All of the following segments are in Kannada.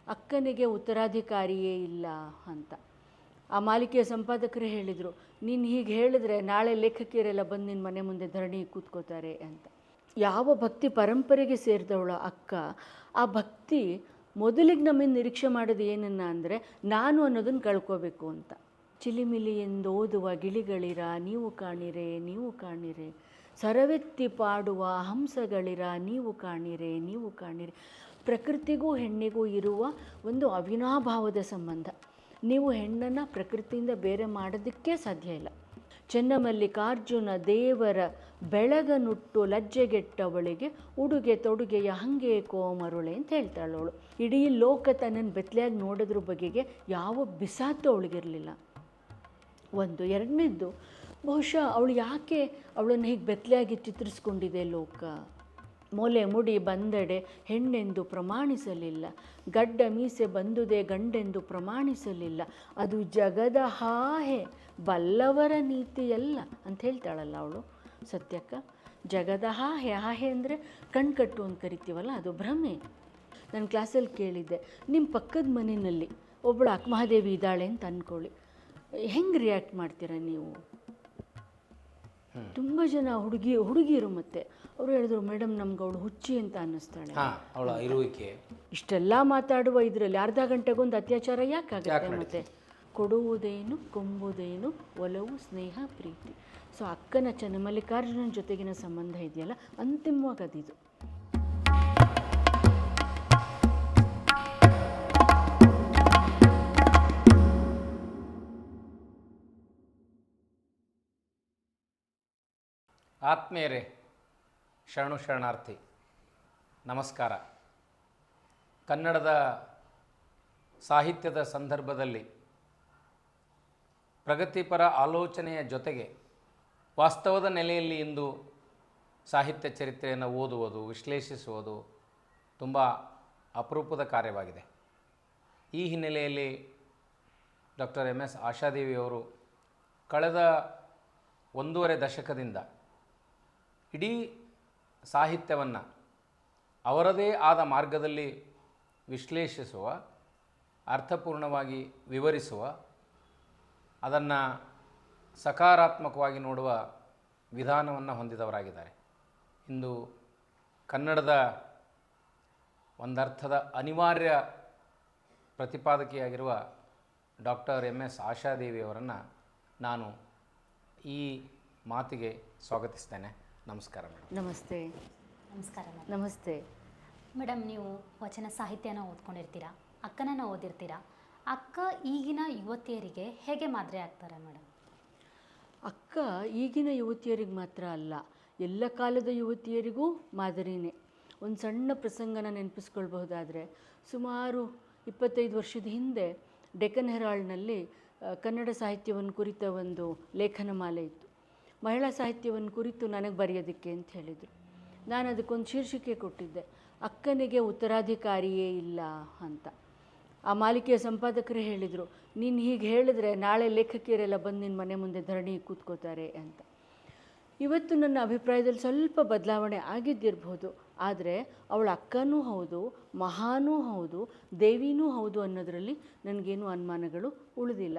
ಅಕ್ಕನಿಗೆ ಉತ್ತರಾಧಿಕಾರಿಯೇ ಇಲ್ಲ ಅಂತ. ಆ ಮಾಲಿಕೆಯ ಸಂಪಾದಕರೇ ಹೇಳಿದರು, ನೀನು ಹೀಗೆ ಹೇಳಿದ್ರೆ ನಾಳೆ ಲೇಖಕಿಯರೆಲ್ಲ ಬಂದು ನಿನ್ನ ಮನೆ ಮುಂದೆ ಧರಣಿ ಕೂತ್ಕೋತಾರೆ ಅಂತ. ಯಾವ ಭಕ್ತಿ ಪರಂಪರೆಗೆ ಸೇರಿದವಳ ಅಕ್ಕ, ಆ ಭಕ್ತಿ ಮೊದಲಿಗೆ ನಮ್ಮಿಂದ ನಿರೀಕ್ಷೆ ಮಾಡೋದು ಏನನ್ನ ಅಂದರೆ ನಾನು ಅನ್ನೋದನ್ನು ಕಳ್ಕೋಬೇಕು ಅಂತ. ಚಿಲಿಮಿಲಿ ಎಂದೋದುವ ಗಿಳಿಗಳಿರ ನೀವು ಕಾಣಿರೆ ನೀವು ಕಾಣಿರೆ, ಸರವೆತ್ತಿ ಪಾಡುವ ಹಂಸಗಳಿರ ನೀವು ಕಾಣಿರೆ ನೀವು ಕಾಣಿರೆ. ಪ್ರಕೃತಿಗೂ ಹೆಣ್ಣಿಗೂ ಇರುವ ಒಂದು ಅವಿನಾಭಾವದ ಸಂಬಂಧ. ನೀವು ಹೆಣ್ಣನ್ನು ಪ್ರಕೃತಿಯಿಂದ ಬೇರೆ ಮಾಡೋದಕ್ಕೆ ಸಾಧ್ಯ ಇಲ್ಲ. ಚೆನ್ನಮಲ್ಲಿಕಾರ್ಜುನ ದೇವರ ಬೆಳಗನುಟ್ಟು ಲಜ್ಜೆಗೆಟ್ಟವಳಿಗೆ ಉಡುಗೆ ತೊಡುಗೆಯ ಹಂಗೆ ಕೋಮರುಳೆ ಅಂತ ಹೇಳ್ತಾಳವಳು. ಇಡೀ ಲೋಕ ತನ್ನನ್ನು ಬೆತ್ತಲೆಯಾಗಿ ನೋಡೋದ್ರ ಬಗೆಗೆ ಯಾವ ಬಿಸಾತು ಅವಳಿಗಿರಲಿಲ್ಲ. ಒಂದು. ಎರಡನೇದ್ದು, ಬಹುಶಃ ಅವಳು ಯಾಕೆ ಅವಳನ್ನು ಹೀಗೆ ಬೆತ್ತಲೆಯಾಗಿ ಚಿತ್ರಿಸ್ಕೊಂಡಿದೆ ಲೋಕ. ಮೊಲೆ ಮುಡಿ ಬಂದೆಡೆ ಹೆಣ್ಣೆಂದು ಪ್ರಮಾಣಿಸಲಿಲ್ಲ, ಗಡ್ಡ ಮೀಸೆ ಬಂದುದೇ ಗಂಡೆಂದು ಪ್ರಮಾಣಿಸಲಿಲ್ಲ, ಅದು ಜಗದ ಹಾಹೆ ಬಲ್ಲವರ ನೀತಿಯಲ್ಲ ಅಂತ ಹೇಳ್ತಾಳಲ್ಲ ಅವಳು ಸತ್ಯಕ್ಕ. ಜಗದ ಹಾಹೆ, ಹಾಹೆ ಅಂದರೆ ಕಣ್ಕಟ್ಟು ಅಂತ ಕರಿತೀವಲ್ಲ, ಅದು ಭ್ರಮೆ. ನಾನು ಕ್ಲಾಸಲ್ಲಿ ಕೇಳಿದ್ದೆ, ನಿಮ್ಮ ಪಕ್ಕದ ಮನೆಯಲ್ಲಿ ಒಬ್ಬಳು ಅಕ್ಕಮಹಾದೇವಿ ಇದ್ದಾಳೆ ಅಂತ ಅಂದ್ಕೊಳ್ಳಿ, ಹೆಂಗೆ ರಿಯಾಕ್ಟ್ ಮಾಡ್ತೀರಾ ನೀವು? ತುಂಬ ಜನ ಹುಡುಗಿಯರು ಮತ್ತೆ ಅವರು ಹೇಳಿದ್ರು, ಮೇಡಮ್ ನಮ್ಗೆ ಅವಳು ಹುಚ್ಚಿ ಅಂತ ಅನ್ನಿಸ್ತಾಳೆ. ಇಷ್ಟೆಲ್ಲ ಮಾತಾಡುವ ಇದರಲ್ಲಿ ಅರ್ಧ ಗಂಟೆಗೊಂದು ಅತ್ಯಾಚಾರ ಯಾಕಾಗುತ್ತೆ? ಮತ್ತೆ ಕೊಡುವುದೇನು ಕೊಂಬುದೇನು ಒಲವು ಸ್ನೇಹ ಪ್ರೀತಿ. ಸೊ ಅಕ್ಕನ ಚೆನ್ನಮಲ್ಲಿಕಾರ್ಜುನನ ಜೊತೆಗಿನ ಸಂಬಂಧ ಇದೆಯಲ್ಲ, ಅಂತಿಮವಾಗಿ ಅದಿದು. ಆತ್ಮೀಯರೇ, ಶರಣು ಶರಣಾರ್ಥಿ, ನಮಸ್ಕಾರ. ಕನ್ನಡದ ಸಾಹಿತ್ಯದ ಸಂದರ್ಭದಲ್ಲಿ ಪ್ರಗತಿಪರ ಆಲೋಚನೆಯ ಜೊತೆಗೆ ವಾಸ್ತವದ ನೆಲೆಯಲ್ಲಿ ಇಂದು ಸಾಹಿತ್ಯ ಚರಿತ್ರೆಯನ್ನು ಓದುವುದು, ವಿಶ್ಲೇಷಿಸುವುದು ತುಂಬ ಅಪರೂಪದ ಕಾರ್ಯವಾಗಿದೆ. ಈ ಹಿನ್ನೆಲೆಯಲ್ಲಿ ಡಾಕ್ಟರ್ MS ಆಶಾದೇವಿಯವರು ಕಳೆದ 1.5 ದಶಕದಿಂದ ಇಡೀ ಸಾಹಿತ್ಯವನ್ನು ಅವರದೇ ಆದ ಮಾರ್ಗದಲ್ಲಿ ವಿಶ್ಲೇಷಿಸುವ, ಅರ್ಥಪೂರ್ಣವಾಗಿ ವಿವರಿಸುವ, ಅದನ್ನು ಸಕಾರಾತ್ಮಕವಾಗಿ ನೋಡುವ ವಿಧಾನವನ್ನು ಹೊಂದಿದವರಾಗಿದ್ದಾರೆ. ಇಂದು ಕನ್ನಡದ ಒಂದರ್ಥದ ಅನಿವಾರ್ಯ ಪ್ರತಿಪಾದಕಿಯಾಗಿರುವ ಡಾಕ್ಟರ್ MS ಆಶಾದೇವಿಯವರನ್ನು ನಾನು ಈ ಮಾತಿಗೆ ಸ್ವಾಗತಿಸ್ತೇನೆ. ನಮಸ್ಕಾರ ಮೇಡಮ್. ನಮಸ್ತೆ. ನಮಸ್ಕಾರ ಮೇಡಮ್. ನಮಸ್ತೆ ಮೇಡಮ್, ನೀವು ವಚನ ಸಾಹಿತ್ಯನ ಓದ್ಕೊಂಡಿರ್ತೀರಾ, ಅಕ್ಕನನ್ನು ಓದಿರ್ತೀರಾ. ಅಕ್ಕ ಈಗಿನ ಯುವತಿಯರಿಗೆ ಹೇಗೆ ಮಾದರಿ ಆಗ್ತಾರೆ ಮೇಡಮ್? ಅಕ್ಕ ಈಗಿನ ಯುವತಿಯರಿಗೆ ಮಾತ್ರ ಅಲ್ಲ, ಎಲ್ಲ ಕಾಲದ ಯುವತಿಯರಿಗೂ ಮಾದರಿನೇ. ಒಂದು ಸಣ್ಣ ಪ್ರಸಂಗನ ನೆನಪಿಸ್ಕೊಳ್ಬಹುದಾದರೆ, ಸುಮಾರು 25 ವರ್ಷದ ಹಿಂದೆ ಡೆಕ್ಕನ್ ಹೆರಾಲ್ಡ್ನಲ್ಲಿ ಕನ್ನಡ ಸಾಹಿತ್ಯವನ್ನು ಕುರಿತ ಒಂದು ಲೇಖನ ಮಾಲೆ ಇತ್ತು. ಮಹಿಳಾ ಸಾಹಿತ್ಯವನ್ನು ಕುರಿತು ನನಗೆ ಬರೆಯೋದಕ್ಕೆ ಅಂತ ಹೇಳಿದರು. ನಾನು ಅದಕ್ಕೊಂದು ಶೀರ್ಷಿಕೆ ಕೊಟ್ಟಿದ್ದೆ, ಅಕ್ಕನಿಗೆ ಉತ್ತರಾಧಿಕಾರಿಯೇ ಇಲ್ಲ ಅಂತ. ಆ ಮಾಲಿಕೆಯ ಸಂಪಾದಕರೇ ಹೇಳಿದರು, ನೀನು ಹೀಗೆ ಹೇಳಿದ್ರೆ ನಾಳೆ ಲೇಖಕಿಯರೆಲ್ಲ ಬಂದು ನಿನ್ನ ಮನೆ ಮುಂದೆ ಧರಣಿ ಕೂತ್ಕೋತಾರೆ ಅಂತ. ಇವತ್ತು ನನ್ನ ಅಭಿಪ್ರಾಯದಲ್ಲಿ ಸ್ವಲ್ಪ ಬದಲಾವಣೆ ಆಗಿದ್ದಿರ್ಬೋದು, ಆದರೆ ಅವಳ ಅಕ್ಕನೂ ಹೌದು, ಮಹಾನೂ ಹೌದು, ದೇವಿನೂ ಹೌದು ಅನ್ನೋದರಲ್ಲಿ ನನಗೇನು ಅನುಮಾನಗಳು ಉಳಿದಿಲ್ಲ.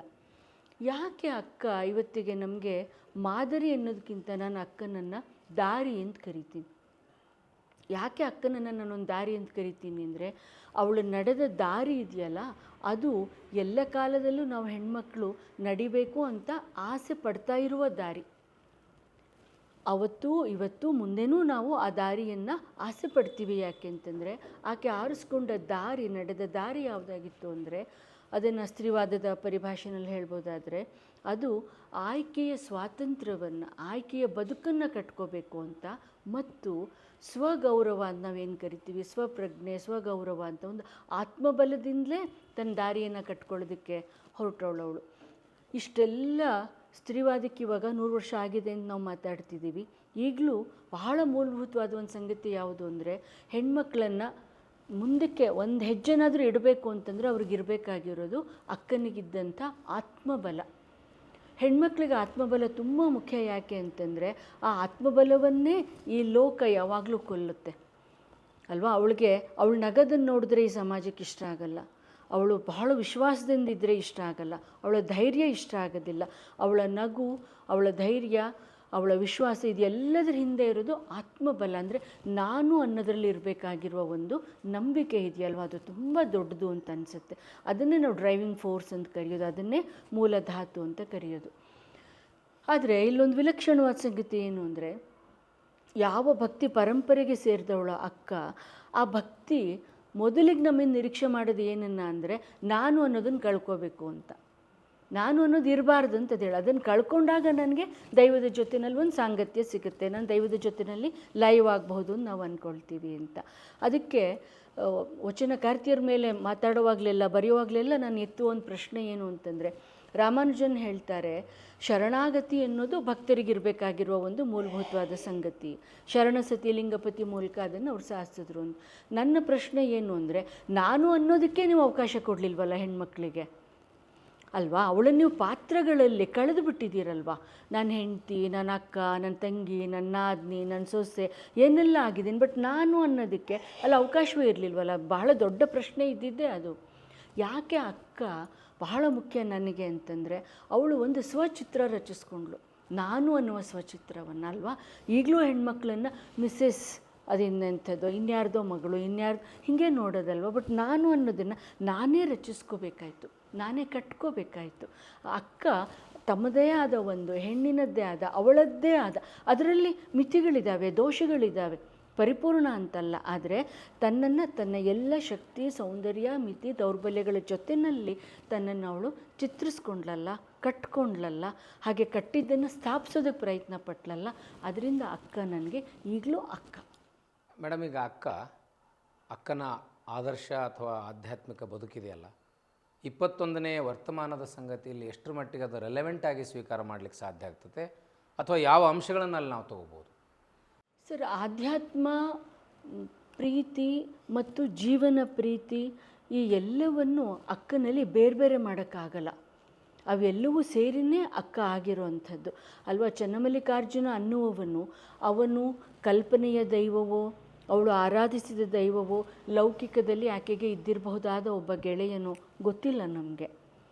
ಯಾಕೆ ಅಕ್ಕ ಇವತ್ತಿಗೆ ನಮಗೆ ಮಾದರಿ ಅನ್ನೋದಕ್ಕಿಂತ ನಾನು ಅಕ್ಕನನ್ನು ದಾರಿ ಅಂತ ಕರಿತೀನಿ. ಯಾಕೆ ಅಕ್ಕನನ್ನು ನಾನೊಂದು ದಾರಿ ಅಂತ ಕರಿತೀನಿ ಅಂದರೆ, ಅವಳು ನಡೆದ ದಾರಿ ಇದೆಯಲ್ಲ, ಅದು ಎಲ್ಲ ಕಾಲದಲ್ಲೂ ನಾವು ಹೆಣ್ಮಕ್ಳು ನಡಿಬೇಕು ಅಂತ ಆಸೆ ಪಡ್ತಾ ಇರುವ ದಾರಿ. ಅವತ್ತು ಇವತ್ತು ಮುಂದೆನೂ ನಾವು ಆ ದಾರಿಯನ್ನು ಆಸೆ ಪಡ್ತೀವಿ. ಯಾಕೆ ಅಂತಂದರೆ, ಆಕೆ ಆರಿಸ್ಕೊಂಡ ದಾರಿ, ನಡೆದ ದಾರಿ ಯಾವುದಾಗಿತ್ತು ಅಂದರೆ, ಅದನ್ನು ಸ್ತ್ರೀವಾದದ ಪರಿಭಾಷೆಯಲ್ಲಿ ಹೇಳ್ಬೋದಾದರೆ, ಅದು ಆಯ್ಕೆಯ ಸ್ವಾತಂತ್ರ್ಯವನ್ನು, ಆಯ್ಕೆಯ ಬದುಕನ್ನು ಕಟ್ಕೋಬೇಕು ಅಂತ, ಮತ್ತು ಸ್ವಗೌರವ ಅಂತ ನಾವೇನು ಕರಿತೀವಿ, ಸ್ವಪ್ರಜ್ಞೆ, ಸ್ವಗೌರವ ಅಂತ ಒಂದು ಆತ್ಮಬಲದಿಂದಲೇ ತನ್ನ ದಾರಿಯನ್ನು ಕಟ್ಕೊಳ್ಳೋದಕ್ಕೆ ಹೊರಟವಳವಳು. ಇಷ್ಟೆಲ್ಲ ಸ್ತ್ರೀವಾದಕ್ಕೆ ಇವಾಗ 100 ವರ್ಷ ಆಗಿದೆ ಅಂತ ನಾವು ಮಾತಾಡ್ತಿದ್ದೀವಿ. ಈಗಲೂ ಬಹಳ ಮೂಲಭೂತವಾದ ಒಂದು ಸಂಗತಿ ಯಾವುದು ಅಂದರೆ, ಹೆಣ್ಮಕ್ಳನ್ನು ಮುಂದಕ್ಕೆ ಒಂದು ಹೆಜ್ಜೆನಾದರೂ ಇಡಬೇಕು ಅಂತಂದರೆ ಅವ್ರಿಗಿರಬೇಕಾಗಿರೋದು ಅಕ್ಕನಿಗಿದ್ದಂಥ ಆತ್ಮಬಲ. ಹೆಣ್ಮಕ್ಳಿಗೆ ಆತ್ಮಬಲ ತುಂಬ ಮುಖ್ಯ. ಯಾಕೆ ಅಂತಂದರೆ, ಆ ಆತ್ಮಬಲವನ್ನೇ ಈ ಲೋಕ ಯಾವಾಗಲೂ ಕೊಲ್ಲುತ್ತೆ. ಅಲ್ವಾ. ಅವಳಿಗೆ ಅವಳು ನಗದನ್ನು ನೋಡಿದ್ರೆ ಈ ಸಮಾಜಕ್ಕೆ ಇಷ್ಟ ಆಗಲ್ಲ, ಅವಳು ಬಹಳ ವಿಶ್ವಾಸದಿಂದ ಇದ್ದರೆ ಇಷ್ಟ ಆಗಲ್ಲ, ಅವಳ ಧೈರ್ಯ ಇಷ್ಟ ಆಗೋದಿಲ್ಲ. ಅವಳ ನಗು, ಅವಳ ಧೈರ್ಯ, ಅವಳ ವಿಶ್ವಾಸ ಇದೆಲ್ಲದರ ಹಿಂದೆ ಇರೋದು ಆತ್ಮಬಲ. ಅಂದರೆ ನಾನು ಅನ್ನೋದರಲ್ಲಿ ಇರಬೇಕಾಗಿರುವ ಒಂದು ನಂಬಿಕೆ ಇದೆಯಲ್ವ, ಅದು ತುಂಬ ದೊಡ್ಡದು ಅಂತ ಅನಿಸುತ್ತೆ. ಅದನ್ನೇ ನಾವು ಡ್ರೈವಿಂಗ್ ಫೋರ್ಸ್ ಅಂತ ಕರೆಯೋದು, ಅದನ್ನೇ ಮೂಲ ಧಾತು ಅಂತ ಕರೆಯೋದು. ಆದರೆ ಇಲ್ಲೊಂದು ವಿಲಕ್ಷಣವಾದ ಸಂಗತಿ ಏನು ಅಂದರೆ, ಯಾವ ಭಕ್ತಿ ಪರಂಪರೆಗೆ ಸೇರಿದವಳ ಅಕ್ಕ, ಆ ಭಕ್ತಿ ಮೊದಲಿಗೆ ನಮಗೆ ನಿರೀಕ್ಷೆ ಮಾಡೋದು ಏನನ್ನ ಅಂದರೆ ನಾನು ಅನ್ನೋದನ್ನು ಕಳ್ಕೋಬೇಕು ಅಂತ. ನಾನು ಅನ್ನೋದು ಇರಬಾರ್ದು ಅಂತ ಹೇಳಿ, ಅದನ್ನು ಕಳ್ಕೊಂಡಾಗ ನನಗೆ ದೈವದ ಜೊತೆಯಲ್ಲಿ ಒಂದು ಸಾಂಗತ್ಯ ಸಿಗುತ್ತೆ, ನಾನು ದೈವದ ಜೊತೆಯಲ್ಲಿ ಲೈವ್ ಆಗಬಹುದು ಅಂತ ನಾವು ಅಂದ್ಕೊಳ್ತೀವಿ ಅಂತ. ಅದಕ್ಕೆ ವಚನಕಾರ್ತಿಯರ ಮೇಲೆ ಮಾತಾಡುವಾಗಲೆಲ್ಲ ಬರೆಯುವಾಗಲೆಲ್ಲ ನಾನು ಎತ್ತುವ ಒಂದು ಪ್ರಶ್ನೆ ಏನು ಅಂತಂದರೆ, ರಾಮಾನುಜನ್ ಹೇಳ್ತಾರೆ, ಶರಣಾಗತಿ ಅನ್ನೋದು ಭಕ್ತರಿಗಿರಬೇಕಾಗಿರುವ ಒಂದು ಮೂಲಭೂತವಾದ ಸಂಗತಿ. ಶರಣಸತಿ ಲಿಂಗಪತಿ ಮೂಲಕ ಅದನ್ನು ಅವ್ರು ಸಾಧಿಸಿದ್ರು ಅಂತ. ನನ್ನ ಪ್ರಶ್ನೆ ಏನು ಅಂದರೆ, ನಾನು ಅನ್ನೋದಕ್ಕೆ ನೀವು ಅವಕಾಶ ಕೊಡಲಿಲ್ವಲ್ಲ ಹೆಣ್ಮಕ್ಳಿಗೆ ಅಲ್ವಾ. ಅವಳನ್ನು ನೀವು ಪಾತ್ರಗಳಲ್ಲಿ ಕಳೆದು ಬಿಟ್ಟಿದ್ದೀರಲ್ವ. ನನ್ನ ಹೆಂಡತಿ, ನನ್ನ ಅಕ್ಕ, ನನ್ನ ತಂಗಿ, ನನ್ನ ನಾದ್ನಿ, ನನ್ನ ಸೊಸೆ ಏನೆಲ್ಲ ಆಗಿದ್ದೀನಿ, ಬಟ್ ನಾನು ಅನ್ನೋದಕ್ಕೆ ಅಲ್ಲಿ ಅವಕಾಶವೇ ಇರಲಿಲ್ವಲ್ಲ. ಬಹಳ ದೊಡ್ಡ ಪ್ರಶ್ನೆ ಇದ್ದಿದ್ದೇ ಅದು. ಯಾಕೆ ಅಕ್ಕ ಬಹಳ ಮುಖ್ಯ ನನಗೆ ಅಂತಂದರೆ, ಅವಳು ಒಂದು ಸ್ವಚಿತ್ರ ರಚಿಸ್ಕೊಂಡ್ಳು, ನಾನು ಅನ್ನುವ ಸ್ವಚಿತ್ರವನ್ನು ಅಲ್ವಾ. ಈಗಲೂ ಹೆಣ್ಮಕ್ಳನ್ನು ಮಿಸ್ಸೆಸ್ ಅದಿನ್ನೆಂಥದ್ದು, ಇನ್ಯಾರ್ದೋ ಮಗಳು, ಇನ್ಯಾರ್ದು ಹೀಗೆ ನೋಡೋದಲ್ವ. ಬಟ್ ನಾನು ಅನ್ನೋದನ್ನು ನಾನೇ ರಚಿಸ್ಕೋಬೇಕಾಯ್ತು, ನಾನೇ ಕಟ್ಕೋಬೇಕಾಯಿತು. ಅಕ್ಕ ತಮ್ಮದೇ ಆದ ಒಂದು ಹೆಣ್ಣಿನದ್ದೇ ಆದ, ಅವಳದ್ದೇ ಆದ, ಅದರಲ್ಲಿ ಮಿತಿಗಳಿದ್ದಾವೆ, ದೋಷಗಳಿದ್ದಾವೆ, ಪರಿಪೂರ್ಣ ಅಂತಲ್ಲ. ಆದರೆ ತನ್ನನ್ನು, ತನ್ನ ಎಲ್ಲ ಶಕ್ತಿ, ಸೌಂದರ್ಯ, ಮಿತಿ, ದೌರ್ಬಲ್ಯಗಳ ಜೊತೆಯಲ್ಲಿ ತನ್ನನ್ನು ಅವಳು ಚಿತ್ರಿಸ್ಕೊಂಡ್ಲಲ್ಲ, ಕಟ್ಕೊಂಡ್ಲಲ್ಲ, ಹಾಗೆ ಕಟ್ಟಿದ್ದನ್ನು ಸ್ಥಾಪಿಸೋದಕ್ಕೆ ಪ್ರಯತ್ನ ಪಟ್ಲಲ್ಲ. ಅದರಿಂದ ಅಕ್ಕ ನನಗೆ ಈಗಲೂ ಅಕ್ಕ. ಮೇಡಮ್, ಈಗ ಅಕ್ಕನ ಆದರ್ಶ ಅಥವಾ ಆಧ್ಯಾತ್ಮಿಕ ಬದುಕಿದೆಯಲ್ಲ, 21ನೇ ವರ್ತಮಾನದ ಸಂಗತಿಯಲ್ಲಿ ಎಷ್ಟರ ಮಟ್ಟಿಗೆ ಅದು ರೆಲೆವೆಂಟ್ ಆಗಿ ಸ್ವೀಕಾರ ಮಾಡಲಿಕ್ಕೆ ಸಾಧ್ಯ ಆಗ್ತದೆ, ಅಥವಾ ಯಾವ ಅಂಶಗಳನ್ನು ಅಲ್ಲಿ ನಾವು ತಗೋಬೋದು? ಸರ್, ಆಧ್ಯಾತ್ಮ, ಪ್ರೀತಿ ಮತ್ತು ಜೀವನ ಪ್ರೀತಿ ಈ ಎಲ್ಲವನ್ನು ಅಕ್ಕನಲ್ಲಿ ಬೇರೆ ಬೇರೆ ಮಾಡೋಕ್ಕಾಗಲ್ಲ. ಅವೆಲ್ಲವೂ ಸೇರಿನೇ ಅಕ್ಕ ಆಗಿರೋವಂಥದ್ದು ಅಲ್ವಾ. ಚನ್ನಮಲ್ಲಿಕಾರ್ಜುನ ಅನ್ನುವವನು, ಅವನು ಕಲ್ಪನೆಯ ದೈವವೋ, ಅವಳು ಆರಾಧಿಸಿದ ದೈವವೋ, ಲೌಕಿಕದಲ್ಲಿ ಆಕೆಗೆ ಇದ್ದಿರಬಹುದಾದ ಒಬ್ಬ ಗೆಳೆಯನೋ ಗೊತ್ತಿಲ್ಲ ನಮಗೆ.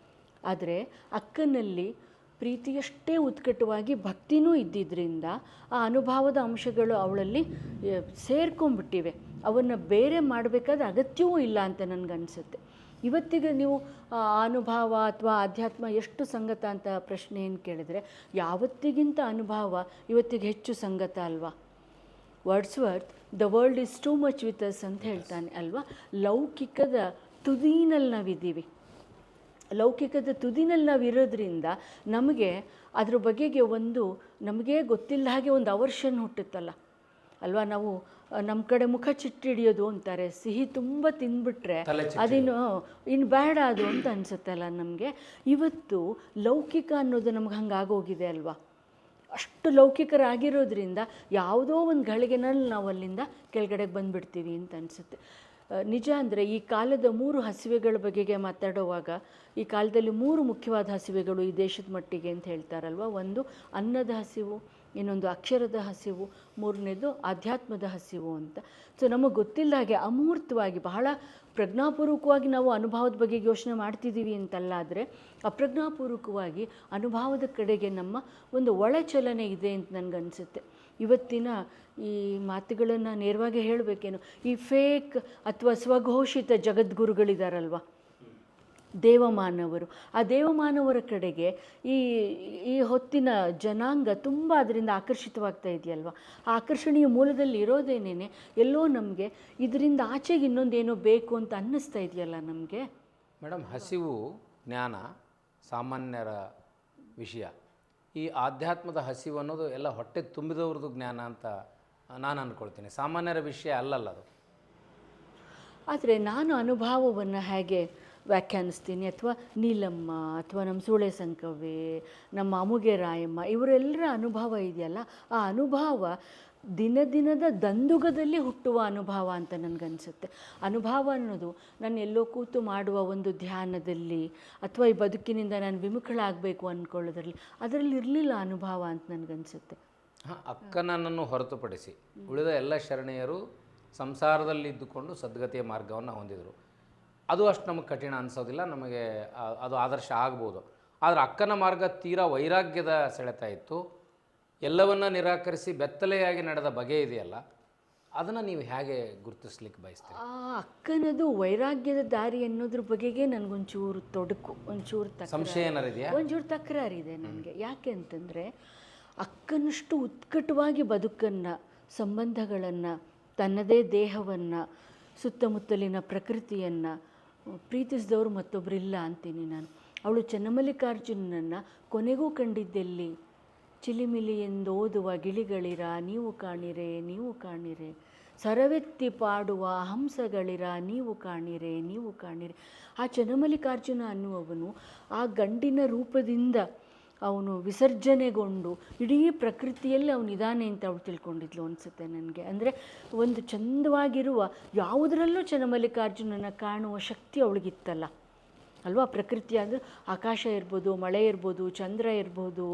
ಆದರೆ ಅಕ್ಕನಲ್ಲಿ ಪ್ರೀತಿಯಷ್ಟೇ ಉತ್ಕಟವಾಗಿ ಭಕ್ತಿನೂ ಇದ್ದಿದ್ದರಿಂದ ಆ ಅನುಭವದ ಅಂಶಗಳು ಅವಳಲ್ಲಿ ಸೇರ್ಕೊಂಡ್ಬಿಟ್ಟಿವೆ. ಅವನ್ನು ಬೇರೆ ಮಾಡಬೇಕಾದ ಅಗತ್ಯವೂ ಇಲ್ಲ ಅಂತ ನನಗನ್ಸುತ್ತೆ. ಇವತ್ತಿಗೆ ನೀವು ಅನುಭವ ಅಥವಾ ಆಧ್ಯಾತ್ಮ ಎಷ್ಟು ಸಂಗತ ಅಂತ ಪ್ರಶ್ನೆ ಏನು ಕೇಳಿದರೆ, ಯಾವತ್ತಿಗಿಂತ ಅನುಭವ ಇವತ್ತಿಗೆ ಹೆಚ್ಚು ಸಂಗತ ಅಲ್ವಾ. Wordsworth the world is too much with us ಅಂತ ಹೇಳ್ತಾನೆ ಅಲ್ವಾ. ಲೌಕಿಕದ ತುದಿನಲ್ಲಿ ನಾವಿದ್ದೀವಿ. ಲೌಕಿಕದ ತುದಿನಲ್ಲಿ ನಾವು ಇರೋದ್ರಿಂದ ನಮಗೆ ಅದ್ರ ಬಗೆಗೆ ಒಂದು ನಮಗೇ ಗೊತ್ತಿಲ್ಲ ಹಾಗೆ ಒಂದು ಅವರ್ಷನ್ ಹುಟ್ಟುತ್ತಲ್ಲ ಅಲ್ವಾ. ನಾವು ನಮ್ಮ ಕಡೆ ಮುಖ ಚಿಟ್ಟಿಡಿಯೋದು ಅಂತಾರೆ, ಸಿಹಿ ತುಂಬ ತಿಂದ್ಬಿಟ್ರೆ ಅದೇನು ಇನ್ನು ಬೇಡ ಅದು ಅಂತ ಅನಿಸುತ್ತಲ್ಲ ನಮಗೆ. ಇವತ್ತು ಲೌಕಿಕ ಅನ್ನೋದು ನಮ್ಗೆ ಹಂಗಾಗೋಗಿದೆ ಅಲ್ವಾ. ಅಷ್ಟು ಲೌಕಿಕರಾಗಿರೋದ್ರಿಂದ ಯಾವುದೋ ಒಂದು ಗಳಿಗೆನಲ್ಲಿ ನಾವು ಅಲ್ಲಿಂದ ಕೆಳಗಡೆಗೆ ಬಂದುಬಿಡ್ತೀವಿ ಅಂತ ಅನಿಸುತ್ತೆ. ನಿಜ ಅಂದರೆ ಈ ಕಾಲದ 3 ಹಸಿವೆಗಳ ಬಗೆಗೆ ಮಾತಾಡುವಾಗ, ಈ ಕಾಲದಲ್ಲಿ 3 ಮುಖ್ಯವಾದ ಹಸಿವೆಗಳು ಈ ದೇಶದ ಮಟ್ಟಿಗೆ ಅಂತ ಹೇಳ್ತಾರಲ್ವ. ಒಂದು ಅನ್ನದ ಹಸಿವು, ಇನ್ನೊಂದು ಅಕ್ಷರದ ಹಸಿವು, ಮೂರನೇದು ಆಧ್ಯಾತ್ಮದ ಹಸಿವು ಅಂತ. ಸೊ ನಮಗೆ ಗೊತ್ತಿಲ್ಲ ಹಾಗೆ ಅಮೂರ್ತವಾಗಿ ಬಹಳ ಪ್ರಜ್ಞಾಪೂರ್ವಕವಾಗಿ ನಾವು ಅನುಭವದ ಬಗ್ಗೆ ಯೋಚನೆ ಮಾಡ್ತಿದ್ದೀವಿ ಅಂತಲ್ಲ, ಆದರೆ ಅಪ್ರಜ್ಞಾಪೂರ್ವಕವಾಗಿ ಅನುಭವದ ಕಡೆಗೆ ನಮ್ಮ ಒಂದು ಒಳಚಲನೆ ಇದೆ ಅಂತ ನನಗನ್ಸುತ್ತೆ. ಇವತ್ತಿನ ಈ ಮಾತುಗಳನ್ನು ನೇರವಾಗಿ ಹೇಳಬೇಕೇನು, ಈ ಫೇಕ್ ಅಥವಾ ಸ್ವಘೋಷಿತ ಜಗದ್ಗುರುಗಳಿದಾರಲ್ವ, ದೇವಮಾನವರು, ಆ ದೇವಮಾನವರ ಕಡೆಗೆ ಈ ಹೊತ್ತಿನ ಜನಾಂಗ ತುಂಬ ಅದರಿಂದ ಆಕರ್ಷಿತವಾಗ್ತಾ ಇದೆಯಲ್ವ. ಆ ಆಕರ್ಷಣೆಯ ಮೂಲದಲ್ಲಿ ಇರೋದೇನೇನೆ ಎಲ್ಲೋ ನಮಗೆ ಇದರಿಂದ ಆಚೆಗೆ ಇನ್ನೊಂದೇನೋ ಬೇಕು ಅಂತ ಅನ್ನಿಸ್ತಾ ಇದೆಯಲ್ಲ ನಮಗೆ. ಮೇಡಮ್, ಹಸಿವು ಜ್ಞಾನ ಸಾಮಾನ್ಯರ ವಿಷಯ. ಈ ಆಧ್ಯಾತ್ಮದ ಹಸಿವು ಅನ್ನೋದು ಎಲ್ಲ ಹೊಟ್ಟೆ ತುಂಬಿದವ್ರದ್ದು ಜ್ಞಾನ ಅಂತ ನಾನು ಅಂದ್ಕೊಳ್ತೀನಿ, ಸಾಮಾನ್ಯರ ವಿಷಯ ಅಲ್ಲಲ್ಲ ಅದು. ಆದರೆ ನಾನು ಅನುಭವವನ್ನು ಹೇಗೆ ವ್ಯಾಖ್ಯಾನಿಸ್ತೀನಿ, ಅಥವಾ ನೀಲಮ್ಮ ಅಥವಾ ನಮ್ಮ ಸೂಳೆ ಸಂಕವೆ, ನಮ್ಮ ಅಮುಗೆ ರಾಯಮ್ಮ, ಇವರೆಲ್ಲರ ಅನುಭವ ಇದೆಯಲ್ಲ, ಆ ಅನುಭವ ದಿನ ದಿನದ ದಂದುಗದಲ್ಲಿ ಹುಟ್ಟುವ ಅನುಭವ ಅಂತ ನನಗನ್ಸುತ್ತೆ. ಅನುಭವ ಅನ್ನೋದು ನಾನು ಎಲ್ಲೋ ಕೂತು ಮಾಡುವ ಒಂದು ಧ್ಯಾನದಲ್ಲಿ ಅಥವಾ ಈ ಬದುಕಿನಿಂದ ನಾನು ವಿಮುಖಳಾಗಬೇಕು ಅಂದ್ಕೊಳ್ಳೋದ್ರಲ್ಲಿ ಅದರಲ್ಲಿ ಇರಲಿಲ್ಲ ಅನುಭವ ಅಂತ ನನಗನ್ಸುತ್ತೆ. ಅಕ್ಕನನ್ನು ಹೊರತುಪಡಿಸಿ ಉಳಿದ ಎಲ್ಲ ಶರಣೆಯರು ಸಂಸಾರದಲ್ಲಿದ್ದುಕೊಂಡು ಸದ್ಗತಿಯ ಮಾರ್ಗವನ್ನು ಹೊಂದಿದರು. ಅದು ಅಷ್ಟು ನಮಗೆ ಕಠಿಣ ಅನಿಸೋದಿಲ್ಲ, ನಮಗೆ ಅದು ಆದರ್ಶ ಆಗ್ಬೋದು. ಆದರೆ ಅಕ್ಕನ ಮಾರ್ಗ ತೀರಾ ವೈರಾಗ್ಯದ ಸೆಳೆತ ಇತ್ತು. ಎಲ್ಲವನ್ನ ನಿರಾಕರಿಸಿ ಬೆತ್ತಲೆಯಾಗಿ ನಡೆದ ಬಗೆ ಇದೆಯಲ್ಲ, ಅದನ್ನು ನೀವು ಹೇಗೆ ಗುರುತಿಸ್ಲಿಕ್ಕೆ ಬಯಸ್ತೀರಿ? ಆ ಅಕ್ಕನದು ವೈರಾಗ್ಯದ ದಾರಿ ಅನ್ನೋದ್ರ ಬಗೆಗೆ ನನಗೊಂಚೂರು ತೊಡಕು, ಒಂಚೂರು ಸಂಶಯ ಏನಾರಿದೆಯಾ? ಒಂಚೂರು ತಕರಾರಿದೆ ನನಗೆ. ಯಾಕೆ ಅಂತಂದರೆ ಅಕ್ಕನಷ್ಟು ಉತ್ಕಟವಾಗಿ ಬದುಕನ್ನು, ಸಂಬಂಧಗಳನ್ನು, ತನ್ನದೇ ದೇಹವನ್ನು, ಸುತ್ತಮುತ್ತಲಿನ ಪ್ರಕೃತಿಯನ್ನು ಪ್ರೀತಿಸಿದವರು ಮತ್ತೊಬ್ಬರಿಲ್ಲ ಅಂತೀನಿ ನಾನು. ಅವಳು ಚನ್ನಮಲ್ಲಿಕಾರ್ಜುನನನ್ನು ಕೊನೆಗೂ ಕಂಡಿದ್ದೆಲ್ಲಿ? ಚಿಲಿಮಿಲಿ ಎಂದೋದುವ ಗಿಳಿಗಳಿರ ನೀವು ಕಾಣಿರೆ ನೀವು ಕಾಣಿರೆ, ಸರವೆತ್ತಿ ಪಾಡುವ ಹಂಸಗಳಿರ ನೀವು ಕಾಣಿರೆ ನೀವು ಕಾಣಿರೆ. ಆ ಚನ್ನಮಲ್ಲಿಕಾರ್ಜುನ ಅನ್ನುವವನು ಆ ಗಂಡಿನ ರೂಪದಿಂದ ಅವನು ವಿಸರ್ಜನೆಗೊಂಡು ಇಡೀ ಪ್ರಕೃತಿಯಲ್ಲಿ ಅವನಿದ್ದಾನೆ ಅಂತ ಅವಳು ತಿಳ್ಕೊಂಡಿದ್ಲು ಅನಿಸುತ್ತೆ ನನಗೆ. ಅಂದರೆ ಒಂದು ಚಂದವಾಗಿರುವ ಯಾವುದರಲ್ಲೂ ಚನ್ನಮಲ್ಲಿಕಾರ್ಜುನನ ಕಾಣುವ ಶಕ್ತಿ ಅವಳಿಗಿತ್ತಲ್ಲ ಅಲ್ವಾ? ಪ್ರಕೃತಿ ಅಂದರೆ ಆಕಾಶ ಇರ್ಬೋದು, ಮಳೆ ಇರ್ಬೋದು, ಚಂದ್ರ ಇರ್ಬೋದು,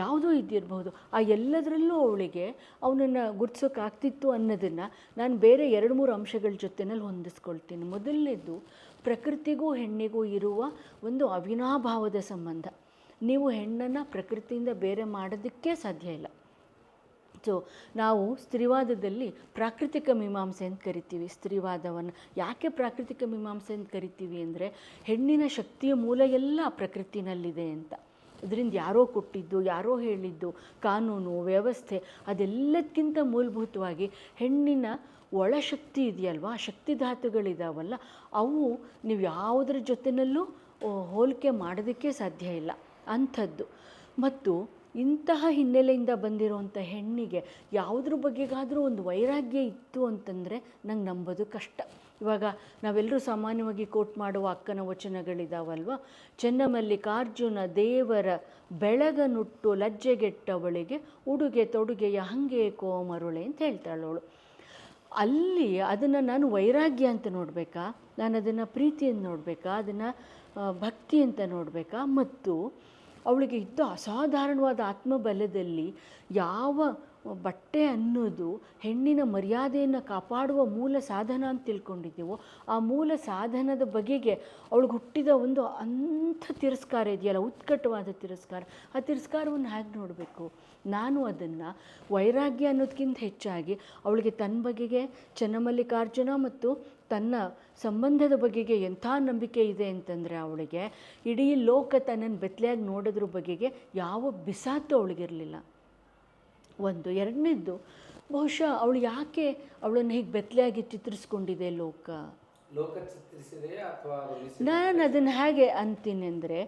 ಯಾವುದೋ ಇದ್ದಿರ್ಬೋದು, ಆ ಎಲ್ಲದರಲ್ಲೂ ಅವಳಿಗೆ ಅವನನ್ನು ಗುರ್ತಿಸೋಕ್ಕಾಗ್ತಿತ್ತು ಅನ್ನೋದನ್ನು ನಾನು ಬೇರೆ 2-3 ಅಂಶಗಳ ಜೊತೆಯಲ್ಲಿ ಹೊಂದಿಸ್ಕೊಳ್ತೀನಿ. ಮೊದಲನೇದು, ಪ್ರಕೃತಿಗೂ ಹೆಣ್ಣಿಗೂ ಇರುವ ಒಂದು ಅವಿನಾಭಾವದ ಸಂಬಂಧ. ನೀವು ಹೆಣ್ಣನ್ನು ಪ್ರಕೃತಿಯಿಂದ ಬೇರೆ ಮಾಡೋದಕ್ಕೆ ಸಾಧ್ಯ ಇಲ್ಲ. ಸೊ ನಾವು ಸ್ತ್ರೀವಾದದಲ್ಲಿ ಪ್ರಾಕೃತಿಕ ಮೀಮಾಂಸೆ ಅಂತ ಕರಿತೀವಿ ಸ್ತ್ರೀವಾದವನ್ನು. ಯಾಕೆ ಪ್ರಾಕೃತಿಕ ಮೀಮಾಂಸೆ ಅಂತ ಕರಿತೀವಿ ಅಂದರೆ ಹೆಣ್ಣಿನ ಶಕ್ತಿಯ ಮೂಲ ಎಲ್ಲ ಪ್ರಕೃತಿನಲ್ಲಿದೆ ಅಂತ. ಇದರಿಂದ ಯಾರೋ ಕೊಟ್ಟಿದ್ದು, ಯಾರೋ ಹೇಳಿದ್ದು, ಕಾನೂನು ವ್ಯವಸ್ಥೆ, ಅದೆಲ್ಲದಕ್ಕಿಂತ ಮೂಲಭೂತವಾಗಿ ಹೆಣ್ಣಿನ ಒಳಶಕ್ತಿ ಇದೆಯಲ್ವ, ಶಕ್ತಿಧಾತುಗಳಿದಾವಲ್ಲ, ಅವು ನೀವು ಯಾವುದರ ಜೊತೆಯಲ್ಲೂ ಹೋಲಿಕೆ ಮಾಡೋದಕ್ಕೆ ಸಾಧ್ಯ ಇಲ್ಲ ಅಂಥದ್ದು. ಮತ್ತು ಇಂತಹ ಹಿನ್ನೆಲೆಯಿಂದ ಬಂದಿರುವಂಥ ಹೆಣ್ಣಿಗೆ ಯಾವುದ್ರ ಬಗ್ಗೆಗಾದರೂ ಒಂದು ವೈರಾಗ್ಯ ಇತ್ತು ಅಂತಂದರೆ ನಂಗೆ ನಂಬೋದು ಕಷ್ಟ. ಇವಾಗ ನಾವೆಲ್ಲರೂ ಸಾಮಾನ್ಯವಾಗಿ ಕೋಟ್ ಮಾಡುವ ಅಕ್ಕನ ವಚನಗಳಿದಾವಲ್ವ, ಚನ್ನಮಲ್ಲಿಕಾರ್ಜುನ ದೇವರ ಬೆಳಗನುಟ್ಟು ಲಜ್ಜೆಗೆಟ್ಟವಳಿಗೆ ಉಡುಗೆ ತೊಡುಗೆಯ ಹಂಗೆ ಕೋಮರುಳೆ ಅಂತ ಹೇಳ್ತಾಳವಳು. ಅಲ್ಲಿ ಅದನ್ನು ನಾನು ವೈರಾಗ್ಯ ಅಂತ ನೋಡಬೇಕಾ, ನಾನು ಅದನ್ನು ಪ್ರೀತಿಯನ್ನು ನೋಡಬೇಕಾ, ಅದನ್ನು ಭಕ್ತಿ ಅಂತ ನೋಡಬೇಕಾ? ಮತ್ತು ಅವಳಿಗೆ ಇದ್ದ ಅಸಾಧಾರಣವಾದ ಆತ್ಮಬಲದಲ್ಲಿ ಯಾವ ಬಟ್ಟೆ ಅನ್ನೋದು ಹೆಣ್ಣಿನ ಮರ್ಯಾದೆಯನ್ನು ಕಾಪಾಡುವ ಮೂಲ ಸಾಧನ ಅಂತ ತಿಳ್ಕೊಂಡಿದ್ದೀವೋ, ಆ ಮೂಲ ಸಾಧನದ ಬಗೆಗೆ ಅವಳಿಗೆ ಹುಟ್ಟಿದ ಒಂದು ಅಂಥ ತಿರಸ್ಕಾರ ಇದೆಯಲ್ಲ, ಉತ್ಕಟವಾದ ತಿರಸ್ಕಾರ. ಆ ತಿರಸ್ಕಾರವನ್ನು ಹೇಗೆ ನೋಡಬೇಕು? ನಾನು ಅದನ್ನು ವೈರಾಗ್ಯ ಅನ್ನೋದಕ್ಕಿಂತ ಹೆಚ್ಚಾಗಿ ಅವಳಿಗೆ ತನ್ನ ಬಗೆಗೆ ಚನ್ನಮಲ್ಲಿಕಾರ್ಜುನ ಮತ್ತು ತನ್ನ ಸಂಬಂಧದ ಬಗೆಗೆ ಎಂಥ ನಂಬಿಕೆ ಇದೆ ಅಂತಂದರೆ ಅವಳಿಗೆ ಇಡೀ ಲೋಕ ತನ್ನನ್ನು ಬೆತ್ತಲೆಯಾಗಿ ನೋಡೋದ್ರ ಬಗೆಗೆ ಯಾವ ಬಿಸಾತು ಅವಳಿಗಿರಲಿಲ್ಲ. ಒಂದು. ಎರಡನೇದ್ದು, ಬಹುಶಃ ಅವಳು ಯಾಕೆ ಅವಳನ್ನು ಹೀಗೆ ಬೆತ್ತಲೆಯಾಗಿ ಚಿತ್ರಿಸ್ಕೊಂಡಿದೆ ಲೋಕ? ನಾನು ಅದನ್ನು ಹೇಗೆ ಅಂತೀನಿ ಅಂದರೆ,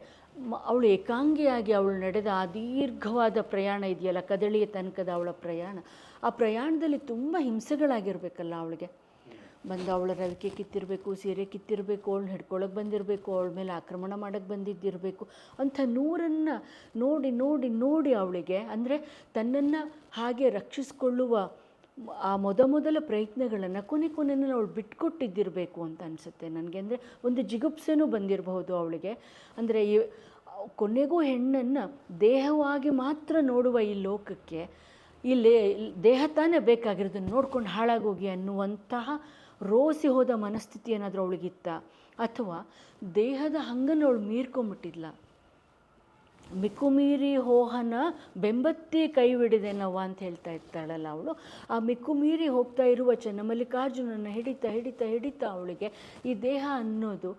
ಅವಳು ಏಕಾಂಗಿಯಾಗಿ ಅವಳು ನಡೆದ ಆ ದೀರ್ಘವಾದ ಪ್ರಯಾಣ ಇದೆಯಲ್ಲ, ಕದಳಿಯ ತನಕದ ಅವಳ ಪ್ರಯಾಣ, ಆ ಪ್ರಯಾಣದಲ್ಲಿ ತುಂಬ ಹಿಂಸೆಗಳಾಗಿರಬೇಕಲ್ಲ ಅವಳಿಗೆ. ಬಂದು ಅವಳ ರವಿಕೆ ಕಿತ್ತಿರಬೇಕು, ಸೀರೆ ಕಿತ್ತಿರಬೇಕು, ಅವಳನ್ನ ಹಿಡ್ಕೊಳಕ್ಕೆ ಬಂದಿರಬೇಕು, ಅವಳ ಮೇಲೆ ಆಕ್ರಮಣ ಮಾಡೋಕ್ಕೆ ಬಂದಿದ್ದಿರಬೇಕು. ಅಂಥ ನೂರನ್ನು ನೋಡಿ ನೋಡಿ ನೋಡಿ ಅವಳಿಗೆ, ಅಂದರೆ ತನ್ನನ್ನು ಹಾಗೆ ರಕ್ಷಿಸಿಕೊಳ್ಳುವ ಆ ಮೊದಲ ಪ್ರಯತ್ನಗಳನ್ನು ಕೊನೆಯಲ್ಲಿ ಅವಳು ಬಿಟ್ಕೊಟ್ಟಿದ್ದಿರಬೇಕು ಅಂತ ಅನಿಸುತ್ತೆ ನನಗೆ. ಅಂದರೆ ಒಂದು ಜಿಗುಪ್ಸೆನೂ ಬಂದಿರಬಹುದು ಅವಳಿಗೆ. ಅಂದರೆ ಕೊನೆಗೂ ಹೆಣ್ಣನ್ನು ದೇಹವಾಗಿ ಮಾತ್ರ ನೋಡುವ ಈ ಲೋಕಕ್ಕೆ ಇಲ್ಲಿ ದೇಹ ತಾನೇ ಬೇಕಾಗಿರೋದನ್ನು ನೋಡ್ಕೊಂಡು ಹಾಳಾಗೋಗಿ ಅನ್ನುವಂತಹ ರೋಸಿ ಹೋದ ಮನಸ್ಥಿತಿ ಏನಾದರೂ ಅವಳಿಗಿತ್ತ? ಅಥವಾ ದೇಹದ ಹಂಗನ್ನು ಅವಳು ಮೀರ್ಕೊಂಬಿಟ್ಟಿದ್ಲ? ಮಿಕ್ಕುಮೀರಿ ಹೋಹನ ಬೆಂಬತ್ತಿ ಕೈವಿಡಿದೆನವ ಅಂತ ಹೇಳ್ತಾ ಇರ್ತಾಳಲ್ಲ ಅವಳು. ಆ ಮಿಕ್ಕುಮೀರಿ ಹೋಗ್ತಾ ಇರುವ ಚನ್ನಮಲ್ಲಿಕಾರ್ಜುನನ್ನು ಹಿಡಿತಾ ಅವಳಿಗೆ ಈ ದೇಹ ಅನ್ನೋದು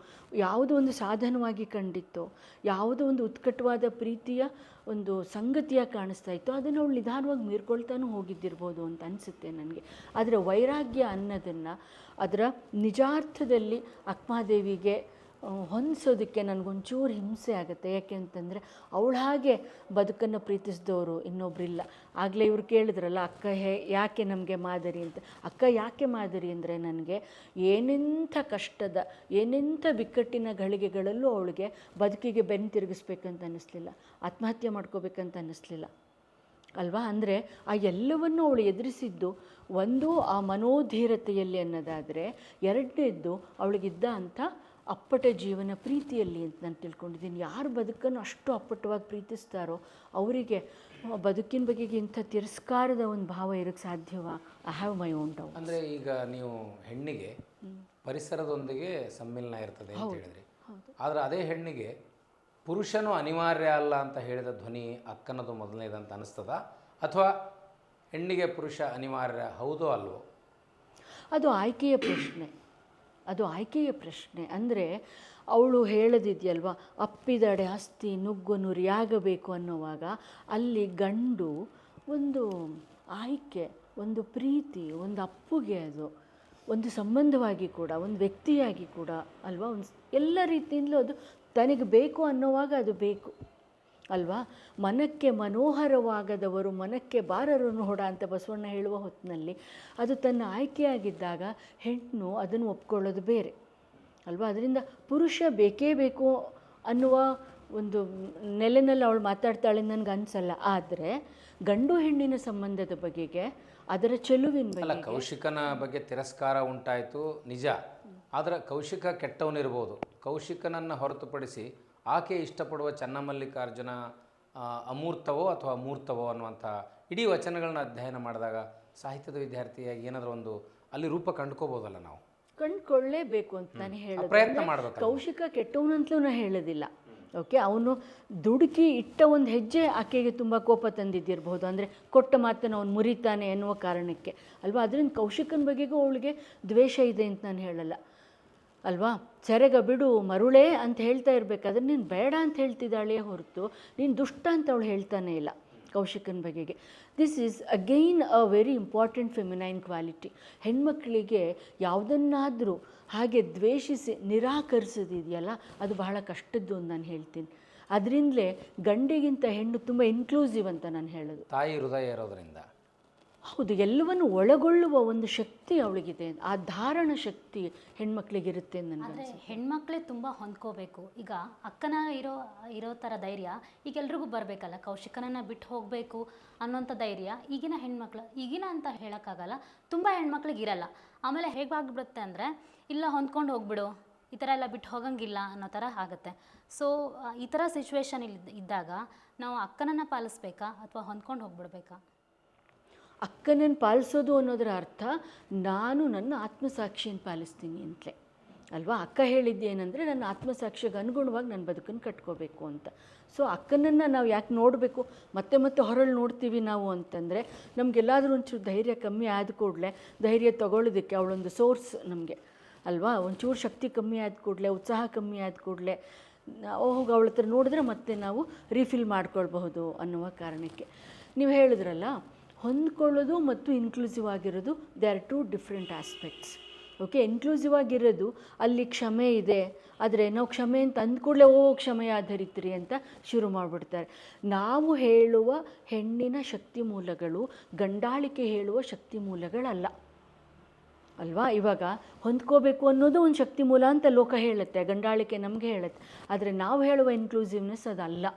ಯಾವುದೋ ಒಂದು ಸಾಧನವಾಗಿ ಕಂಡಿತ್ತೋ, ಯಾವುದೋ ಒಂದು ಉತ್ಕಟವಾದ ಪ್ರೀತಿಯ ಒಂದು ಸಂಗತಿಯ ಕಾಣಿಸ್ತಾ ಇತ್ತು, ಅದನ್ನು ಅವಳು ನಿಧಾನವಾಗಿ ಮೀರ್ಕೊಳ್ತಾನೂ ಹೋಗಿದ್ದಿರ್ಬೋದು ಅಂತ ಅನಿಸುತ್ತೆ ನನಗೆ. ಆದರೆ ವೈರಾಗ್ಯ ಅನ್ನೋದನ್ನು ಅದರ ನಿಜಾರ್ಥದಲ್ಲಿ ಅಕ್ಮಾದೇವಿಗೆ ಹೊಂದಿಸೋದಕ್ಕೆ ನನಗೊಂಚೂರು ಹಿಂಸೆ ಆಗುತ್ತೆ. ಯಾಕೆ ಅಂತಂದರೆ ಅವಳು ಹಾಗೆ ಬದುಕನ್ನು ಪ್ರೀತಿಸಿದವರು ಇನ್ನೊಬ್ಬರಿಲ್ಲ. ಆಗಲೇ ಇವರು ಕೇಳಿದ್ರಲ್ಲ, ಅಕ್ಕ ಯಾಕೆ ನಮಗೆ ಮಾದರಿ ಅಂತ. ಅಕ್ಕ ಯಾಕೆ ಮಾದರಿ ಅಂದರೆ, ನನಗೆ ಏನೆಂಥ ಕಷ್ಟದ ಏನೆಂಥ ಬಿಕ್ಕಟ್ಟಿನ ಗಳಿಗೆಗಳಲ್ಲೂ ಅವಳಿಗೆ ಬದುಕಿಗೆ ಬೆನ್ನು ತಿರುಗಿಸ್ಬೇಕಂತ ಅನ್ನಿಸ್ಲಿಲ್ಲ, ಆತ್ಮಹತ್ಯೆ ಮಾಡ್ಕೋಬೇಕಂತ ಅನ್ನಿಸ್ಲಿಲ್ಲ ಅಲ್ವಾ. ಅಂದರೆ ಆ ಎಲ್ಲವನ್ನು ಅವಳು ಎದುರಿಸಿದ್ದು ಒಂದು ಆ ಮನೋಧೀರತೆಯಲ್ಲಿ ಅನ್ನೋದಾದರೆ, ಎರಡನೇದ್ದು ಅವಳಿಗಿದ್ದ ಅಂಥ ಅಪ್ಪಟ ಜೀವನ ಪ್ರೀತಿಯಲ್ಲಿ ಅಂತ ನಾನು ತಿಳ್ಕೊಂಡಿದ್ದೀನಿ. ಯಾರು ಬದುಕನ್ನು ಅಷ್ಟು ಅಪ್ಪಟವಾಗಿ ಪ್ರೀತಿಸ್ತಾರೋ ಅವರಿಗೆ ಬದುಕಿನ ಬಗೆಗೆ ಇಂಥ ತಿರಸ್ಕಾರದ ಒಂದು ಭಾವ ಇರೋಕ್ಕೆ ಸಾಧ್ಯವಾ? I have my own doubt. ಅಂದರೆ ಈಗ ನೀವು ಹೆಣ್ಣಿಗೆ ಪರಿಸರದೊಂದಿಗೆ ಸಮ್ಮಿಲನ ಇರ್ತದೆ ಅಂತ ಹೇಳಿದ್ರಿ, ಆದರೆ ಅದೇ ಹೆಣ್ಣಿಗೆ ಪುರುಷನು ಅನಿವಾರ್ಯ ಅಲ್ಲ ಅಂತ ಹೇಳಿದ ಧ್ವನಿ ಅಕ್ಕನದು ಮೊದಲನೇದಂತ ಅನಿಸ್ತದ, ಅಥವಾ ಹೆಣ್ಣಿಗೆ ಪುರುಷ ಅನಿವಾರ್ಯ ಹೌದೋ ಅಲ್ವೋ? ಅದು ಆಯ್ಕೆಯ ಪ್ರಶ್ನೆ, ಅದು ಆಯ್ಕೆಯ ಪ್ರಶ್ನೆ. ಅಂದರೆ ಅವಳು ಹೇಳದಿದೆಯಲ್ವ, ಅಪ್ಪಿದಡೆ ಹಸ್ತಿ ನುಗ್ಗು ನುರಿಯಾಗಬೇಕು ಅನ್ನುವಾಗ ಅಲ್ಲಿ ಗಂಡು ಒಂದು ಆಯ್ಕೆ, ಒಂದು ಪ್ರೀತಿ, ಒಂದು ಅಪ್ಪುಗೆ, ಅದು ಒಂದು ಸಂಬಂಧವಾಗಿ ಕೂಡ, ಒಂದು ವ್ಯಕ್ತಿಯಾಗಿ ಕೂಡ ಅಲ್ವಾ, ಒಂದು ಎಲ್ಲ ರೀತಿಯಿಂದಲೂ ಅದು ತನಗೆ ಬೇಕು ಅನ್ನುವಾಗ ಅದು ಬೇಕು ಅಲ್ವಾ. ಮನಕ್ಕೆ ಮನೋಹರವಾಗದವರು ಮನಕ್ಕೆ ಬಾರರು ನೋಡ ಅಂತ ಬಸವಣ್ಣ ಹೇಳುವ ಹೊತ್ತಿನಲ್ಲಿ ಅದು ತನ್ನ ಆಯ್ಕೆಯಾಗಿದ್ದಾಗ ಹೆಣ್ಣು ಅದನ್ನು ಒಪ್ಕೊಳ್ಳೋದು ಬೇರೆ ಅಲ್ವಾ. ಅದರಿಂದ ಪುರುಷ ಬೇಕೇ ಬೇಕು ಅನ್ನುವ ಒಂದು ನೆಲೆನಲ್ಲಿ ಅವಳು ಮಾತಾಡ್ತಾಳೆ ನನಗೆ ಅನಿಸಲ್ಲ. ಆದರೆ ಗಂಡು ಹೆಣ್ಣಿನ ಸಂಬಂಧದ ಬಗೆಗೆ, ಅದರ ಚೆಲುವಿನ ಬಗ್ಗೆ, ಕೌಶಿಕನ ಬಗ್ಗೆ ತಿರಸ್ಕಾರ ಉಂಟಾಯಿತು ನಿಜ, ಆದರೆ ಕೌಶಿಕ ಕೆಟ್ಟವನಿರ್ಬೋದು. ಕೌಶಿಕನನ್ನು ಹೊರತುಪಡಿಸಿ ಆಕೆ ಇಷ್ಟಪಡುವ ಚನ್ನಮಲ್ಲಿಕಾರ್ಜುನ ಅಮೂರ್ತವೋ ಅಥವಾ ಅಮೂರ್ತವೋ ಅನ್ನುವಂಥ ಇಡೀ ವಚನಗಳನ್ನ ಅಧ್ಯಯನ ಮಾಡಿದಾಗ ಸಾಹಿತ್ಯದ ವಿದ್ಯಾರ್ಥಿಯಾಗಿ ಏನಾದರೂ ಒಂದು ಅಲ್ಲಿ ರೂಪ ಕಂಡುಕೋಬೋದಲ್ಲ ನಾವು? ಕಂಡುಕೊಳ್ಳೇಬೇಕು ಅಂತ ನಾನು ಹೇಳೋದು. ಪ್ರಯತ್ನ ಮಾಡಬೇಕು. ಕೌಶಿಕ ಕೆಟ್ಟವನಂತಲೂ ನಾನು ಹೇಳೋದಿಲ್ಲ. ಓಕೆ, ಅವನು ದುಡುಕಿ ಇಟ್ಟ ಒಂದು ಹೆಜ್ಜೆ ಆಕೆಗೆ ತುಂಬ ಕೋಪ ತಂದಿದ್ದಿರಬಹುದು, ಅಂದರೆ ಕೊಟ್ಟ ಮಾತನ್ನು ಅವನು ಮುರಿತಾನೆ ಎನ್ನುವ ಕಾರಣಕ್ಕೆ ಅಲ್ವಾ. ಅದರಿಂದ ಕೌಶಿಕನ ಬಗೆಗೂ ಅವಳಿಗೆ ದ್ವೇಷ ಇದೆ ಅಂತ ನಾನು ಹೇಳಲ್ಲ ಅಲ್ವಾ. ಸೆರೆಗ ಬಿಡು ಮರುಳೇ ಅಂತ ಹೇಳ್ತಾ ಇರಬೇಕಾದ್ರೆ ನೀನು ಬೇಡ ಅಂತ ಹೇಳ್ತಿದ್ದಾಳೆ ಹೊರತು ನೀನು ದುಷ್ಟ ಅಂತ ಅವಳು ಹೇಳ್ತಾನೆ ಇಲ್ಲ ಕೌಶಿಕನ ಬಗೆಗೆ. This is again a very important feminine quality. ಹೆಣ್ಮಕ್ಳಿಗೆ ಯಾವುದನ್ನಾದರೂ ಹಾಗೆ ದ್ವೇಷಿಸಿ ನಿರಾಕರಿಸೋದಿದೆಯಲ್ಲ, ಅದು ಬಹಳ ಕಷ್ಟದ್ದು ಅಂತ ನಾನು ಹೇಳ್ತೀನಿ. ಅದರಿಂದಲೇ ಗಂಡಿಗಿಂತ ಹೆಣ್ಣು ತುಂಬ ಇನ್ಕ್ಲೂಸಿವ್ ಅಂತ ನಾನು ಹೇಳೋದು. ತಾಯಿ ಹೃದಯ ಇರೋದರಿಂದ ಹೌದು, ಎಲ್ಲವನ್ನು ಒಳಗೊಳ್ಳುವ ಒಂದು ಶಕ್ತಿ ಅವಳಿಗಿದೆ, ಆ ಧಾರಣ ಶಕ್ತಿ ಹೆಣ್ಮಕ್ಳಿಗಿರುತ್ತೆ ನನಗೆ. ಆದರೆ ಹೆಣ್ಮಕ್ಳೇ ತುಂಬ ಹೊಂದ್ಕೋಬೇಕು. ಈಗ ಅಕ್ಕನ ಇರೋ ಥರ ಧೈರ್ಯ ಈಗ ಎಲ್ರಿಗೂ ಬರಬೇಕಲ್ಲ. ಕೌಶಿಕನನ್ನು ಬಿಟ್ಟು ಹೋಗಬೇಕು ಅನ್ನೋಂಥ ಧೈರ್ಯ ಈಗಿನ ಅಂತ ಹೇಳೋಕ್ಕಾಗಲ್ಲ, ತುಂಬ ಹೆಣ್ಮಕ್ಳಿಗೆ ಇರಲ್ಲ. ಆಮೇಲೆ ಹೇಗಾಗ್ಬಿಡುತ್ತೆ ಅಂದರೆ, ಇಲ್ಲ ಹೊಂದ್ಕೊಂಡು ಹೋಗ್ಬಿಡು, ಈ ಥರ ಎಲ್ಲ ಬಿಟ್ಟು ಹೋಗಂಗಿಲ್ಲ ಅನ್ನೋ ಥರ ಆಗುತ್ತೆ. ಸೊ ಈ ಥರ ಸಿಚುವೇಶನ್ ಇದ್ದಾಗ ನಾವು ಅಕ್ಕನನ್ನು ಪಾಲಿಸ್ಬೇಕಾ ಅಥವಾ ಹೊಂದ್ಕೊಂಡು ಹೋಗ್ಬಿಡ್ಬೇಕಾ? ಅಕ್ಕನನ್ನು ಪಾಲಿಸೋದು ಅನ್ನೋದರ ಅರ್ಥ ನಾನು ನನ್ನ ಆತ್ಮಸಾಕ್ಷಿಯನ್ನು ಪಾಲಿಸ್ತೀನಿ ಅಂತಲೇ ಅಲ್ವಾ. ಅಕ್ಕ ಹೇಳಿದ್ದೇನೆಂದರೆ ನನ್ನ ಆತ್ಮಸಾಕ್ಷಿಗೆ ಅನುಗುಣವಾಗಿ ನನ್ನ ಬದುಕನ್ನು ಕಟ್ಕೋಬೇಕು ಅಂತ. ಸೊ ಅಕ್ಕನನ್ನು ನಾವು ಯಾಕೆ ನೋಡಬೇಕು, ಮತ್ತೆ ಮತ್ತೆ ಹೊರಳಿ ನೋಡ್ತೀವಿ ನಾವು ಅಂತಂದರೆ, ನಮಗೆಲ್ಲಾದರೂ ಒಂಚೂರು ಧೈರ್ಯ ಕಮ್ಮಿ ಆದ ಕೂಡಲೇ ಧೈರ್ಯ ತಗೊಳ್ಳೋದಕ್ಕೆ ಅವಳೊಂದು ಸೋರ್ಸ್ ನಮಗೆ ಅಲ್ವಾ. ಒಂಚೂರು ಶಕ್ತಿ ಕಮ್ಮಿ ಆದ ಕೂಡಲೇ, ಉತ್ಸಾಹ ಕಮ್ಮಿ ಆದ ಕೂಡಲೇ ಹೋಗಿ ಅವಳ ಹತ್ರ ನೋಡಿದ್ರೆ ಮತ್ತೆ ನಾವು ರೀಫಿಲ್ ಮಾಡ್ಕೊಳ್ಬಹುದು ಅನ್ನುವ ಕಾರಣಕ್ಕೆ. ನೀವು ಹೇಳಿದ್ರಲ್ಲ, ಹೊಂದ್ಕೊಳ್ಳೋದು ಮತ್ತು ಇನ್ಕ್ಲೂಸಿವ್ ಆಗಿರೋದು, they are two different aspects. Okay, inclusive ಆಗಿರೋದು ಅಲ್ಲಿ ಕ್ಷಮೆ ಇದೆ, ಆದರೆ ನಾವು ಕ್ಷಮೆ ಅಂತ ಅಂದ್ಕೂಡಲೇ ಕ್ಷಮೆ ಆಧರಿತ್ರಿ ಅಂತ ಶುರು ಮಾಡಿಬಿಡ್ತಾರೆ. ನಾವು ಹೇಳುವ ಹೆಣ್ಣಿನ ಶಕ್ತಿ ಮೂಲಗಳು ಗಂಡಾಳಿಕೆ ಹೇಳುವ ಶಕ್ತಿ ಮೂಲಗಳಲ್ಲ ಅಲ್ವಾ. ಇವಾಗ ಹೊಂದ್ಕೋಬೇಕು ಅನ್ನೋದು ಒಂದು ಶಕ್ತಿ ಮೂಲ ಅಂತ ಲೋಕ ಹೇಳುತ್ತೆ, ಗಂಡಾಳಿಕೆ ನಮಗೆ ಹೇಳುತ್ತೆ. ಆದರೆ ನಾವು ಹೇಳುವ ಇನ್ಕ್ಲೂಸಿವ್ನೆಸ್ ಅದಲ್ಲ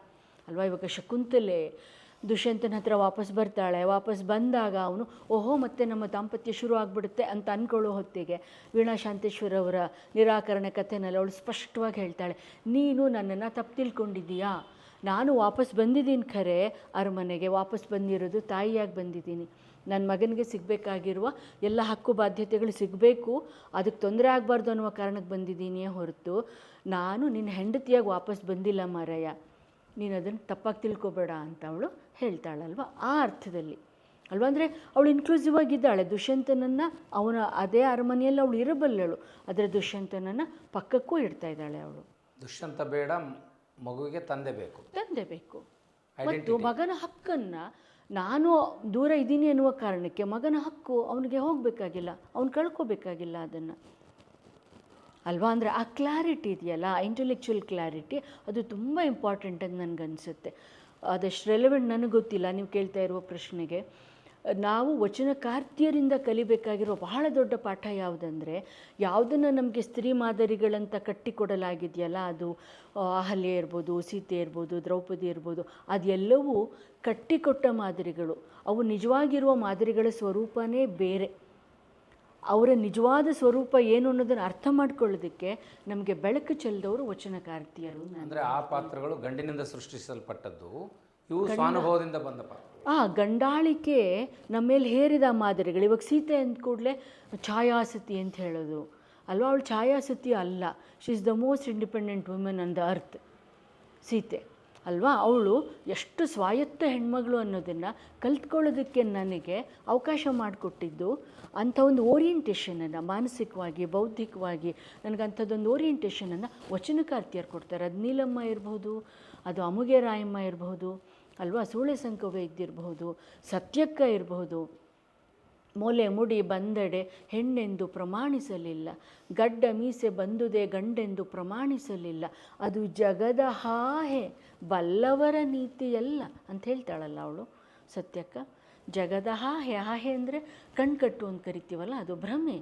ಅಲ್ವಾ. ಇವಾಗ ಶಕುಂತಲೆ ದುಷ್ಯಂತನ ಹತ್ರ ವಾಪಸ್ ಬರ್ತಾಳೆ, ವಾಪಸ್ ಬಂದಾಗ ಅವನು ಮತ್ತೆ ನಮ್ಮ ದಾಂಪತ್ಯ ಶುರು ಆಗಿಬಿಡುತ್ತೆ ಅಂತ ಅಂದ್ಕೊಳ್ಳೋ ಹೊತ್ತಿಗೆ ವೀಣಾ ಶಾಂತೇಶ್ವರ ಅವರ ನಿರಾಕರಣೆ ಕಥೆನಲ್ಲಿ ಅವಳು ಸ್ಪಷ್ಟವಾಗಿ ಹೇಳ್ತಾಳೆ, ನೀನು ನನ್ನನ್ನು ತಪ್ಪು ತಿಳ್ಕೊಂಡಿದ್ದೀಯಾ, ನಾನು ವಾಪಸ್ ಬಂದಿದ್ದೀನಿ ಖರೆ, ಅರಮನೆಗೆ ವಾಪಸ್ ಬಂದಿರೋದು ತಾಯಿಯಾಗಿ ಬಂದಿದ್ದೀನಿ, ನನ್ನ ಮಗನಿಗೆ ಸಿಗಬೇಕಾಗಿರುವ ಎಲ್ಲ ಹಕ್ಕು ಬಾಧ್ಯತೆಗಳು ಸಿಗಬೇಕು, ಅದಕ್ಕೆ ತೊಂದರೆ ಆಗಬಾರ್ದು ಅನ್ನುವ ಕಾರಣಕ್ಕೆ ಬಂದಿದ್ದೀನಿಯೇ ಹೊರತು ನಾನು ನಿನ್ನ ಹೆಂಡತಿಯಾಗಿ ವಾಪಸ್ ಬಂದಿಲ್ಲ ಮಾರಾಯ, ನೀನು ಅದನ್ನು ತಪ್ಪಾಗಿ ತಿಳ್ಕೊಬೇಡ ಅಂತ ಅವಳು ಹೇಳ್ತಾಳಲ್ವ. ಆ ಅರ್ಥದಲ್ಲಿ ಅಲ್ವಾ. ಅಂದರೆ ಅವಳು ಇನ್ಕ್ಲೂಸಿವ್ ಆಗಿದ್ದಾಳೆ. ದುಷ್ಯಂತನನ್ನು ಅವನ ಅದೇ ಅರಮನೆಯಲ್ಲಿ ಅವಳು ಇರಬಲ್ಲಳು, ಆದರೆ ದುಷ್ಯಂತನನ್ನು ಪಕ್ಕಕ್ಕೂ ಇಡ್ತಾ ಇದ್ದಾಳೆ ಅವಳು. ದುಷ್ಯಂತ ಬೇಡ, ಮಗುವಿಗೆ ತಂದೆ ಬೇಕು ಮತ್ತು ಮಗನ ಹಕ್ಕನ್ನು ನಾನು ದೂರ ಇದ್ದೀನಿ ಅನ್ನುವ ಕಾರಣಕ್ಕೆ ಮಗನ ಹಕ್ಕು ಅವನಿಗೆ ಹೋಗಬೇಕಾಗಿಲ್ಲ, ಅವನು ಕಳ್ಕೋಬೇಕಾಗಿಲ್ಲ ಅದನ್ನು ಅಲ್ವಾ. ಅಂದರೆ ಆ ಕ್ಲಾರಿಟಿ ಇದೆಯಲ್ಲ, ಇಂಟೆಲೆಕ್ಚುಯಲ್ ಕ್ಲಾರಿಟಿ, ಅದು ತುಂಬ ಇಂಪಾರ್ಟೆಂಟ್ ಅಂತ ನನಗನ್ಸುತ್ತೆ. ಅದಷ್ಟು ರೆಲೆವೆಂಟ್ ನನಗೆ ಗೊತ್ತಿಲ್ಲ ನೀವು ಕೇಳ್ತಾ ಇರುವ ಪ್ರಶ್ನೆಗೆ. ನಾವು ವಚನಕಾರ್ತಿಯರಿಂದ ಕಲಿಬೇಕಾಗಿರೋ ಬಹಳ ದೊಡ್ಡ ಪಾಠ ಯಾವುದಂದರೆ, ಯಾವುದನ್ನು ನಮಗೆ ಸ್ತ್ರೀ ಮಾದರಿಗಳಂತ ಕಟ್ಟಿಕೊಡಲಾಗಿದೆಯಲ್ಲ, ಅದು ಅಹಲ್ಯೆ ಇರ್ಬೋದು, ಸೀತೆ ಇರ್ಬೋದು, ದ್ರೌಪದಿ ಇರ್ಬೋದು, ಅದೆಲ್ಲವೂ ಕಟ್ಟಿಕೊಟ್ಟ ಮಾದರಿಗಳು. ಅವು ನಿಜವಾಗಿರುವ ಮಾದರಿಗಳ ಸ್ವರೂಪನೇ ಬೇರೆ. ಅವರ ನಿಜವಾದ ಸ್ವರೂಪ ಏನು ಅನ್ನೋದನ್ನು ಅರ್ಥ ಮಾಡ್ಕೊಳ್ಳೋದಕ್ಕೆ ನಮಗೆ ಬೆಳಕು ಚೆಲ್ಲಿದವರು ವಚನಕಾರ್ತಿಯರು. ಅಂದರೆ ಆ ಪಾತ್ರಗಳು ಗಂಡಿನಿಂದ ಸೃಷ್ಟಿಸಲ್ಪಟ್ಟದ್ದು, ಇವು ಸ್ವಾನುಭವದಿಂದ ಬಂದ ಪಾತ್ರ. ಗಂಡಾಳಿಕೆ ನಮ್ಮ ಮೇಲೆ ಹೇರಿದ ಮಾದರಿಗಳು. ಇವಾಗ ಸೀತೆ ಅಂದ ಕೂಡಲೇ ಛಾಯಾಸತಿ ಅಂತ ಹೇಳೋದು ಅಲ್ವಾ? ಅವಳು ಛಾಯಾಸತಿ ಅಲ್ಲ. She is the most independent women on the earth, Sita ಅಲ್ವಾ? ಅವಳು ಎಷ್ಟು ಸ್ವಾಯತ್ತ ಹೆಣ್ಮಗಳು ಅನ್ನೋದನ್ನು ಕಲ್ತ್ಕೊಳ್ಳೋದಕ್ಕೆ ನನಗೆ ಅವಕಾಶ ಮಾಡಿಕೊಟ್ಟಿದ್ದು ಅಂಥ ಒಂದು ಓರಿಯೆಂಟೇಷನನ್ನು, ಮಾನಸಿಕವಾಗಿ ಬೌದ್ಧಿಕವಾಗಿ ನನಗಂಥದ್ದೊಂದು ಓರಿಯೆಂಟೇಷನನ್ನು ವಚನಕಾರ್ತಿಯರು ಕೊಡ್ತಾರೆ. ಅದು ನೀಲಮ್ಮ ಇರ್ಬೋದು, ಅದು ಅಮುಗೆ ರಾಯಮ್ಮ ಇರಬಹುದು ಅಲ್ವಾ, ಸೂಳೆ ಸಂಕವೆ ಇದ್ದಿರಬಹುದು, ಸತ್ಯಕ್ಕ ಇರಬಹುದು. ಮೊಲೆ ಮುಡಿ ಬಂದಡೆ ಹೆಣ್ಣೆಂದು ಪ್ರಮಾಣಿಸಲಿಲ್ಲ, ಗಡ್ಡ ಮೀಸೆ ಬಂದುದೇ ಗಂಡೆಂದು ಪ್ರಮಾಣಿಸಲಿಲ್ಲ, ಅದು ಜಗದ ಹಾಹೆ ಬಲ್ಲವರ ನೀತಿಯಲ್ಲ ಅಂತ ಹೇಳ್ತಾಳಲ್ಲ ಅವಳು ಸತ್ಯಕ್ಕ. ಜಗದ ಹಾಹೆ, ಹಾಹೆ ಅಂದರೆ ಕಣ್ಕಟ್ಟು ಅಂತ ಕರಿತೀವಲ್ಲ, ಅದು ಭ್ರಮೆ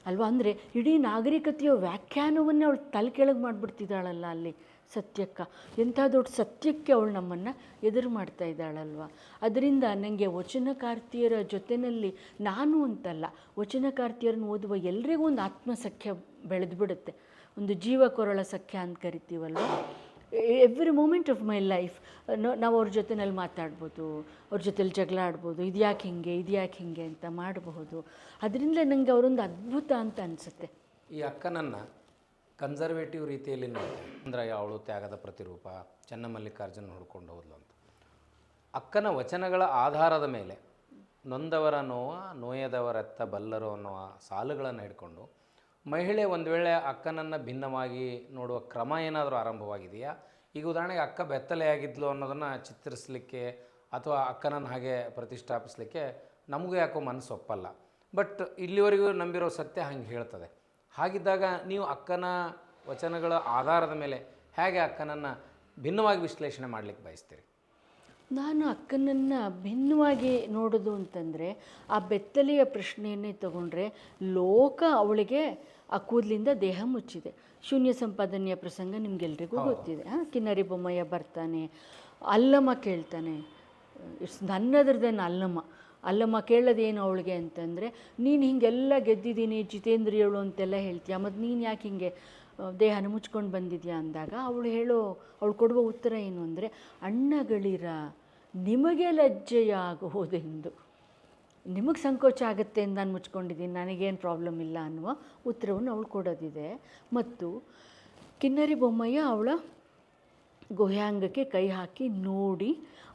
ಅಲ್ವಾ? ಅಂದರೆ ಇಡೀ ನಾಗರಿಕತೆಯ ವ್ಯಾಖ್ಯಾನವನ್ನೇ ಅವಳು ತಲೆ ಕೆಳಗೆ ಮಾಡಿಬಿಡ್ತಿದ್ದಾಳಲ್ಲ ಅಲ್ಲಿ ಸತ್ಯಕ್ಕ. ಎಂಥ ದೊಡ್ಡ ಸತ್ಯಕ್ಕೆ ಅವಳು ನಮ್ಮನ್ನು ಎದುರು ಮಾಡ್ತಾ ಇದ್ದಾಳಲ್ವ. ಅದರಿಂದ ನನಗೆ ವಚನಕಾರ್ತಿಯರ ಜೊತೆಯಲ್ಲಿ ನಾನು ಅಂತಲ್ಲ, ವಚನಕಾರ್ತಿಯರನ್ನು ಓದುವ ಎಲ್ರಿಗೂ ಒಂದು ಆತ್ಮಸಖ್ಯ ಬೆಳೆದು ಬಿಡುತ್ತೆ, ಒಂದು ಜೀವ ಕೊರಳ ಸಖ್ಯ ಅಂತ ಕರಿತೀವಲ್ವ. Every moment of my life ನಾವು ಅವ್ರ ಜೊತೆಯಲ್ಲಿ ಮಾತಾಡ್ಬೋದು, ಅವ್ರ ಜೊತೆಲಿ ಜಗಳ ಆಡ್ಬೋದು, ಇದ್ಯಾಕೆ ಹಿಂಗೆ ಅಂತ ಮಾಡಬಹುದು. ಅದರಿಂದ ನನಗೆ ಅವರೊಂದು ಅದ್ಭುತ ಅಂತ ಅನಿಸುತ್ತೆ. ಈ ಅಕ್ಕನನ್ನು ಕನ್ಸರ್ವೇಟಿವ್ ರೀತಿಯಲ್ಲಿ ನೋಡ್ತಾರೆ. ಅಂದರೆ ಅವಳು ತ್ಯಾಗದ ಪ್ರತಿರೂಪ, ಚೆನ್ನಮಲ್ಲಿಕಾರ್ಜುನ ಹುಡ್ಕೊಂಡು ಹೋದ್ಲು ಅಂತ. ಅಕ್ಕನ ವಚನಗಳ ಆಧಾರದ ಮೇಲೆ ನೊಂದವರ ನೋವ ನೋಯದವರೆತ್ತ ಬಲ್ಲರು ಅನ್ನುವ ಸಾಲುಗಳನ್ನು ಹಿಡ್ಕೊಂಡು ಮಹಿಳೆ ಒಂದು ವೇಳೆ ಅಕ್ಕನನ್ನು ಭಿನ್ನವಾಗಿ ನೋಡುವ ಕ್ರಮ ಏನಾದರೂ ಆರಂಭವಾಗಿದೆಯಾ? ಈಗ ಉದಾಹರಣೆಗೆ ಅಕ್ಕ ಬೆತ್ತಲೆಯಾಗಿದ್ಲು ಅನ್ನೋದನ್ನು ಚಿತ್ರಿಸಲಿಕ್ಕೆ ಅಥವಾ ಅಕ್ಕನನ್ನು ಹಾಗೆ ಪ್ರತಿಷ್ಠಾಪಿಸಲಿಕ್ಕೆ ನಮಗೂ ಯಾಕೋ ಮನಸ್ಸು ಒಪ್ಪಲ್ಲ. ಬಟ್ ಇಲ್ಲಿವರೆಗೂ ನಂಬಿರೋ ಸತ್ಯ ಹಂಗೆ ಹೇಳ್ತದೆ. ಹಾಗಿದ್ದಾಗ ನೀವು ಅಕ್ಕನ ವಚನಗಳ ಆಧಾರದ ಮೇಲೆ ಹೇಗೆ ಅಕ್ಕನನ್ನು ಭಿನ್ನವಾಗಿ ವಿಶ್ಲೇಷಣೆ ಮಾಡಲಿಕ್ಕೆ ಬಯಸ್ತೀರಿ? ನಾನು ಅಕ್ಕನನ್ನು ಭಿನ್ನವಾಗಿ ನೋಡೋದು ಅಂತಂದರೆ, ಆ ಬೆತ್ತಲೆಯ ಪ್ರಶ್ನೆಯನ್ನೇ ತಗೊಂಡ್ರೆ, ಲೋಕ ಅವಳಿಗೆ ಆ ಕೂದಲಿಂದ ದೇಹ ಮುಚ್ಚಿದೆ. ಶೂನ್ಯ ಸಂಪಾದನೆಯ ಪ್ರಸಂಗ ನಿಮಗೆಲ್ರಿಗೂ ಗೊತ್ತಿದೆ. ಕಿನ್ನರಿ ಬೊಮ್ಮಯ್ಯ ಬರ್ತಾನೆ, ಅಲ್ಲಮ್ಮ ಕೇಳ್ತಾನೆ, ಇಟ್ಸ್ ನನ್ನದ್ರದ್ದೇನು ಅಲ್ಲಮ್ಮ ಕೇಳೋದೇನು ಅವಳಿಗೆ ಅಂತಂದರೆ, ನೀನು ಹೀಗೆಲ್ಲ ಗೆದ್ದಿದ್ದೀನಿ ಜಿತೇಂದ್ರಿಯಳು ಅಂತೆಲ್ಲ ಹೇಳ್ತೀಯ, ಮತ್ತು ನೀನು ಯಾಕೆ ಹಿಂಗೆ ದೇಹನ ಮುಚ್ಕೊಂಡು ಬಂದಿದ್ಯಾ ಅಂದಾಗ ಅವಳು ಕೊಡುವ ಉತ್ತರ ಏನು ಅಂದರೆ, ಅಣ್ಣಗಳಿರ ನಿಮಗೆ ಲಜ್ಜೆಯಾಗುವುದೆಂದು, ನಿಮಗೆ ಸಂಕೋಚ ಆಗುತ್ತೆ ಅಂತ ನಾನು ಮುಚ್ಕೊಂಡಿದ್ದೀನಿ, ನನಗೇನು ಪ್ರಾಬ್ಲಮ್ ಇಲ್ಲ ಅನ್ನುವ ಉತ್ತರವನ್ನು ಅವಳು ಕೊಡೋದಿದೆ. ಮತ್ತು ಕಿನ್ನರಿ ಬೊಮ್ಮಯ್ಯ ಅವಳ ಗುಹ್ಯಾಂಗಕ್ಕೆ ಕೈ ಹಾಕಿ ನೋಡಿ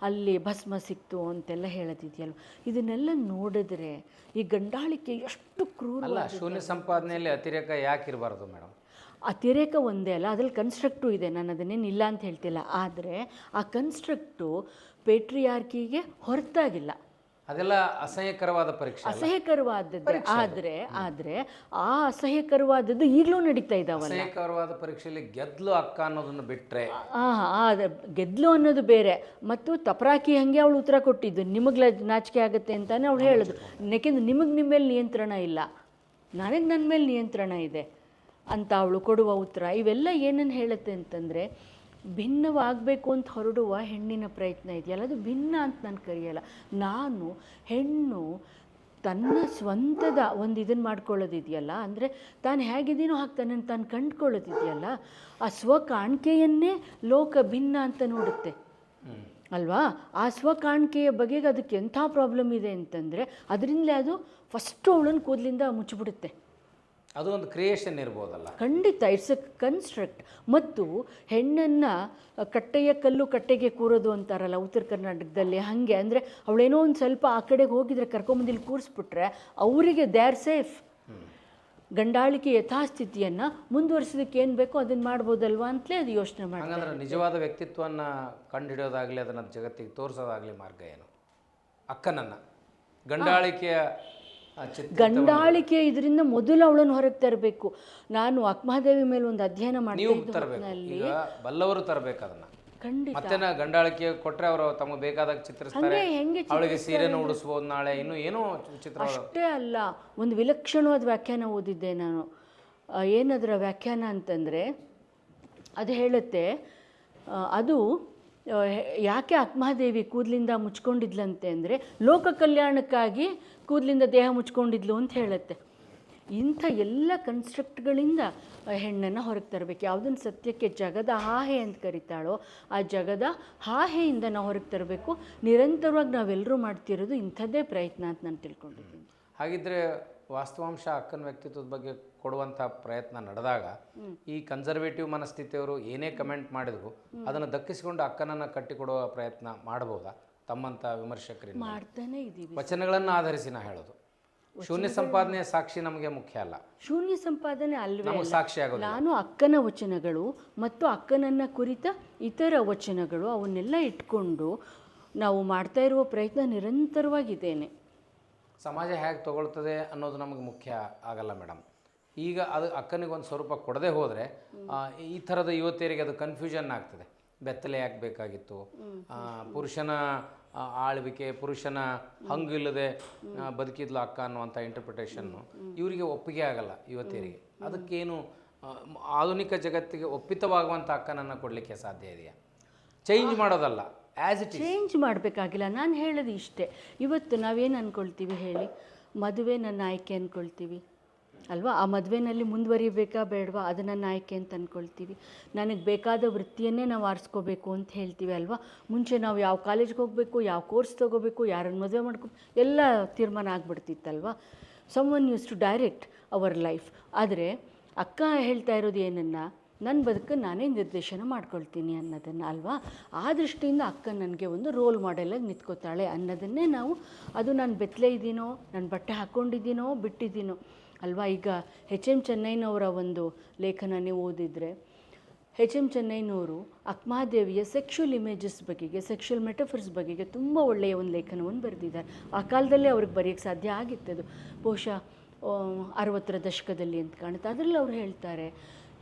ಅಲ್ಲಿ ಭಸ್ಮ ಸಿಕ್ತು ಅಂತೆಲ್ಲ ಹೇಳೋದಿದೆಯಲ್ವ. ಇದನ್ನೆಲ್ಲ ನೋಡಿದ್ರೆ ಈ ಗಂಡಾಳಿಕೆ ಎಷ್ಟು ಕ್ರೂರ. ಅಲ್ಲ, ಶೂನ್ಯ ಸಂಪಾದನೆಯಲ್ಲಿ ಅತಿರೇಕ ಯಾಕೆ ಇರಬಾರ್ದು ಮೇಡಮ್? ಅತಿರೇಕ ಒಂದೇ ಅಲ್ಲ, ಅದ್ರಲ್ಲಿ ಕನ್ಸ್ಟ್ರಕ್ಟು ಇದೆ, ನಾನು ಅದನ್ನೇನು ಇಲ್ಲ ಅಂತ ಹೇಳ್ತಿಲ್ಲ. ಆದರೆ ಆ ಕನ್ಸ್ಟ್ರಕ್ಟು ಪೇಟ್ರಿಯಾರ್ಕಿಗೆ ಹೊರತಾಗಿಲ್ಲ. ಅದೆಲ್ಲ ಅಸಹ್ಯಕರವಾದ ಪರೀಕ್ಷೆ, ಅಸಹ್ಯಕರವಾದದ್ದು. ಆದರೆ ಆ ಅಸಹ್ಯಕರವಾದದ್ದು ಈಗಲೂ ನಡೀತಾ ಇದ್ದಾವಲ್ಲ. ಅಸಹ್ಯಕರವಾದ ಪರೀಕ್ಷೆಯಲ್ಲಿ ಗೆದ್ಲು ಅಕ್ಕ ಅನ್ನೋದನ್ನು ಬಿಟ್ಟರೆ, ಗೆದ್ಲು ಅನ್ನೋದು ಬೇರೆ. ಮತ್ತು ತಪರಾಕಿ ಹಾಗೆ ಅವಳು ಉತ್ತರ ಕೊಟ್ಟಿದ್ದು, ನಿಮಗೆ ನಾಚಿಕೆ ಆಗುತ್ತೆ ಅಂತಾನೆ ಅವಳು ಹೇಳಿದ್ರು. ಯಾಕೆಂದ್ರೆ ನಿಮಗೆ ನಿಮ್ಮ ಮೇಲೆ ನಿಯಂತ್ರಣ ಇಲ್ಲ, ನನಗೆ ನನ್ನ ಮೇಲೆ ನಿಯಂತ್ರಣ ಇದೆ ಅಂತ ಅವಳು ಕೊಡುವ ಉತ್ತರ. ಇವೆಲ್ಲ ಏನನ್ನು ಹೇಳುತ್ತೆ ಅಂತಂದರೆ, ಭಿನ್ನವಾಗಬೇಕು ಅಂತ ಹೊರಡುವ ಹೆಣ್ಣಿನ ಪ್ರಯತ್ನ ಇದೆಯಲ್ಲ, ಅದು ಭಿನ್ನ ಅಂತ ನಾನು ಕರೆಯಲ್ಲ. ಹೆಣ್ಣು ತನ್ನ ಸ್ವಂತದ ಒಂದು ಇದನ್ನು ಮಾಡ್ಕೊಳ್ಳೋದಿದೆಯಲ್ಲ, ಅಂದರೆ ತಾನು ಹೇಗಿದ್ದೀನೋ ಹಾಗೆ ತನ್ನನ್ನು ತಾನು ಕಂಡುಕೊಳ್ಳೋದಿದೆಯಲ್ಲ, ಆ ಸ್ವಕಾಣಿಕೆಯನ್ನೇ ಲೋಕ ಭಿನ್ನ ಅಂತ ನೋಡುತ್ತೆ ಅಲ್ವಾ. ಆ ಸ್ವಕಾಣಿಕೆಯ ಬಗೆಗೆ ಅದಕ್ಕೆ ಎಂಥ ಪ್ರಾಬ್ಲಮ್ ಇದೆ ಅಂತಂದರೆ, ಅದರಿಂದಲೇ ಅದು ಫಸ್ಟು ಅವಳನ್ನು ಕೂದಲಿಂದ ಮುಚ್ಚಿಬಿಡುತ್ತೆ. ಅದು ಒಂದು ಕ್ರಿಯೇಷನ್ ಇರ್ಬೋದಲ್ಲ? ಖಂಡಿತ, ಇಟ್ಸ್ ಎ ಕನ್ಸ್ಟ್ರಕ್ಟ್. ಮತ್ತು ಹೆಣ್ಣನ್ನು ಕಟ್ಟೆಯ ಕಲ್ಲು ಕಟ್ಟೆಗೆ ಕೂರೋದು ಅಂತಾರಲ್ಲ ಉತ್ತರ ಕರ್ನಾಟಕದಲ್ಲಿ, ಹಾಗೆ. ಅಂದರೆ ಅವಳೇನೋ ಒಂದು ಸ್ವಲ್ಪ ಆ ಕಡೆಗೆ ಹೋಗಿದ್ರೆ ಕರ್ಕೊಂಬಂದಿಲ್ಲಿ ಕೂರಿಸ್ಬಿಟ್ರೆ ಅವರಿಗೆ ದೇ ಆರ್ ಸೇಫ್. ಗಂಡಾಳಿಕೆ ಯಥಾಸ್ಥಿತಿಯನ್ನು ಮುಂದುವರಿಸೋದಕ್ಕೆ ಏನು ಬೇಕೋ ಅದನ್ನು ಮಾಡ್ಬೋದಲ್ವಾ ಅಂತಲೇ ಅದು ಯೋಚನೆ ಮಾಡಿ. ಹಾಗಂದ್ರೆ ನಿಜವಾದ ವ್ಯಕ್ತಿತ್ವವನ್ನು ಕಂಡುಹಿಡಿಯೋದಾಗಲಿ ಅದನ್ನು ಜಗತ್ತಿಗೆ ತೋರಿಸೋದಾಗಲಿ ಮಾರ್ಗ ಏನು? ಅಕ್ಕನನ್ನು ಗಂಡಾಳಿಕೆ ಇದರಿಂದ ಮೊದಲು ಅವಳನ್ನು ಹೊರಗೆ ತರಬೇಕು. ನಾನು ಅಕ್ಮಹಾದೇವಿ ಮೇಲೆ ಒಂದು ಅಧ್ಯಯನ ಮಾಡ್ತೀನಿ, ಬಲ್ಲವರು ತರಬೇಕು ಅದನ್ನು. ಖಂಡಿತ. ಮತ್ತೆ ಗಂಡಾಳಿಕೆ ಕೊಟ್ಟರೆ ಅವರು ತಮಗೆ ಬೇಕಾದಾಗ ಚಿತ್ರಿಸ್ತಾರೆ, ಅವಳಿಗೆ ಸೀರೆನ ಉಡಿಸ್ಬೋದು ನಾಳೆ, ಇನ್ನು ಏನೋ ಚಿತ್ರ. ಅಷ್ಟೇ ಅಲ್ಲ, ಒಂದು ವಿಲಕ್ಷಣವಾದ ವ್ಯಾಖ್ಯಾನ ಓದಿದ್ದೆ ನಾನು. ಏನದರ ವ್ಯಾಖ್ಯಾನ ಅಂತಂದರೆ, ಅದು ಹೇಳುತ್ತೆ, ಅದು ಯಾಕೆ ಅಕ್ಮಹಾದೇವಿ ಕೂದಲಿಂದ ಮುಚ್ಕೊಂಡಿದ್ಲಂತೆ ಅಂದರೆ ಲೋಕ ಕಲ್ಯಾಣಕ್ಕಾಗಿ ಕೂದಲಿಂದ ದೇಹ ಮುಚ್ಕೊಂಡಿದ್ಲು ಅಂತ ಹೇಳುತ್ತೆ. ಇಂಥ ಎಲ್ಲ ಕನ್ಸ್ಟ್ರಕ್ಟ್ಗಳಿಂದ ಹೆಣ್ಣನ್ನು ಹೊರಗೆ ತರಬೇಕು. ಯಾವುದನ್ನು ಸತ್ಯಕ್ಕೆ ಜಗದ ಹಾಹೆ ಅಂತ ಕರಿತಾಳೋ ಆ ಜಗದ ಹಾಹೆಯಿಂದ ನಾವು ಹೊರಗೆ ತರಬೇಕು. ನಿರಂತರವಾಗಿ ನಾವೆಲ್ಲರೂ ಮಾಡ್ತಿರೋದು ಇಂಥದ್ದೇ ಪ್ರಯತ್ನ ಅಂತ ನಾನು ತಿಳ್ಕೊಂಡಿದ್ದೀನಿ. ಹಾಗಿದ್ರೆ ವಾಸ್ತವಾಂಶ ಅಕ್ಕನ ವ್ಯಕ್ತಿತ್ವದ ಬಗ್ಗೆ ಕೊಡುವಂಥ ಪ್ರಯತ್ನ ನಡೆದಾಗ ಈ ಕನ್ಸರ್ವೇಟಿವ್ ಮನಸ್ಥಿತಿಯವರು ಏನೇ ಕಮೆಂಟ್ ಮಾಡಿದ್ರು ಅದನ್ನು ದಕ್ಕಿಸಿಕೊಂಡು ಅಕ್ಕನನ್ನು ಕಟ್ಟಿಕೊಡುವ ಪ್ರಯತ್ನ ಮಾಡಬಹುದಾ? ತಮ್ಮಂಥ ವಿಮರ್ಶಕರಿಂದ ಮಾಡ್ತಾನೆ ಇದ್ದೀವಿ. ವಚನಗಳನ್ನು ಆಧರಿಸಿ ನಾ ಹೇಳೋದು, ಶೂನ್ಯ ಸಂಪಾದನೆಯ ಸಾಕ್ಷಿ ನಮಗೆ ಮುಖ್ಯ ಅಲ್ಲ. ಶೂನ್ಯ ಸಂಪಾದನೆ ಅಲ್ವೇ ನಮಗೆ ಸಾಕ್ಷಿ ಆಗೋದು. ನಾನು ಅಕ್ಕನ ವಚನಗಳು ಮತ್ತು ಅಕ್ಕನನ್ನು ಕುರಿತ ಇತರ ವಚನಗಳು ಅವನ್ನೆಲ್ಲ ಇಟ್ಕೊಂಡು ನಾವು ಮಾಡ್ತಾ ಇರುವ ಪ್ರಯತ್ನ ನಿರಂತರವಾಗಿದ್ದೇನೆ. ಸಮಾಜ ಹೇಗೆ ತಗೊಳ್ತದೆ ಅನ್ನೋದು ನಮಗೆ ಮುಖ್ಯ ಆಗಲ್ಲ ಮೇಡಮ್. ಈಗ ಅದು ಅಕ್ಕನಿಗೊಂದು ಸ್ವರೂಪ ಕೊಡದೆ ಹೋದರೆ ಈ ಥರದ ಯುವತಿಯರಿಗೆ ಅದು ಕನ್ಫ್ಯೂಷನ್ ಆಗ್ತದೆ. ಬೆತ್ತಲೆ ಆಗಬೇಕಾಗಿತ್ತು, ಪುರುಷನ ಆಳ್ವಿಕೆ, ಪುರುಷನ ಹಂಗಿಲ್ಲದೆ ಬದುಕಿದ್ಲು ಅಕ್ಕ ಅನ್ನುವಂಥ ಇಂಟರ್ಪ್ರಿಟೇಷನ್ನು ಇವರಿಗೆ ಒಪ್ಪಿಗೆ ಆಗಲ್ಲ ಯುವತಿಯರಿಗೆ. ಅದಕ್ಕೇನು ಆಧುನಿಕ ಜಗತ್ತಿಗೆ ಒಪ್ಪಿತವಾಗುವಂಥ ಅಕ್ಕನನ್ನು ಕೊಡಲಿಕ್ಕೆ ಸಾಧ್ಯ ಇದೆಯಾ? ಚೇಂಜ್ ಮಾಡೋದಲ್ಲ, ಆ್ಯಸ್ ಇಟ್ ಈಸ್. ಚೇಂಜ್ ಮಾಡಬೇಕಾಗಿಲ್ಲ. ನಾನು ಹೇಳೋದು ಇಷ್ಟೇ, ಇವತ್ತು ನಾವೇನು ಅಂದ್ಕೊಳ್ತೀವಿ ಹೇಳಿ, ಮದುವೆ ನನ್ನ ಆಯ್ಕೆ ಅಂದ್ಕೊಳ್ತೀವಿ ಅಲ್ವಾ? ಆ ಮದುವೆನಲ್ಲಿ ಮುಂದುವರಿಬೇಕಾ ಬೇಡವಾ ಅದು ನನ್ನ ಆಯ್ಕೆ ಅಂತ ಅಂದ್ಕೊಳ್ತೀವಿ. ನನಗೆ ಬೇಕಾದ ವೃತ್ತಿಯನ್ನೇ ನಾವು ಆರಿಸ್ಕೋಬೇಕು ಅಂತ ಹೇಳ್ತೀವಿ ಅಲ್ವಾ? ಮುಂಚೆ ನಾವು ಯಾವ ಕಾಲೇಜ್ಗೆ ಹೋಗಬೇಕು, ಯಾವ ಕೋರ್ಸ್ ತೊಗೋಬೇಕು, ಯಾರನ್ನು ಮದುವೆ ಮಾಡ್ಕೊ ಎಲ್ಲ ತೀರ್ಮಾನ ಆಗಿಬಿಡ್ತಿತ್ತಲ್ವ. Someone use to direct our life. ಆದರೆ ಅಕ್ಕ ಹೇಳ್ತಾ ಇರೋದು ಏನನ್ನ, ನನ್ನ ಬದುಕನ್ನು ನಾನೇ ನಿರ್ದೇಶನ ಮಾಡ್ಕೊಳ್ತೀನಿ ಅನ್ನೋದನ್ನು ಅಲ್ವಾ? ಆ ದೃಷ್ಟಿಯಿಂದ ಅಕ್ಕ ನನಗೆ ಒಂದು ರೋಲ್ ಮಾಡೆಲಾಗಿ ನಿಂತ್ಕೋತಾಳೆ ಅನ್ನೋದನ್ನೇ ನಾವು, ಅದು ನಾನು ಬೆತ್ತಲೆ ಇದ್ದೀನೋ, ನಾನು ಬಟ್ಟೆ ಹಾಕ್ಕೊಂಡಿದ್ದೀನೋ ಬಿಟ್ಟಿದ್ದೀನೋ ಅಲ್ವಾ? ಈಗ ಎಚ್.ಎಮ್. ಚೆನ್ನೈನವರ ಒಂದು ಲೇಖನ ನೀವು ಓದಿದರೆ, ಎಚ್.ಎಮ್. ಚೆನ್ನೈನವರು ಅಕ್ಮಹಾದೇವಿಯ ಸೆಕ್ಷುವಲ್ ಇಮೇಜಸ್ ಬಗೆಗೆ, ಸೆಕ್ಷುವಲ್ ಮೆಟಫರ್ಸ್ ಬಗೆಗೆ ತುಂಬ ಒಳ್ಳೆಯ ಒಂದು ಲೇಖನವನ್ನು ಬರೆದಿದ್ದಾರೆ. ಆ ಕಾಲದಲ್ಲೇ ಅವ್ರಿಗೆ ಬರೆಯೋಕ್ಕೆ ಸಾಧ್ಯ ಆಗಿತ್ತದು, ಬಹುಶಃ 60ರ ದಶಕದಲ್ಲಿ ಅಂತ ಕಾಣುತ್ತೆ. ಅದರಲ್ಲಿ ಅವ್ರು ಹೇಳ್ತಾರೆ,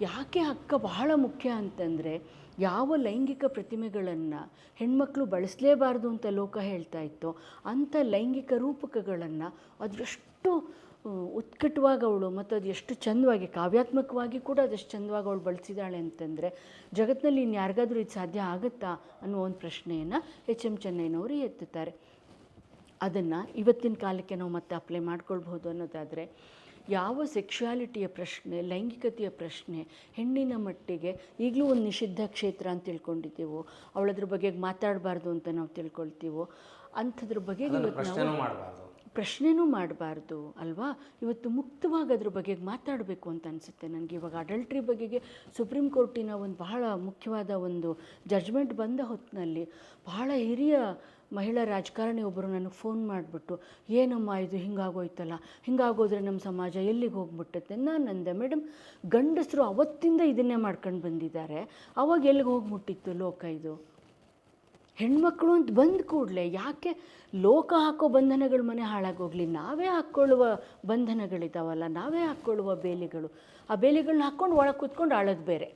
ಯಾಕೆ ಅಕ್ಕ ಬಹಳ ಮುಖ್ಯ ಅಂತಂದರೆ, ಯಾವ ಲೈಂಗಿಕ ಪ್ರತಿಮೆಗಳನ್ನು ಹೆಣ್ಮಕ್ಳು ಬಳಸಲೇಬಾರ್ದು ಅಂತ ಲೋಕ ಹೇಳ್ತಾ ಇತ್ತೋ ಅಂಥ ಲೈಂಗಿಕ ರೂಪಕಗಳನ್ನು ಅದೆಷ್ಟು ಉತ್ಕಟವಾಗಿ ಅವಳು, ಮತ್ತು ಅದು ಎಷ್ಟು ಚಂದವಾಗಿ ಕಾವ್ಯಾತ್ಮಕವಾಗಿ ಕೂಡ ಅದೆಷ್ಟು ಚಂದವಾಗಿ ಅವಳು ಬಳಸಿದಾಳೆ ಅಂತಂದರೆ, ಜಗತ್ತಿನಲ್ಲಿ ಇನ್ಯಾರಿಗಾದ್ರೂ ಇದು ಸಾಧ್ಯ ಆಗುತ್ತಾ ಅನ್ನೋ ಒಂದು ಪ್ರಶ್ನೆಯನ್ನು ಎಚ್.ಎಮ್. ಚೆನ್ನೈನವರು ಎತ್ತುತ್ತಾರೆ. ಅದನ್ನು ಇವತ್ತಿನ ಕಾಲಕ್ಕೆ ನಾವು ಮತ್ತೆ ಅಪ್ಲೈ ಮಾಡ್ಕೊಳ್ಬೋದು ಅನ್ನೋದಾದರೆ, ಯಾವ ಸೆಕ್ಷುಯಾಲಿಟಿಯ ಪ್ರಶ್ನೆ, ಲೈಂಗಿಕತೆಯ ಪ್ರಶ್ನೆ ಹೆಣ್ಣಿನ ಮಟ್ಟಿಗೆ ಈಗಲೂ ಒಂದು ನಿಷಿದ್ಧ ಕ್ಷೇತ್ರ ಅಂತ ತಿಳ್ಕೊಂಡಿದ್ದೀವೋ, ಅವಳದ್ರ ಬಗ್ಗೆ ಮಾತಾಡಬಾರ್ದು ಅಂತ ನಾವು ತಿಳ್ಕೊಳ್ತೀವೋ, ಅಂಥದ್ರ ಬಗ್ಗೆ ಇವತ್ತು ನಾವು ಪ್ರಶ್ನೆನೂ ಮಾಡಬಾರ್ದು ಅಲ್ವಾ? ಇವತ್ತು ಮುಕ್ತವಾಗಿ ಅದ್ರ ಬಗ್ಗೆ ಮಾತಾಡಬೇಕು ಅಂತ ಅನಿಸುತ್ತೆ ನನಗೆ. ಇವಾಗ ಅಡಲ್ಟ್ರಿ ಬಗೆಗೆ ಸುಪ್ರೀಂ ಕೋರ್ಟಿನ ಒಂದು ಬಹಳ ಮುಖ್ಯವಾದ ಒಂದು ಜಡ್ಜ್ಮೆಂಟ್ ಬಂದ ಹೊತ್ತಿನಲ್ಲಿ ಬಹಳ ಹಿರಿಯ ಮಹಿಳಾ ರಾಜಕಾರಣಿ ಒಬ್ಬರು ನನಗೆ ಫೋನ್ ಮಾಡಿಬಿಟ್ಟು, ಏನಮ್ಮ ಇದು ಹಿಂಗಾಗೋಯ್ತಲ್ಲ, ಹಿಂಗಾಗೋದ್ರೆ ನಮ್ಮ ಸಮಾಜ ಎಲ್ಲಿಗೆ ಹೋಗ್ಬಿಟ್ಟತ್ತೆ. ನಾನು ಅಂದೆ, ಮೇಡಮ್ ಗಂಡಸರು ಅವತ್ತಿಂದ ಇದನ್ನೇ ಮಾಡ್ಕೊಂಡು ಬಂದಿದ್ದಾರೆ, ಅವಾಗ ಎಲ್ಲಿಗೆ ಹೋಗ್ಬಿಟ್ಟಿತ್ತು ಲೋಕ? ಇದು ಹೆಣ್ಮಕ್ಳು ಅಂತ ಬಂದ ಕೂಡಲೇ ಯಾಕೆ ಲೋಕ ಹಾಕೋ ಬಂಧನಗಳ ಮನೆ ಹಾಳಾಗೋಗಲಿ, ನಾವೇ ಹಾಕ್ಕೊಳ್ಳುವ ಬಂಧನಗಳಿದ್ದಾವಲ್ಲ, ನಾವೇ ಹಾಕ್ಕೊಳ್ಳುವ ಬೇಲಿಗಳು, ಆ ಬೇಲಿಗಳನ್ನ ಹಾಕ್ಕೊಂಡು ಒಳಗೆ ಕೂತ್ಕೊಂಡು ಆಳೋದು ಬೇರೆ.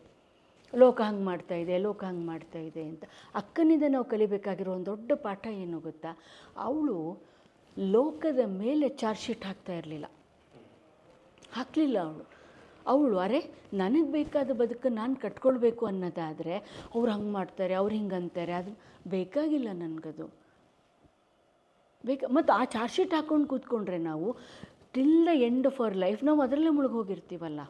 ಲೋಕ ಹಂಗೆ ಮಾಡ್ತಾಯಿದೆ, ಲೋಕ ಹಂಗೆ ಮಾಡ್ತಾಯಿದೆ ಅಂತ. ಅಕ್ಕನಿಂದ ನಾವು ಕಲಿಬೇಕಾಗಿರೋ ಒಂದು ದೊಡ್ಡ ಪಾಠ ಏನು ಗೊತ್ತಾ? ಅವಳು ಲೋಕದ ಮೇಲೆ ಚಾರ್ಜ್ ಶೀಟ್ ಹಾಕ್ತಾ ಇರಲಿಲ್ಲ, ಹಾಕಲಿಲ್ಲ ಅವಳು ಅರೆ ನನಗೆ ಬೇಕಾದ ಬದುಕು ನಾನು ಕಟ್ಕೊಳ್ಬೇಕು ಅನ್ನೋದಾದರೆ ಅವ್ರು ಹಂಗೆ ಮಾಡ್ತಾರೆ, ಅವ್ರು ಹಿಂಗೆ ಅಂತಾರೆ, ಅದು ಬೇಕಾಗಿಲ್ಲ ನನಗದು ಮತ್ತು ಆ ಚಾರ್ಜ್ ಶೀಟ್ ಹಾಕ್ಕೊಂಡು ಕೂತ್ಕೊಂಡ್ರೆ ನಾವು till the end of our life ನಾವು ಅದರಲ್ಲೇ ಮುಳುಗೋಗಿರ್ತೀವಲ್ಲ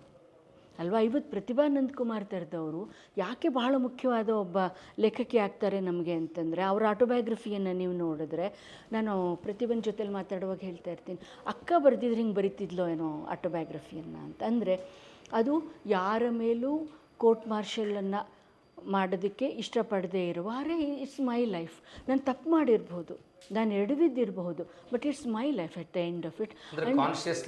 ಅಲ್ವಾ? ಇವತ್ತು ಪ್ರತಿಭಾ ನಂದಕುಮಾರ್ ಥರದವರು ಯಾಕೆ ಬಹಳ ಮುಖ್ಯವಾದ ಒಬ್ಬ ಲೇಖಕಿ ಆಗ್ತಾರೆ ನಮಗೆ ಅಂತಂದರೆ, ಅವರ ಆಟೋಬಯೋಗ್ರಫಿಯನ್ನು ನೀವು ನೋಡಿದ್ರೆ, ನಾನು ಪ್ರತಿಭೆನ ಜೊತೆಲಿ ಮಾತಾಡುವಾಗ ಹೇಳ್ತಾ ಇರ್ತೀನಿ, ಅಕ್ಕ ಬರೆದಿದ್ರೆ ಹಿಂಗೆ ಬರೀತಿದ್ಲೋ ಏನೋ ಆಟೋಬಯೋಗ್ರಫಿಯನ್ನು ಅಂತ. ಅಂದರೆ ಅದು ಯಾರ ಮೇಲೂ ಕೋರ್ಟ್ ಮಾರ್ಷಲನ್ನು ಮಾಡೋದಕ್ಕೆ ಇಷ್ಟಪಡದೇ ಇರುವ, ಅರೆ ಇಟ್ಸ್ ಮೈ ಲೈಫ್, ನಾನು ತಪ್ಪು ಮಾಡಿರ್ಬೋದು, ನಾನು ಎಡವಿದ್ದಿರಬಹುದು, but it's my life at the end of it. Conscious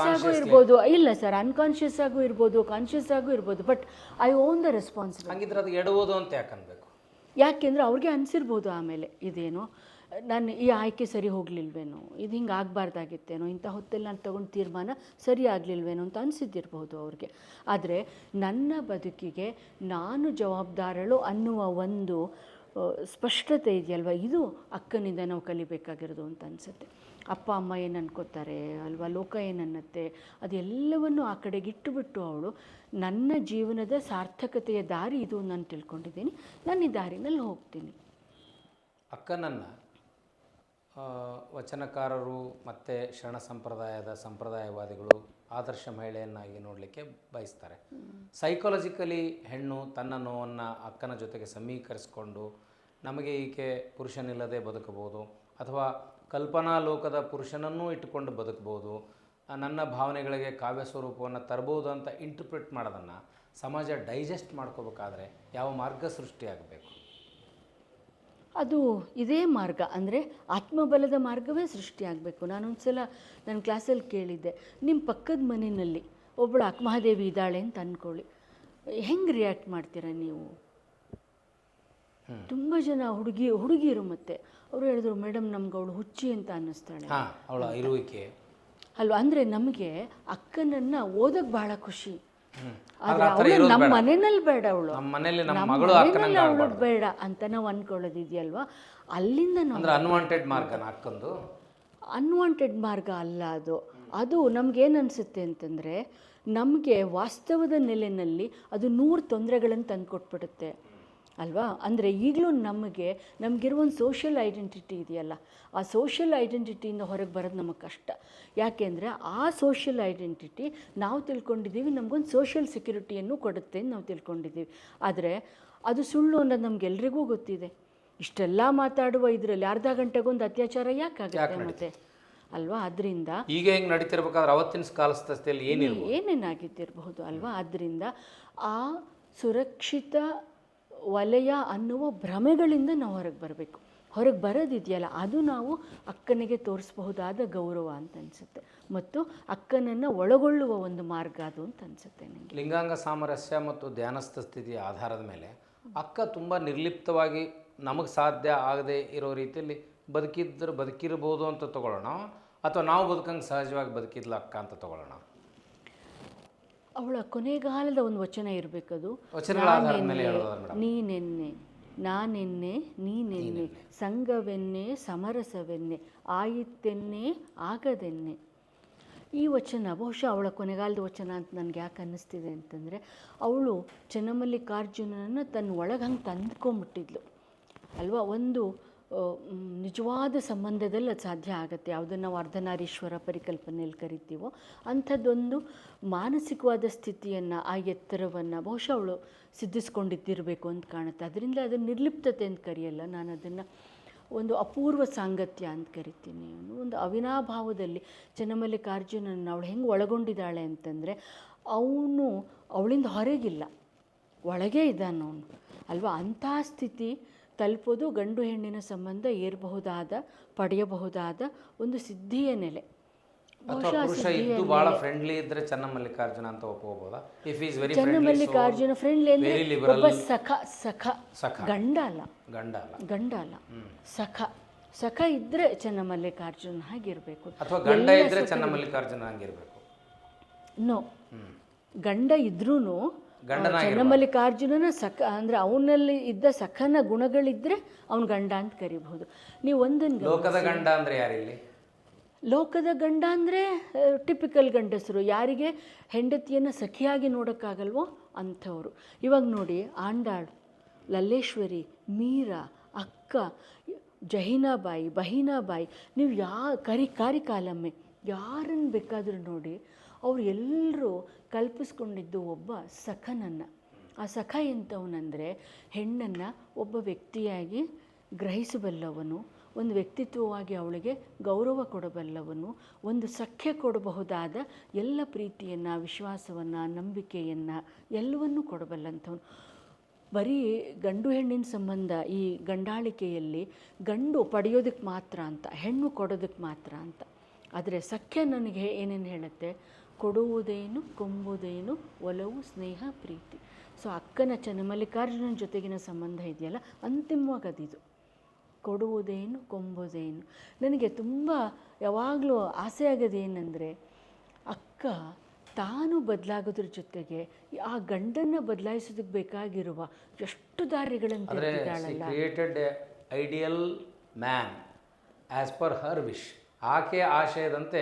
ಆಗು ಇರ್ಬೋದು, ಇಲ್ಲ ಸರ್, ಅನ್ಕಾನ್ಷಿಯಸ್ ಆಗು ಇರ್ಬೋದು, ಕಾನ್ಷಿಯಸ್ ಆಗು ಇರ್ಬೋದು, but I own the responsibility. ಯಾಕೆಂದರೆ ಅವ್ರಿಗೆ ಅನಿಸಿರ್ಬೋದು ಆಮೇಲೆ, ಇದೇನೋ ನಾನು ಈ ಆಯ್ಕೆ ಸರಿ ಹೋಗಲಿಲ್ವೇನೋ, ಇದು ಹಿಂಗೆ ಆಗಬಾರ್ದಾಗಿತ್ತೇನೋ, ಇಂಥ ಹೊತ್ತಲ್ಲಿ ನಾನು ತೊಗೊಂಡು ತೀರ್ಮಾನ ಸರಿ ಆಗಲಿಲ್ವೇನೋ ಅಂತ ಅನಿಸಿದ್ದಿರ್ಬೋದು ಅವ್ರಿಗೆ. ಆದರೆ ನನ್ನ ಬದುಕಿಗೆ ನಾನು ಜವಾಬ್ದಾರಳು ಅನ್ನುವ ಒಂದು ಸ್ಪಷ್ಟತೆ ಇದೆಯಲ್ವ, ಇದು ಅಕ್ಕನಿಂದ ನಾವು ಕಲಿಬೇಕಾಗಿರೋದು ಅಂತ ಅನಿಸುತ್ತೆ. ಅಪ್ಪ ಅಮ್ಮ ಏನು ಅನ್ಕೋತಾರೆ ಅಲ್ವಾ, ಲೋಕ ಏನನ್ನತ್ತೆ, ಅದೆಲ್ಲವನ್ನು ಆ ಕಡೆಗೆ ಇಟ್ಟುಬಿಟ್ಟು ಅವಳು ನನ್ನ ಜೀವನದ ಸಾರ್ಥಕತೆಯ ದಾರಿ ಇದು ನಾನು ತಿಳ್ಕೊಂಡಿದ್ದೀನಿ, ನಾನು ಈ ದಾರಿನಲ್ಲಿ ಹೋಗ್ತೀನಿ. ಅಕ್ಕನನ್ನು ವಚನಕಾರರು ಮತ್ತು ಶರಣ ಸಂಪ್ರದಾಯದ ಸಂಪ್ರದಾಯವಾದಿಗಳು ಆದರ್ಶ ಮಹಿಳೆಯನ್ನಾಗಿ ನೋಡಲಿಕ್ಕೆ ಬಯಸ್ತಾರೆ. ಸೈಕಾಲಜಿಕಲಿ ಹೆಣ್ಣು ತನ್ನ ನೋವನ್ನು ಅಕ್ಕನ ಜೊತೆಗೆ ಸಮೀಕರಿಸಿಕೊಂಡು ನಮಗೆ ಈಕೆ ಪುರುಷನಿಲ್ಲದೆ ಬದುಕಬಹುದು, ಅಥವಾ ಕಲ್ಪನಾ ಲೋಕದ ಪುರುಷನನ್ನೂ ಇಟ್ಟುಕೊಂಡು ಬದುಕಬಹುದು, ನನ್ನ ಭಾವನೆಗಳಿಗೆ ಕಾವ್ಯ ಸ್ವರೂಪವನ್ನು ತರಬಹುದು ಅಂತ ಇಂಟರ್ಪ್ರಿಟ್ ಮಾಡೋದನ್ನು ಸಮಾಜ ಡೈಜೆಸ್ಟ್ ಮಾಡ್ಕೋಬೇಕಾದ್ರೆ ಯಾವ ಮಾರ್ಗ ಸೃಷ್ಟಿಯಾಗಬೇಕು? ಅದು ಇದೇ ಮಾರ್ಗ, ಅಂದರೆ ಆತ್ಮಬಲದ ಮಾರ್ಗವೇ ಸೃಷ್ಟಿಯಾಗಬೇಕು. ನಾನೊಂದು ಸಲ ನನ್ನ ಕ್ಲಾಸಲ್ಲಿ ಕೇಳಿದ್ದೆ, ನಿಮ್ಮ ಪಕ್ಕದ ಮನೆಯಲ್ಲಿ ಒಬ್ಬಳು ಅಕ್ಕಮಹಾದೇವಿ ಇದ್ದಾಳೆ ಅಂತ ಅಂದ್ಕೊಳ್ಳಿ, ಹೆಂಗೆ ರಿಯಾಕ್ಟ್ ಮಾಡ್ತೀರಾ ನೀವು? ತುಂಬ ಜನ ಹುಡುಗಿಯರು ಮತ್ತು ಅವರು ಹೇಳಿದ್ರು, ಮೇಡಮ್ ನಮ್ಗೆ ಅವಳು ಹುಚ್ಚಿ ಅಂತ ಅನ್ನಿಸ್ತಾಳೆ ಅವಳ ಇರುವಿಕೆ ಅಲ್ವಾ. ಅಂದರೆ ನಮಗೆ ಅಕ್ಕನನ್ನು ಓದೋಕ್ಕೆ ಬಹಳ ಖುಷಿ, ಆದರೆ ಅವಳು ನಮ್ಮ ಮನೆಯಲ್ಲಿ ಬೇಡ, ಅವಳು ಅವಳು ಬೇಡ ಅಂತ ನಾವು ಅಂದ್ಕೊಳ್ಳೋದಿದೆಯಲ್ವಾ, ಅಲ್ಲಿಂದ ನಾವು ಅನ್ವಾಂಟೆಡ್ ಮಾರ್ಗನ ಅಕ್ಕಂದು ಅನ್ವಾಂಟೆಡ್ ಮಾರ್ಗ ಅಲ್ಲ ಅದು. ಅದು ನಮಗೇನು ಅನಿಸುತ್ತೆ ಅಂತಂದರೆ, ನಮಗೆ ವಾಸ್ತವದ ನೆಲೆಯಲ್ಲಿ ಅದು 100 ತೊಂದರೆಗಳನ್ನು ತಂದುಕೊಟ್ಬಿಡುತ್ತೆ ಅಲ್ವಾ. ಅಂದರೆ ಈಗಲೂ ನಮಗಿರುವ ಒಂದು ಸೋಷಿಯಲ್ ಐಡೆಂಟಿಟಿ ಇದೆಯಲ್ಲ, ಆ ಸೋಷಿಯಲ್ ಐಡೆಂಟಿಟಿಯಿಂದ ಹೊರಗೆ ಬರೋದು ನಮಗೆ ಕಷ್ಟ. ಯಾಕೆಂದರೆ ಆ ಸೋಷಿಯಲ್ ಐಡೆಂಟಿಟಿ ನಾವು ತಿಳ್ಕೊಂಡಿದ್ದೀವಿ ನಮಗೊಂದು ಸೋಷಿಯಲ್ ಸೆಕ್ಯೂರಿಟಿಯನ್ನು ಕೊಡುತ್ತೆ ಅಂತ ನಾವು ತಿಳ್ಕೊಂಡಿದ್ದೀವಿ. ಆದರೆ ಅದು ಸುಳ್ಳು ಅನ್ನೋದು ನಮಗೆಲ್ರಿಗೂ ಗೊತ್ತಿದೆ. ಇಷ್ಟೆಲ್ಲ ಮಾತಾಡುವ ಇದರಲ್ಲಿ ಅರ್ಧ ಗಂಟೆಗೊಂದು ಅತ್ಯಾಚಾರ ಯಾಕಾಗುತ್ತೆ ಮತ್ತೆ ಅಲ್ವಾ. ಅದರಿಂದ ಈಗ ಹೆಂಗೆ ನಡೀತಿರ್ಬೇಕಾದ್ರೆ ಅವತ್ತಿನ ಕಾಲಸ್ಥಿತಿಯಲ್ಲಿ ಏನೇನಾಗಿದ್ದಿರಬಹುದು ಅಲ್ವಾ. ಆದ್ದರಿಂದ ಆ ಸುರಕ್ಷಿತ ವಲಯ ಅನ್ನುವ ಭ್ರಮೆಗಳಿಂದ ನಾವು ಹೊರಗೆ ಬರಬೇಕು. ಹೊರಗೆ ಬರೋದಿದೆಯಲ್ಲ, ಅದು ನಾವು ಅಕ್ಕನಿಗೆ ತೋರಿಸಬಹುದಾದ ಗೌರವ ಅಂತ ಅನಿಸುತ್ತೆ, ಮತ್ತು ಅಕ್ಕನನ್ನು ಒಳಗೊಳ್ಳುವ ಒಂದು ಮಾರ್ಗ ಅದು ಅಂತ ಅನಿಸುತ್ತೆ ನನಗೆ. ಲಿಂಗಾಂಗ ಸಾಮರಸ್ಯ ಮತ್ತು ಧ್ಯಾನಸ್ಥ ಸ್ಥಿತಿಯ ಆಧಾರದ ಮೇಲೆ ಅಕ್ಕ ತುಂಬ ನಿರ್ಲಿಪ್ತವಾಗಿ ನಮಗೆ ಸಾಧ್ಯ ಆಗದೆ ಇರೋ ರೀತಿಯಲ್ಲಿ ಬದುಕಿರ್ಬೋದು ಅಂತ ತಗೊಳ್ಳೋಣ, ಅಥವಾ ನಾವು ಬದುಕಂಗೆ ಸಹಜವಾಗಿ ಬದುಕಿದ್ಲ ಅಕ್ಕ ಅಂತ ತಗೊಳ್ಳೋಣ? ಅವಳ ಕೊನೆಗಾಲದ ಒಂದು ವಚನ ಇರಬೇಕದು, ನೀನೆನ್ನೆ ನಾನೆನ್ನೆ ನೀನೆನ್ನೆ ಸಂಗವೆನ್ನೆ ಸಮರಸವೆನ್ನೆ ಆಯಿತೆನ್ನೆ ಆಗದೆನ್ನೆ. ಈ ವಚನ ಬಹುಶಃ ಅವಳ ಕೊನೆಗಾಲದ ವಚನ ಅಂತ ನನಗೆ ಯಾಕೆ ಅನ್ನಿಸ್ತಿದೆ ಅಂತಂದರೆ, ಅವಳು ಚನ್ನಮಲ್ಲಿಕಾರ್ಜುನನನ್ನು ತನ್ನ ಒಳಗೆ ಹಂಗೆ ತಂದ್ಕೊಂಬಿಟ್ಟಿದ್ಲು ಅಲ್ವಾ. ಒಂದು ನಿಜವಾದ ಸಂಬಂಧದಲ್ಲಿ ಅದು ಸಾಧ್ಯ ಆಗುತ್ತೆ, ಯಾವುದನ್ನು ನಾವು ಅರ್ಧನಾರೀಶ್ವರ ಪರಿಕಲ್ಪನೆಯಲ್ಲಿ ಕರಿತೀವೋ ಅಂಥದ್ದೊಂದು ಮಾನಸಿಕವಾದ ಸ್ಥಿತಿಯನ್ನು, ಆ ಎತ್ತರವನ್ನು ಬಹುಶಃ ಅವಳು ಸಿದ್ಧಿಸ್ಕೊಂಡಿದ್ದಿರಬೇಕು ಅಂತ ಕಾಣುತ್ತೆ. ಅದರಿಂದ ಅದನ್ನು ನಿರ್ಲಿಪ್ತತೆ ಅಂತ ಕರೆಯಲ್ಲ, ನಾನು ಅದನ್ನು ಒಂದು ಅಪೂರ್ವ ಸಾಂಗತ್ಯ ಅಂತ ಕರಿತೀನಿ. ಒಂದು ಅವಿನಾಭಾವದಲ್ಲಿ ಚನ್ನಮಲ್ಲಿಕಾರ್ಜುನನ ಅವಳು ಹೆಂಗೆ ಒಳಗೊಂಡಿದ್ದಾಳೆ ಅಂತಂದರೆ, ಅವನು ಅವಳಿಂದ ಹೊರಗಿಲ್ಲ, ಒಳಗೇ ಇದ್ದಾನವನು ಅಲ್ವಾ. ಅಂಥ ಸ್ಥಿತಿ ತಲುಪೋದು ಗಂಡು ಹೆಣ್ಣಿನ ಸಂಬಂಧ ಪಡೆಯಬಹುದಾದ ಒಂದು ಸಿದ್ಧಿಯ ನೆಲೆ. ಚನ್ನಮಲ್ಲಿಕಾರ್ಜುನ ಫ್ರೆಂಡ್ಲಿ ಅಂದರೆ ಒಬ್ಬ ಸಖ ಗಂಡ ಅಲ್ಲ ಸಖ ಇದ್ರೆ ಚನ್ನಮಲ್ಲಿಕಾರ್ಜುನ ಹಾಗಿರ್ಬೇಕು, ನೋ ಗಂಡ ಇದ್ರೂ ಚನ್ನಮಲ್ಲಿಕಾರ್ಜುನನ ಸಖ ಅಂದರೆ ಅವನಲ್ಲಿ ಇದ್ದ ಸಖನ ಗುಣಗಳಿದ್ದರೆ ಅವನ ಗಂಡ ಅಂತ ಕರಿಬಹುದು. ನೀವು ಒಂದನ್ನು ಲೋಕದ ಗಂಡ ಅಂದರೆ ಯಾರಿಲ್ಲಿ? ಲೋಕದ ಗಂಡ ಅಂದರೆ ಟಿಪಿಕಲ್ ಗಂಡಸರು, ಯಾರಿಗೆ ಹೆಂಡತಿಯನ್ನು ಸಖಿಯಾಗಿ ನೋಡೋಕ್ಕಾಗಲ್ವೋ ಅಂಥವ್ರು. ಇವಾಗ ನೋಡಿ, ಆಂಡಾಳು, ಲಲ್ಲೇಶ್ವರಿ, ಮೀರಾ, ಅಕ್ಕ, ಜಹೀನಾಬಾಯಿ, ಬಹೀನಾಬಾಯಿ, ನೀವು ಕಾರಿಕಾಲಮ್ಮೆ ಯಾರನ್ನು ಬೇಕಾದರೂ ನೋಡಿ, ಅವರು ಎಲ್ಲರೂ ಕಲ್ಪಿಸ್ಕೊಂಡಿದ್ದು ಒಬ್ಬ ಸಖನನ್ನು. ಆ ಸಖ ಎಂಥವನಂದರೆ ಹೆಣ್ಣನ್ನು ಒಬ್ಬ ವ್ಯಕ್ತಿಯಾಗಿ ಗ್ರಹಿಸಬಲ್ಲವನು, ಒಂದು ವ್ಯಕ್ತಿತ್ವವಾಗಿ ಅವಳಿಗೆ ಗೌರವ ಕೊಡಬಲ್ಲವನು, ಒಂದು ಸಖ್ಯ ಕೊಡಬಹುದಾದ ಎಲ್ಲ ಪ್ರೀತಿಯನ್ನು, ವಿಶ್ವಾಸವನ್ನು, ನಂಬಿಕೆಯನ್ನು ಎಲ್ಲವನ್ನೂ ಕೊಡಬಲ್ಲಂಥವನು. ಬರೀ ಗಂಡು ಹೆಣ್ಣಿನ ಸಂಬಂಧ ಈ ಗಂಡಾಳಿಕೆಯಲ್ಲಿ ಗಂಡು ಪಡೆಯೋದಕ್ಕೆ ಮಾತ್ರ ಅಂತ, ಹೆಣ್ಣು ಕೊಡೋದಕ್ಕೆ ಮಾತ್ರ ಅಂತ. ಆದರೆ ಸಖ್ಯ ನನಗೆ ಏನೇನು ಹೇಳುತ್ತೆ, ಕೊಡುವುದೇನು ಕೊಂಬುದೇನು ಒಲವು ಸ್ನೇಹ ಪ್ರೀತಿ. ಸೊ ಅಕ್ಕನ ಚನ್ನಮಲ್ಲಿಕಾರ್ಜುನನ ಜೊತೆಗಿನ ಸಂಬಂಧ ಇದೆಯಲ್ಲ, ಅಂತಿಮವಾಗಿ ಅದಿದು, ಕೊಡುವುದೇನು ಕೊಂಬುದೇನು. ನನಗೆ ತುಂಬ ಯಾವಾಗಲೂ ಆಸೆ ಆಗೋದು ಏನಂದರೆ, ಅಕ್ಕ ತಾನು ಬದಲಾಗೋದ್ರ ಜೊತೆಗೆ ಆ ಗಂಡನ್ನು ಬದಲಾಯಿಸೋದಕ್ಕೆ ಬೇಕಾಗಿರುವ ಎಷ್ಟು ದಾರಿಗಳನ್ನು ತೆಗೆದಿದ್ದಾಳಲ್ಲ. Created ideal man as per her wish ಆಕೆಯ ಆಶಯದಂತೆ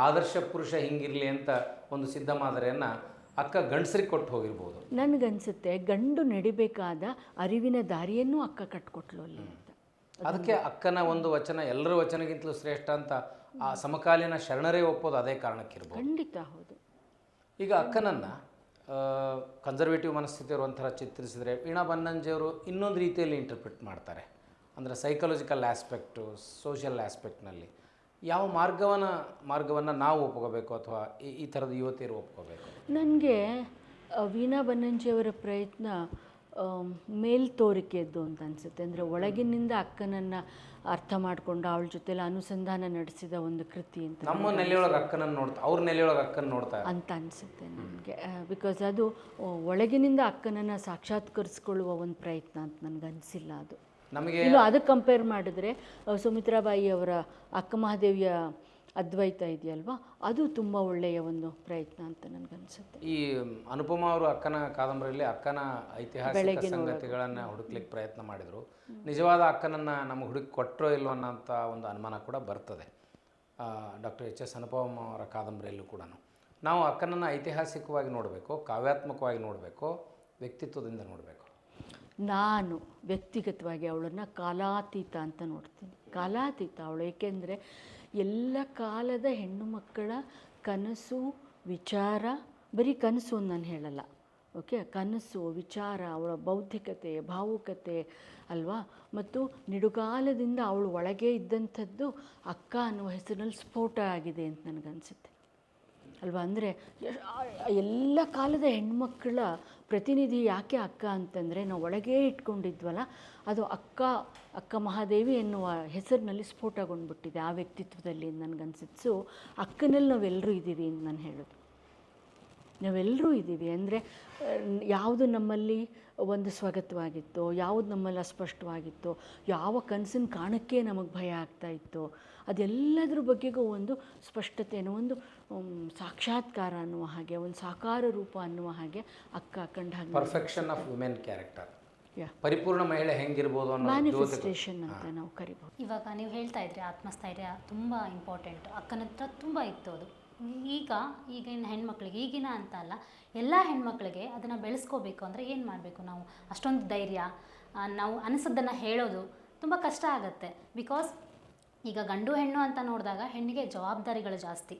ಆದರ್ಶ ಪುರುಷ ಹಿಂಗಿರಲಿ ಅಂತ ಒಂದು ಸಿದ್ಧ ಮಾದರಿಯನ್ನು ಅಕ್ಕ ಗಂಡಸರಿಗೆ ಕೊಟ್ಟು ಹೋಗಿರ್ಬೋದು. ನನಗನ್ಸುತ್ತೆ ಗಂಡು ನಡಿಬೇಕಾದ ಅರಿವಿನ ದಾರಿಯನ್ನು ಅಕ್ಕ ಕಟ್ಕೊಟ್ಲು ಅಲ್ಲಿ ಅಂತ. ಅದಕ್ಕೆ ಅಕ್ಕನ ಒಂದು ವಚನ ಎಲ್ಲರ ವಚನಗಿಂತಲೂ ಶ್ರೇಷ್ಠ ಅಂತ ಆ ಸಮಕಾಲೀನ ಶರಣರೇ ಒಪ್ಪೋದು ಅದೇ ಕಾರಣಕ್ಕಿರ್ಬೋದು. ಖಂಡಿತ ಹೌದು. ಈಗ ಅಕ್ಕನನ್ನು ಕನ್ಸರ್ವೇಟಿವ್ ಮನಸ್ಥಿತಿ ಇರುವಂಥರ ಚಿತ್ರಿಸಿದರೆ ವೀಣಾ ಬನ್ನಂಜಿಯವರು ಇನ್ನೊಂದು ರೀತಿಯಲ್ಲಿ ಇಂಟರ್ಪ್ರಿಟ್ ಮಾಡ್ತಾರೆ. ಅಂದರೆ ಸೈಕಾಲಜಿಕಲ್ ಆಸ್ಪೆಕ್ಟು, ಸೋಷಿಯಲ್ ಆಸ್ಪೆಕ್ಟ್ನಲ್ಲಿ ಯಾವ ಮಾರ್ಗವನ್ನು ನಾವು ಒಪ್ಕೋಬೇಕು ಅಥವಾ ಈ ಥರದ ಯುವತಿಯರು ಒಪ್ಕೋಬೇಕು? ನನಗೆ ವೀಣಾ ಬನ್ನಂಜಿಯವರ ಪ್ರಯತ್ನ ಮೇಲ್ತೋರಿಕೆಯದ್ದು ಅಂತ ಅನಿಸುತ್ತೆ. ಅಂದರೆ ಒಳಗಿನಿಂದ ಅಕ್ಕನನ್ನು ಅರ್ಥ ಮಾಡಿಕೊಂಡು ಅವಳ ಜೊತೆಲಿ ಅನುಸಂಧಾನ ನಡೆಸಿದ ಒಂದು ಕೃತಿ ಅಂತ ನಮ್ಮ ನೆಲೆಯೊಳಗೆ ಅಕ್ಕನನ್ನು ನೋಡ್ತಾ ಅವ್ರ ನೆಲೆಯೊಳಗೆ ಅಕ್ಕನ ನೋಡ್ತಾ ಅಂತ ಅನಿಸುತ್ತೆ ನನಗೆ. ಬಿಕಾಸ್ ಅದು ಒಳಗಿನಿಂದ ಅಕ್ಕನನ್ನು ಸಾಕ್ಷಾತ್ಕರಿಸ್ಕೊಳ್ಳುವ ಒಂದು ಪ್ರಯತ್ನ ಅಂತ ನನಗನ್ಸಿಲ್ಲ ಅದು. ನಮಗೆ ಇನ್ನು ಅದಕ್ಕೆ ಕಂಪೇರ್ ಮಾಡಿದ್ರೆ ಸುಮಿತ್ರಾಬಾಯಿ ಅವರ ಅಕ್ಕ ಮಹಾದೇವಿಯ ಅದ್ವೈತ ಇದೆಯಲ್ವಾ, ಅದು ತುಂಬ ಒಳ್ಳೆಯ ಒಂದು ಪ್ರಯತ್ನ ಅಂತ ನನಗನ್ಸುತ್ತೆ. ಈ ಅನುಪಮ ಅವರು ಅಕ್ಕನ ಕಾದಂಬರಿಯಲ್ಲಿ ಅಕ್ಕನ ಐತಿಹಾಸಿಕ ಸಂಗತಿಗಳನ್ನು ಹುಡುಕ್ಲಿಕ್ಕೆ ಪ್ರಯತ್ನ ಮಾಡಿದರು. ನಿಜವಾದ ಅಕ್ಕನನ್ನು ನಮಗೆ ಹುಡುಕಿ ಕೊಟ್ಟರೋ ಇಲ್ಲೋ ಅನ್ನೋಂಥ ಒಂದು ಅನುಮಾನ ಕೂಡ ಬರ್ತದೆ. ಡಾಕ್ಟರ್ ಎಚ್ ಎಸ್ ಅನುಪಮ ಅವರ ಕಾದಂಬರಿಯಲ್ಲೂ ಕೂಡ ನಾವು ಅಕ್ಕನನ್ನು ಐತಿಹಾಸಿಕವಾಗಿ ನೋಡಬೇಕು, ಕಾವ್ಯಾತ್ಮಕವಾಗಿ ನೋಡಬೇಕು, ವ್ಯಕ್ತಿತ್ವದಿಂದ ನೋಡಬೇಕು. ನಾನು ವ್ಯಕ್ತಿಗತವಾಗಿ ಅವಳನ್ನು ಕಾಲಾತೀತ ಅಂತ ನೋಡ್ತೀನಿ. ಕಾಲಾತೀತ ಅವಳು, ಏಕೆಂದರೆ ಎಲ್ಲ ಕಾಲದ ಹೆಣ್ಣು ಮಕ್ಕಳ ಕನಸು ವಿಚಾರ, ಬರೀ ಕನಸು ಅಂತ ನಾನು ಹೇಳಲ್ಲ, ಓಕೆ, ಕನಸು ವಿಚಾರ, ಅವಳ ಬೌದ್ಧಿಕತೆ ಭಾವುಕತೆ ಅಲ್ವಾ, ಮತ್ತು ನಿಡುಗಾಲದಿಂದ ಅವಳು ಒಳಗೆ ಇದ್ದಂಥದ್ದು ಅಕ್ಕ ಅನ್ನುವ ಹೆಸರಿನಲ್ಲಿ ಸ್ಫೋಟ ಆಗಿದೆ ಅಂತ ನನಗನ್ಸುತ್ತೆ ಅಲ್ವಾ. ಅಂದರೆ ಎಲ್ಲ ಕಾಲದ ಹೆಣ್ಮಕ್ಕಳ ಪ್ರತಿನಿಧಿ ಯಾಕೆ ಅಕ್ಕ ಅಂತಂದರೆ ನಾವು ಒಳಗೇ ಇಟ್ಕೊಂಡಿದ್ವಲ್ಲ, ಅದು ಅಕ್ಕ ಮಹಾದೇವಿ ಎನ್ನುವ ಹೆಸರಿನಲ್ಲಿ ಸ್ಫೋಟಗೊಂಡ್ಬಿಟ್ಟಿದೆ ಆ ವ್ಯಕ್ತಿತ್ವದಲ್ಲಿ ನನಗನ್ಸುತ್ತೆ. ಸೊ ಅಕ್ಕನಲ್ಲಿ ನಾವೆಲ್ಲರೂ ಇದ್ದೀವಿ ಅಂತ ನಾನು ಹೇಳೋದು. ನಾವೆಲ್ಲರೂ ಇದ್ದೀವಿ ಅಂದರೆ ಯಾವುದು ನಮ್ಮಲ್ಲಿ ಒಂದು ಸ್ವಗತವಾಗಿತ್ತೋ, ಯಾವುದು ನಮ್ಮಲ್ಲಿ ಅಸ್ಪಷ್ಟವಾಗಿತ್ತೋ, ಯಾವ ಕನಸಿನ ಕಾಣಕ್ಕೆ ನಮಗೆ ಭಯ ಆಗ್ತಾಯಿತ್ತೋ, ಅದೆಲ್ಲದ್ರ ಬಗ್ಗೆಗೂ ಒಂದು ಸ್ಪಷ್ಟತೆಯನ್ನು, ಒಂದು ಸಾಕ್ಷಾತ್ಕಾರ ಅನ್ನುವ ಹಾಗೆ, ಒಂದು ಸಾಕಾರ ರೂಪ ಅನ್ನುವ ಹಾಗೆ ಅಕ್ಕ ಕಂಡ ಹಾಗೆ ಪರ್ಫೆಕ್ಷನ್ ಆಫ್ ವುಮೆನ್ ಕ್ಯಾರೆಕ್ಟರ್, ಯಾ, ಪರಿಪೂರ್ಣ ಮಹಿಳೆ ಹೆಂಗಿರ್ಬೋದು ಅನ್ನೋ ಮ್ಯಾನಿಫೆಸ್ಟೇಷನ್ ಅಂತ ನಾವು ಕರಿಬೋದು. ಇವಾಗ ನೀವು ಹೇಳ್ತಾ ಇದ್ರಿ ಆತ್ಮಸ್ಥೈರ್ಯ ತುಂಬ ಇಂಪಾರ್ಟೆಂಟ್, ಅಕ್ಕನ ಹತ್ರ ತುಂಬ ಇತ್ತು ಅದು. ಈಗಿನ ಹೆಣ್ಮಕ್ಳಿಗೆ, ಈಗಿನ ಅಂತ ಅಲ್ಲ, ಎಲ್ಲ ಹೆಣ್ಮಕ್ಳಿಗೆ ಅದನ್ನು ಬೆಳೆಸ್ಕೋಬೇಕು ಅಂದರೆ ಏನು ಮಾಡಬೇಕು ನಾವು? ಅಷ್ಟೊಂದು ಧೈರ್ಯ, ನಾವು ಅನಿಸೋದನ್ನು ಹೇಳೋದು ತುಂಬ ಕಷ್ಟ ಆಗುತ್ತೆ. ಬಿಕಾಸ್ ಈಗ ಗಂಡು ಹೆಣ್ಣು ಅಂತ ನೋಡಿದಾಗ ಹೆಣ್ಣಿಗೆ ಜವಾಬ್ದಾರಿಗಳು ಜಾಸ್ತಿ.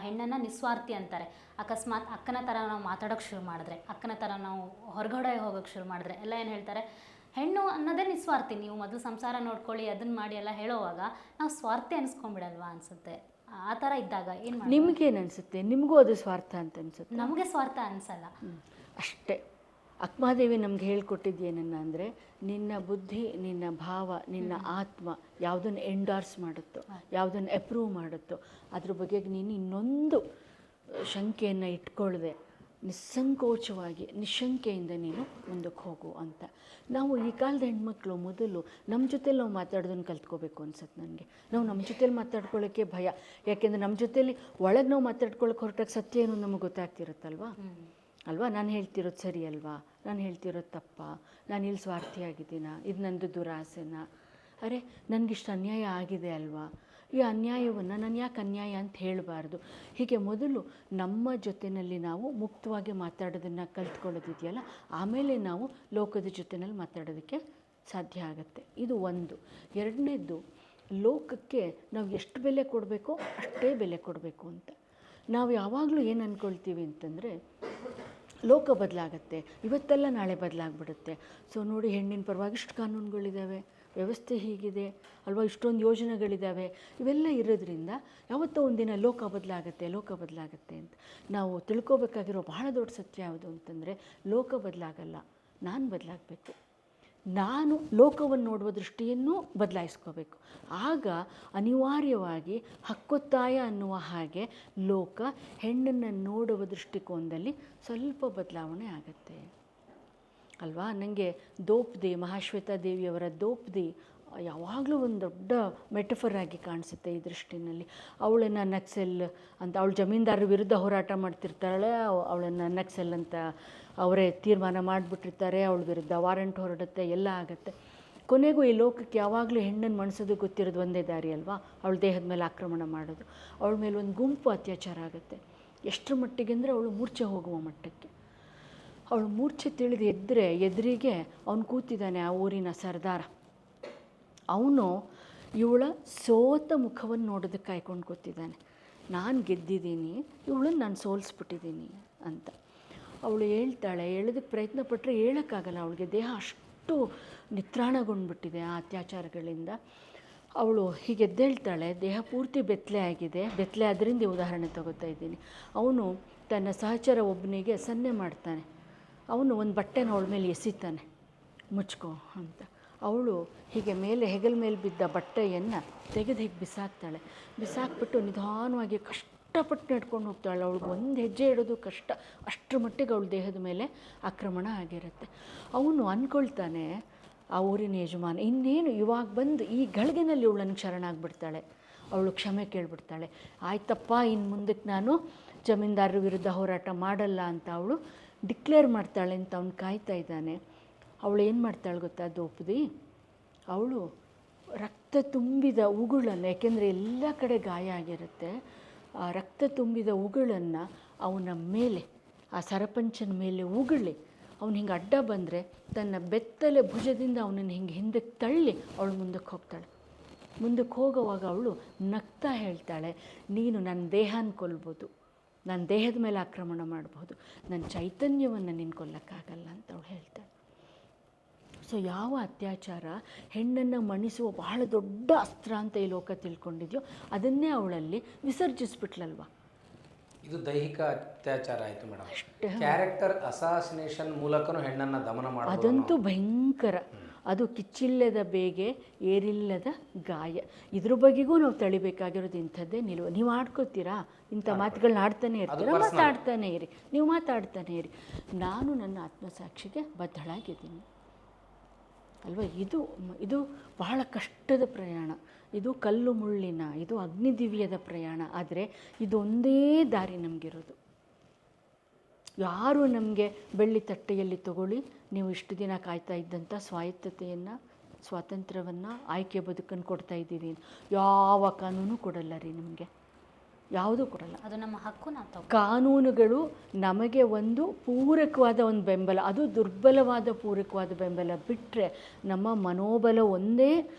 ಹೆಣ್ಣನ್ನು ನಿಸ್ವಾರ್ಥಿ ಅಂತಾರೆ. ಅಕಸ್ಮಾತ್ ಅಕ್ಕನ ಥರ ನಾವು ಮಾತಾಡೋಕ್ಕೆ ಶುರು ಮಾಡಿದ್ರೆ, ಅಕ್ಕನ ಥರ ನಾವು ಹೊರಗಡೆ ಹೋಗೋಕ್ಕೆ ಶುರು ಮಾಡಿದ್ರೆ ಎಲ್ಲ ಏನು ಹೇಳ್ತಾರೆ, ಹೆಣ್ಣು ಅನ್ನೋದೇ ನಿಸ್ವಾರ್ಥಿ, ನೀವು ಮೊದಲು ಸಂಸಾರ ನೋಡ್ಕೊಳ್ಳಿ ಅದನ್ನು ಮಾಡಿ ಎಲ್ಲ ಹೇಳೋವಾಗ ನಾವು ಸ್ವಾರ್ಥಿ ಅನಿಸ್ಕೊಂಡ್ಬಿಡಲ್ವಾ ಅನಿಸುತ್ತೆ. ಆ ಥರ ಇದ್ದಾಗ ಏನು ಮಾಡಿ, ನಿಮಗೇನು ಅನಿಸುತ್ತೆ? ನಿಮಗೂ ಅದು ಸ್ವಾರ್ಥ ಅಂತ ಅನಿಸುತ್ತೆ? ನಮಗೆ ಸ್ವಾರ್ಥ ಅನಿಸಲ್ಲ ಅಷ್ಟೇ. ಅಕ್ಕಮಹಾದೇವಿ ನಮ್ಗೆ ಹೇಳ್ಕೊಟ್ಟಿದ್ದೇನನ್ನ ಅಂದರೆ, ನಿನ್ನ ಬುದ್ಧಿ, ನಿನ್ನ ಭಾವ, ನಿನ್ನ ಆತ್ಮ ಯಾವುದನ್ನು ಎಂಡಾರ್ಸ್ ಮಾಡುತ್ತೋ, ಯಾವುದನ್ನು ಅಪ್ರೂವ್ ಮಾಡುತ್ತೋ ಅದ್ರ ಬಗ್ಗೆ ನೀನು ಇನ್ನೊಂದು ಶಂಕೆಯನ್ನು ಇಟ್ಕೊಳ್ಳದೆ ನಿಸ್ಸಂಕೋಚವಾಗಿ ನಿಶಂಕೆಯಿಂದ ನೀನು ಮುಂದಕ್ಕೆ ಹೋಗು ಅಂತ. ನಾವು ಈ ಕಾಲದ ಹೆಣ್ಮಕ್ಳು ಮೊದಲು ನಮ್ಮ ಜೊತೇಲಿ ನಾವು ಮಾತಾಡೋದನ್ನು ಕಲ್ತ್ಕೋಬೇಕು ಅನ್ಸುತ್ತೆ ನನಗೆ. ನಾವು ನಮ್ಮ ಜೊತೇಲಿ ಮಾತಾಡ್ಕೊಳ್ಳೋಕ್ಕೆ ಭಯ, ಯಾಕೆಂದರೆ ನಮ್ಮ ಜೊತೇಲಿ ಒಳಗೆ ನಾವು ಮಾತಾಡ್ಕೊಳ್ಳೋಕೆ ಹೊರಟಾಗ ಸತ್ಯ ಏನು ನಮಗೆ ಗೊತ್ತಾಗ್ತಿರುತ್ತಲ್ವಾ ಅಲ್ವಾ. ನಾನು ಹೇಳ್ತಿರೋದು ಸರಿ ಅಲ್ವಾ, ನಾನು ಹೇಳ್ತಿರೋದು ತಪ್ಪ, ನಾನು ಇಲ್ಲಿ ಸ್ವಾರ್ಥಿಯಾಗಿದ್ದೀನ, ಇದು ನಂದು ದುರಾಸೆನಾ, ಅರೆ ನನಗಿಷ್ಟು ಅನ್ಯಾಯ ಆಗಿದೆ ಅಲ್ವಾ, ಈ ಅನ್ಯಾಯವನ್ನು ನಾನು ಯಾಕೆ ಅನ್ಯಾಯ ಅಂತ ಹೇಳಬಾರ್ದು. ಹೀಗೆ ಮೊದಲು ನಮ್ಮ ಜೊತೆಯಲ್ಲಿ ನಾವು ಮುಕ್ತವಾಗಿ ಮಾತಾಡೋದನ್ನು ಕಲ್ತ್ಕೊಳ್ಳೋದಿದೆಯಲ್ಲ, ಆಮೇಲೆ ನಾವು ಲೋಕದ ಜೊತೆಯಲ್ಲಿ ಮಾತಾಡೋದಕ್ಕೆ ಸಾಧ್ಯ ಆಗುತ್ತೆ. ಇದು ಒಂದು. ಎರಡನೇದ್ದು, ಲೋಕಕ್ಕೆ ನಾವು ಎಷ್ಟು ಬೆಲೆ ಕೊಡಬೇಕೋ ಅಷ್ಟೇ ಬೆಲೆ ಕೊಡಬೇಕು ಅಂತ. ನಾವು ಯಾವಾಗಲೂ ಏನು ಅಂದ್ಕೊಳ್ತೀವಿ ಅಂತಂದರೆ, ಲೋಕ ಬದಲಾಗತ್ತೆ, ಇವತ್ತೆಲ್ಲ ನಾಳೆ ಬದಲಾಗ್ಬಿಡುತ್ತೆ. ಸೊ ನೋಡಿ, ಹೆಣ್ಣಿನ ಪರವಾಗಿ ಇಷ್ಟು ಕಾನೂನುಗಳಿದ್ದಾವೆ, ವ್ಯವಸ್ಥೆ ಹೀಗಿದೆ ಅಲ್ವಾ, ಇಷ್ಟೊಂದು ಯೋಜನೆಗಳಿದ್ದಾವೆ, ಇವೆಲ್ಲ ಇರೋದ್ರಿಂದ ಯಾವತ್ತೋ ಒಂದಿನ ಲೋಕ ಬದಲಾಗತ್ತೆ ಅಂತ ನಾವು ತಿಳ್ಕೊಬೇಕಾಗಿರೋ ಬಹಳ ದೊಡ್ಡ ಸತ್ಯ ಯಾವುದು ಅಂತಂದರೆ, ಲೋಕ ಬದಲಾಗಲ್ಲ, ನಾನು ಬದಲಾಗಬೇಕು. ನಾನು ಲೋಕವನ್ನು ನೋಡುವ ದೃಷ್ಟಿಯನ್ನು ಬದಲಾಯಿಸ್ಕೋಬೇಕು. ಆಗ ಅನಿವಾರ್ಯವಾಗಿ ಹಕ್ಕೊತ್ತಾಯ ಅನ್ನುವ ಹಾಗೆ ಲೋಕ ಹೆಣ್ಣನ್ನು ನೋಡುವ ದೃಷ್ಟಿಕೋನದಲ್ಲಿ ಸ್ವಲ್ಪ ಬದಲಾವಣೆ ಆಗುತ್ತೆ ಅಲ್ವಾ. ನನಗೆ ದೋಪ್ದಿ, ಮಹಾಶ್ವೇತಾ ದೇವಿಯವರ ದೋಪ್ದಿ ಯಾವಾಗಲೂ ಒಂದು ದೊಡ್ಡ ಮೆಟಫರ್ ಆಗಿ ಕಾಣಿಸುತ್ತೆ ಈ ದೃಷ್ಟಿನಲ್ಲಿ. ಅವಳನ್ನು ನಕ್ಸಲ್ ಅಂತ, ಅವಳು ಜಮೀನ್ದಾರರ ವಿರುದ್ಧ ಹೋರಾಟ ಮಾಡ್ತಿರ್ತಾಳೆ, ಅವಳನ್ನು ನಕ್ಸಲ್ ಅಂತ ಅವರೇ ತೀರ್ಮಾನ ಮಾಡಿಬಿಟ್ಟಿರ್ತಾರೆ, ಅವಳ ವಿರುದ್ಧ ವಾರಂಟ್ ಹೊರಡುತ್ತೆ, ಎಲ್ಲ ಆಗುತ್ತೆ. ಕೊನೆಗೂ ಈ ಲೋಕಕ್ಕೆ ಯಾವಾಗಲೂ ಹೆಣ್ಣನ್ನು ಮಣಿಸೋದು ಗೊತ್ತಿರೋದು ಒಂದೇ ದಾರಿ ಅಲ್ವಾ, ಅವಳ ದೇಹದ ಮೇಲೆ ಆಕ್ರಮಣ ಮಾಡೋದು. ಅವಳ ಮೇಲೆ ಒಂದು ಗುಂಪು ಅತ್ಯಾಚಾರ ಆಗುತ್ತೆ. ಎಷ್ಟರ ಮಟ್ಟಿಗೆ ಅಂದರೆ ಅವಳು ಮೂರ್ಛೆ ಹೋಗುವ ಮಟ್ಟಕ್ಕೆ. ಅವಳು ಮೂರ್ಛೆ ತಿಳಿದು ಎದ್ದರೆ ಎದುರಿಗೆ ಅವನು ಕೂತಿದ್ದಾನೆ, ಆ ಊರಿನ ಸರ್ದಾರ. ಅವನು ಇವಳ ಸೋತ ಮುಖವನ್ನು ನೋಡೋದಕ್ಕೆ ಕಾಯ್ಕೊಂಡು ಕೂತಿದ್ದಾನೆ. ನಾನು ಗೆದ್ದಿದ್ದೀನಿ, ಇವಳನ್ನು ನಾನು ಸೋಲಿಸ್ಬಿಟ್ಟಿದ್ದೀನಿ ಅಂತ. ಅವಳು ಹೇಳ್ತಾಳೆ, ಹೇಳೋದಕ್ಕೆ ಪ್ರಯತ್ನ ಪಟ್ಟರೆ ಹೇಳೋಕ್ಕಾಗಲ್ಲ. ಅವಳಿಗೆ ದೇಹ ಅಷ್ಟು ನಿತ್ರಾಣಗೊಂಡ್ಬಿಟ್ಟಿದೆ ಆ ಅತ್ಯಾಚಾರಗಳಿಂದ. ಅವಳು ಹೀಗೆ ಎದ್ದೇಳ್ತಾಳೆ, ದೇಹ ಪೂರ್ತಿ ಬೆತ್ತಲೆ ಆಗಿದೆ. ಬೆತ್ತಲೆ ಅದರಿಂದ ಉದಾಹರಣೆ ತಗೋತಾ ಇದ್ದೀನಿ. ಅವನು ತನ್ನ ಸಹಚರ ಒಬ್ಬನಿಗೆ ಸನ್ನೆ ಮಾಡ್ತಾನೆ. ಅವನು ಒಂದು ಬಟ್ಟೆನ ಅವಳ ಮೇಲೆ ಎಸಿತಾನೆ, ಮುಚ್ಕೋ ಅಂತ. ಅವಳು ಹೀಗೆ ಮೇಲೆ ಹೆಗಲ ಮೇಲೆ ಬಿದ್ದ ಬಟ್ಟೆಯನ್ನು ತೆಗೆದು ಹೀಗೆ ಬಿಸಾಕ್ತಾಳೆ. ಬಿಸಾಕ್ಬಿಟ್ಟು ನಿಧಾನವಾಗಿ ಕಷ್ಟಪಟ್ಟು ನಡ್ಕೊಂಡು ಹೋಗ್ತಾಳೆ. ಅವಳಿಗೆ ಒಂದು ಹೆಜ್ಜೆ ಇಡೋದು ಕಷ್ಟ, ಅಷ್ಟರ ಮಟ್ಟಿಗೆ ಅವಳ ದೇಹದ ಮೇಲೆ ಆಕ್ರಮಣ ಆಗಿರುತ್ತೆ. ಅವನು ಅಂದ್ಕೊಳ್ತಾನೆ, ಆ ಊರಿನ ಯಜಮಾನ, ಇನ್ನೇನು ಇವಾಗ ಬಂದು ಈ ಗಳಿಗೆನಲ್ಲಿ ಇವಳನ್ನು ಶರಣಾಗ್ಬಿಡ್ತಾಳೆ. ಅವಳು ಕ್ಷಮೆ ಕೇಳಿಬಿಡ್ತಾಳೆ. ಆಯ್ತಪ್ಪ, ಇನ್ನು ಮುಂದಕ್ಕೆ ನಾನು ಜಮೀನ್ದಾರರ ವಿರುದ್ಧ ಹೋರಾಟ ಮಾಡಲ್ಲ ಅಂತ ಅವಳು ಡಿಕ್ಲೇರ್ ಮಾಡ್ತಾಳೆ ಅಂತ ಅವನು ಕಾಯ್ತಾ ಇದ್ದಾನೆ. ಅವಳು ಏನು ಮಾಡ್ತಾಳೆ ಗೊತ್ತಾ ದ್ರೌಪದಿ? ಅವಳು ರಕ್ತ ತುಂಬಿದ ಉಗುಳನ್ನು, ಯಾಕೆಂದರೆ ಎಲ್ಲ ಕಡೆ ಗಾಯ ಆಗಿರುತ್ತೆ, ಆ ರಕ್ತ ತುಂಬಿದ ಉಗುಳನ್ನು ಅವನ ಮೇಲೆ, ಆ ಸರಪಂಚನ ಮೇಲೆ ಉಗುಳಿ ಅವನು ಹಿಂಗೆ ಅಡ್ಡ ಬಂದರೆ ತನ್ನ ಬೆತ್ತಲೆ ಭುಜದಿಂದ ಅವನನ್ನು ಹಿಂಗೆ ಹಿಂದಕ್ಕೆ ತಳ್ಳಿ ಅವಳು ಮುಂದಕ್ಕೆ ಹೋಗ್ತಾಳೆ. ಮುಂದಕ್ಕೆ ಹೋಗುವಾಗ ಅವಳು ನಗ್ತಾ ಹೇಳ್ತಾಳೆ, ನೀನು ನನ್ನ ದೇಹನ ಕೊಲ್ಬೋದು, ನನ್ನ ದೇಹದ ಮೇಲೆ ಆಕ್ರಮಣ ಮಾಡ್ಬೋದು, ನನ್ನ ಚೈತನ್ಯವನ್ನು ನೀನು ಕೊಲ್ಲಕ್ಕಾಗಲ್ಲ ಅಂತ ಅವಳು ಹೇಳ್ತಾಳೆ. ಸೊ ಯಾವ ಅತ್ಯಾಚಾರ ಹೆಣ್ಣನ್ನು ಮಣಿಸುವ ಬಹಳ ದೊಡ್ಡ ಅಸ್ತ್ರ ಅಂತ ಈ ಲೋಕ ತಿಳ್ಕೊಂಡಿದ್ಯೋ ಅದನ್ನೇ ಅವಳಲ್ಲಿ ವಿಸರ್ಜಿಸ್ಬಿಟ್ಲಲ್ವ. ಇದು ದೈಹಿಕ ಅತ್ಯಾಚಾರ ಆಯಿತು ಮೇಡಮ್. ಅಷ್ಟೇ. ಕ್ಯಾರೆಕ್ಟರ್ ಅಸಾಸಿನೇಷನ್ ಮೂಲಕನೂ ಹೆಣ್ಣನ್ನು ದಮನ ಮಾಡೋದು ಅದಂತೂ ಭಯಂಕರ. ಅದು ಕಿಚ್ಚಿಲ್ಲದ ಬೇಗೆ, ಏರಿಲ್ಲದ ಗಾಯ. ಇದ್ರ ಬಗ್ಗೆಗೂ ನಾವು ತಳಿಬೇಕಾಗಿರೋದು ಇಂಥದ್ದೇ ನಿಲುವು. ನೀವು ಆಡ್ಕೋತೀರಾ, ಇಂಥ ಮಾತುಗಳನ್ನ ಆಡ್ತಾನೆ ಇರ್ತೀರ, ಮಾತಾಡ್ತಾನೆ ಇರಿ, ನೀವು ಮಾತಾಡ್ತಾನೆ ಇರಿ. ನಾನು ನನ್ನ ಆತ್ಮಸಾಕ್ಷಿಗೆ ಬದ್ಧಳಾಗಿದ್ದೀನಿ ಅಲ್ವಾ. ಇದು ಬಹಳ ಕಷ್ಟದ ಪ್ರಯಾಣ, ಇದು ಕಲ್ಲು ಮುಳ್ಳಿನ, ಇದು ಅಗ್ನಿದಿವ್ಯದ ಪ್ರಯಾಣ. ಆದರೆ ಇದೊಂದೇ ದಾರಿ ನಮಗಿರೋದು. ಯಾರು ನಮಗೆ ಬೆಳ್ಳಿ ತಟ್ಟೆಯಲ್ಲಿ ತಗೊಳ್ಳಿ, ನೀವು ಇಷ್ಟು ದಿನ ಕಾಯ್ತಾ ಇದ್ದಂಥ ಸ್ವಾಯತ್ತತೆಯನ್ನು, ಸ್ವಾತಂತ್ರ್ಯವನ್ನು, ಆಯ್ಕೆ ಬದುಕನ್ನು ಕೊಡ್ತಾ ಇದ್ದೀರಿ, ಯಾವ ಕಾನೂನು ಕೊಡಲ್ಲ ರೀ ನಮಗೆ, ಯಾವುದೂ ಕೊಡಲ್ಲ. ಅದು ನಮ್ಮ ಹಕ್ಕು. ನಾವು ಕಾನೂನುಗಳು ನಮಗೆ ಒಂದು ಪೂರಕವಾದ ಒಂದು ಬೆಂಬಲ, ಅದು ದುರ್ಬಲವಾದ ಪೂರಕವಾದ ಬೆಂಬಲ ಬಿಟ್ಟರೆ ನಮ್ಮ ಮನೋಬಲ ಒಂದೇ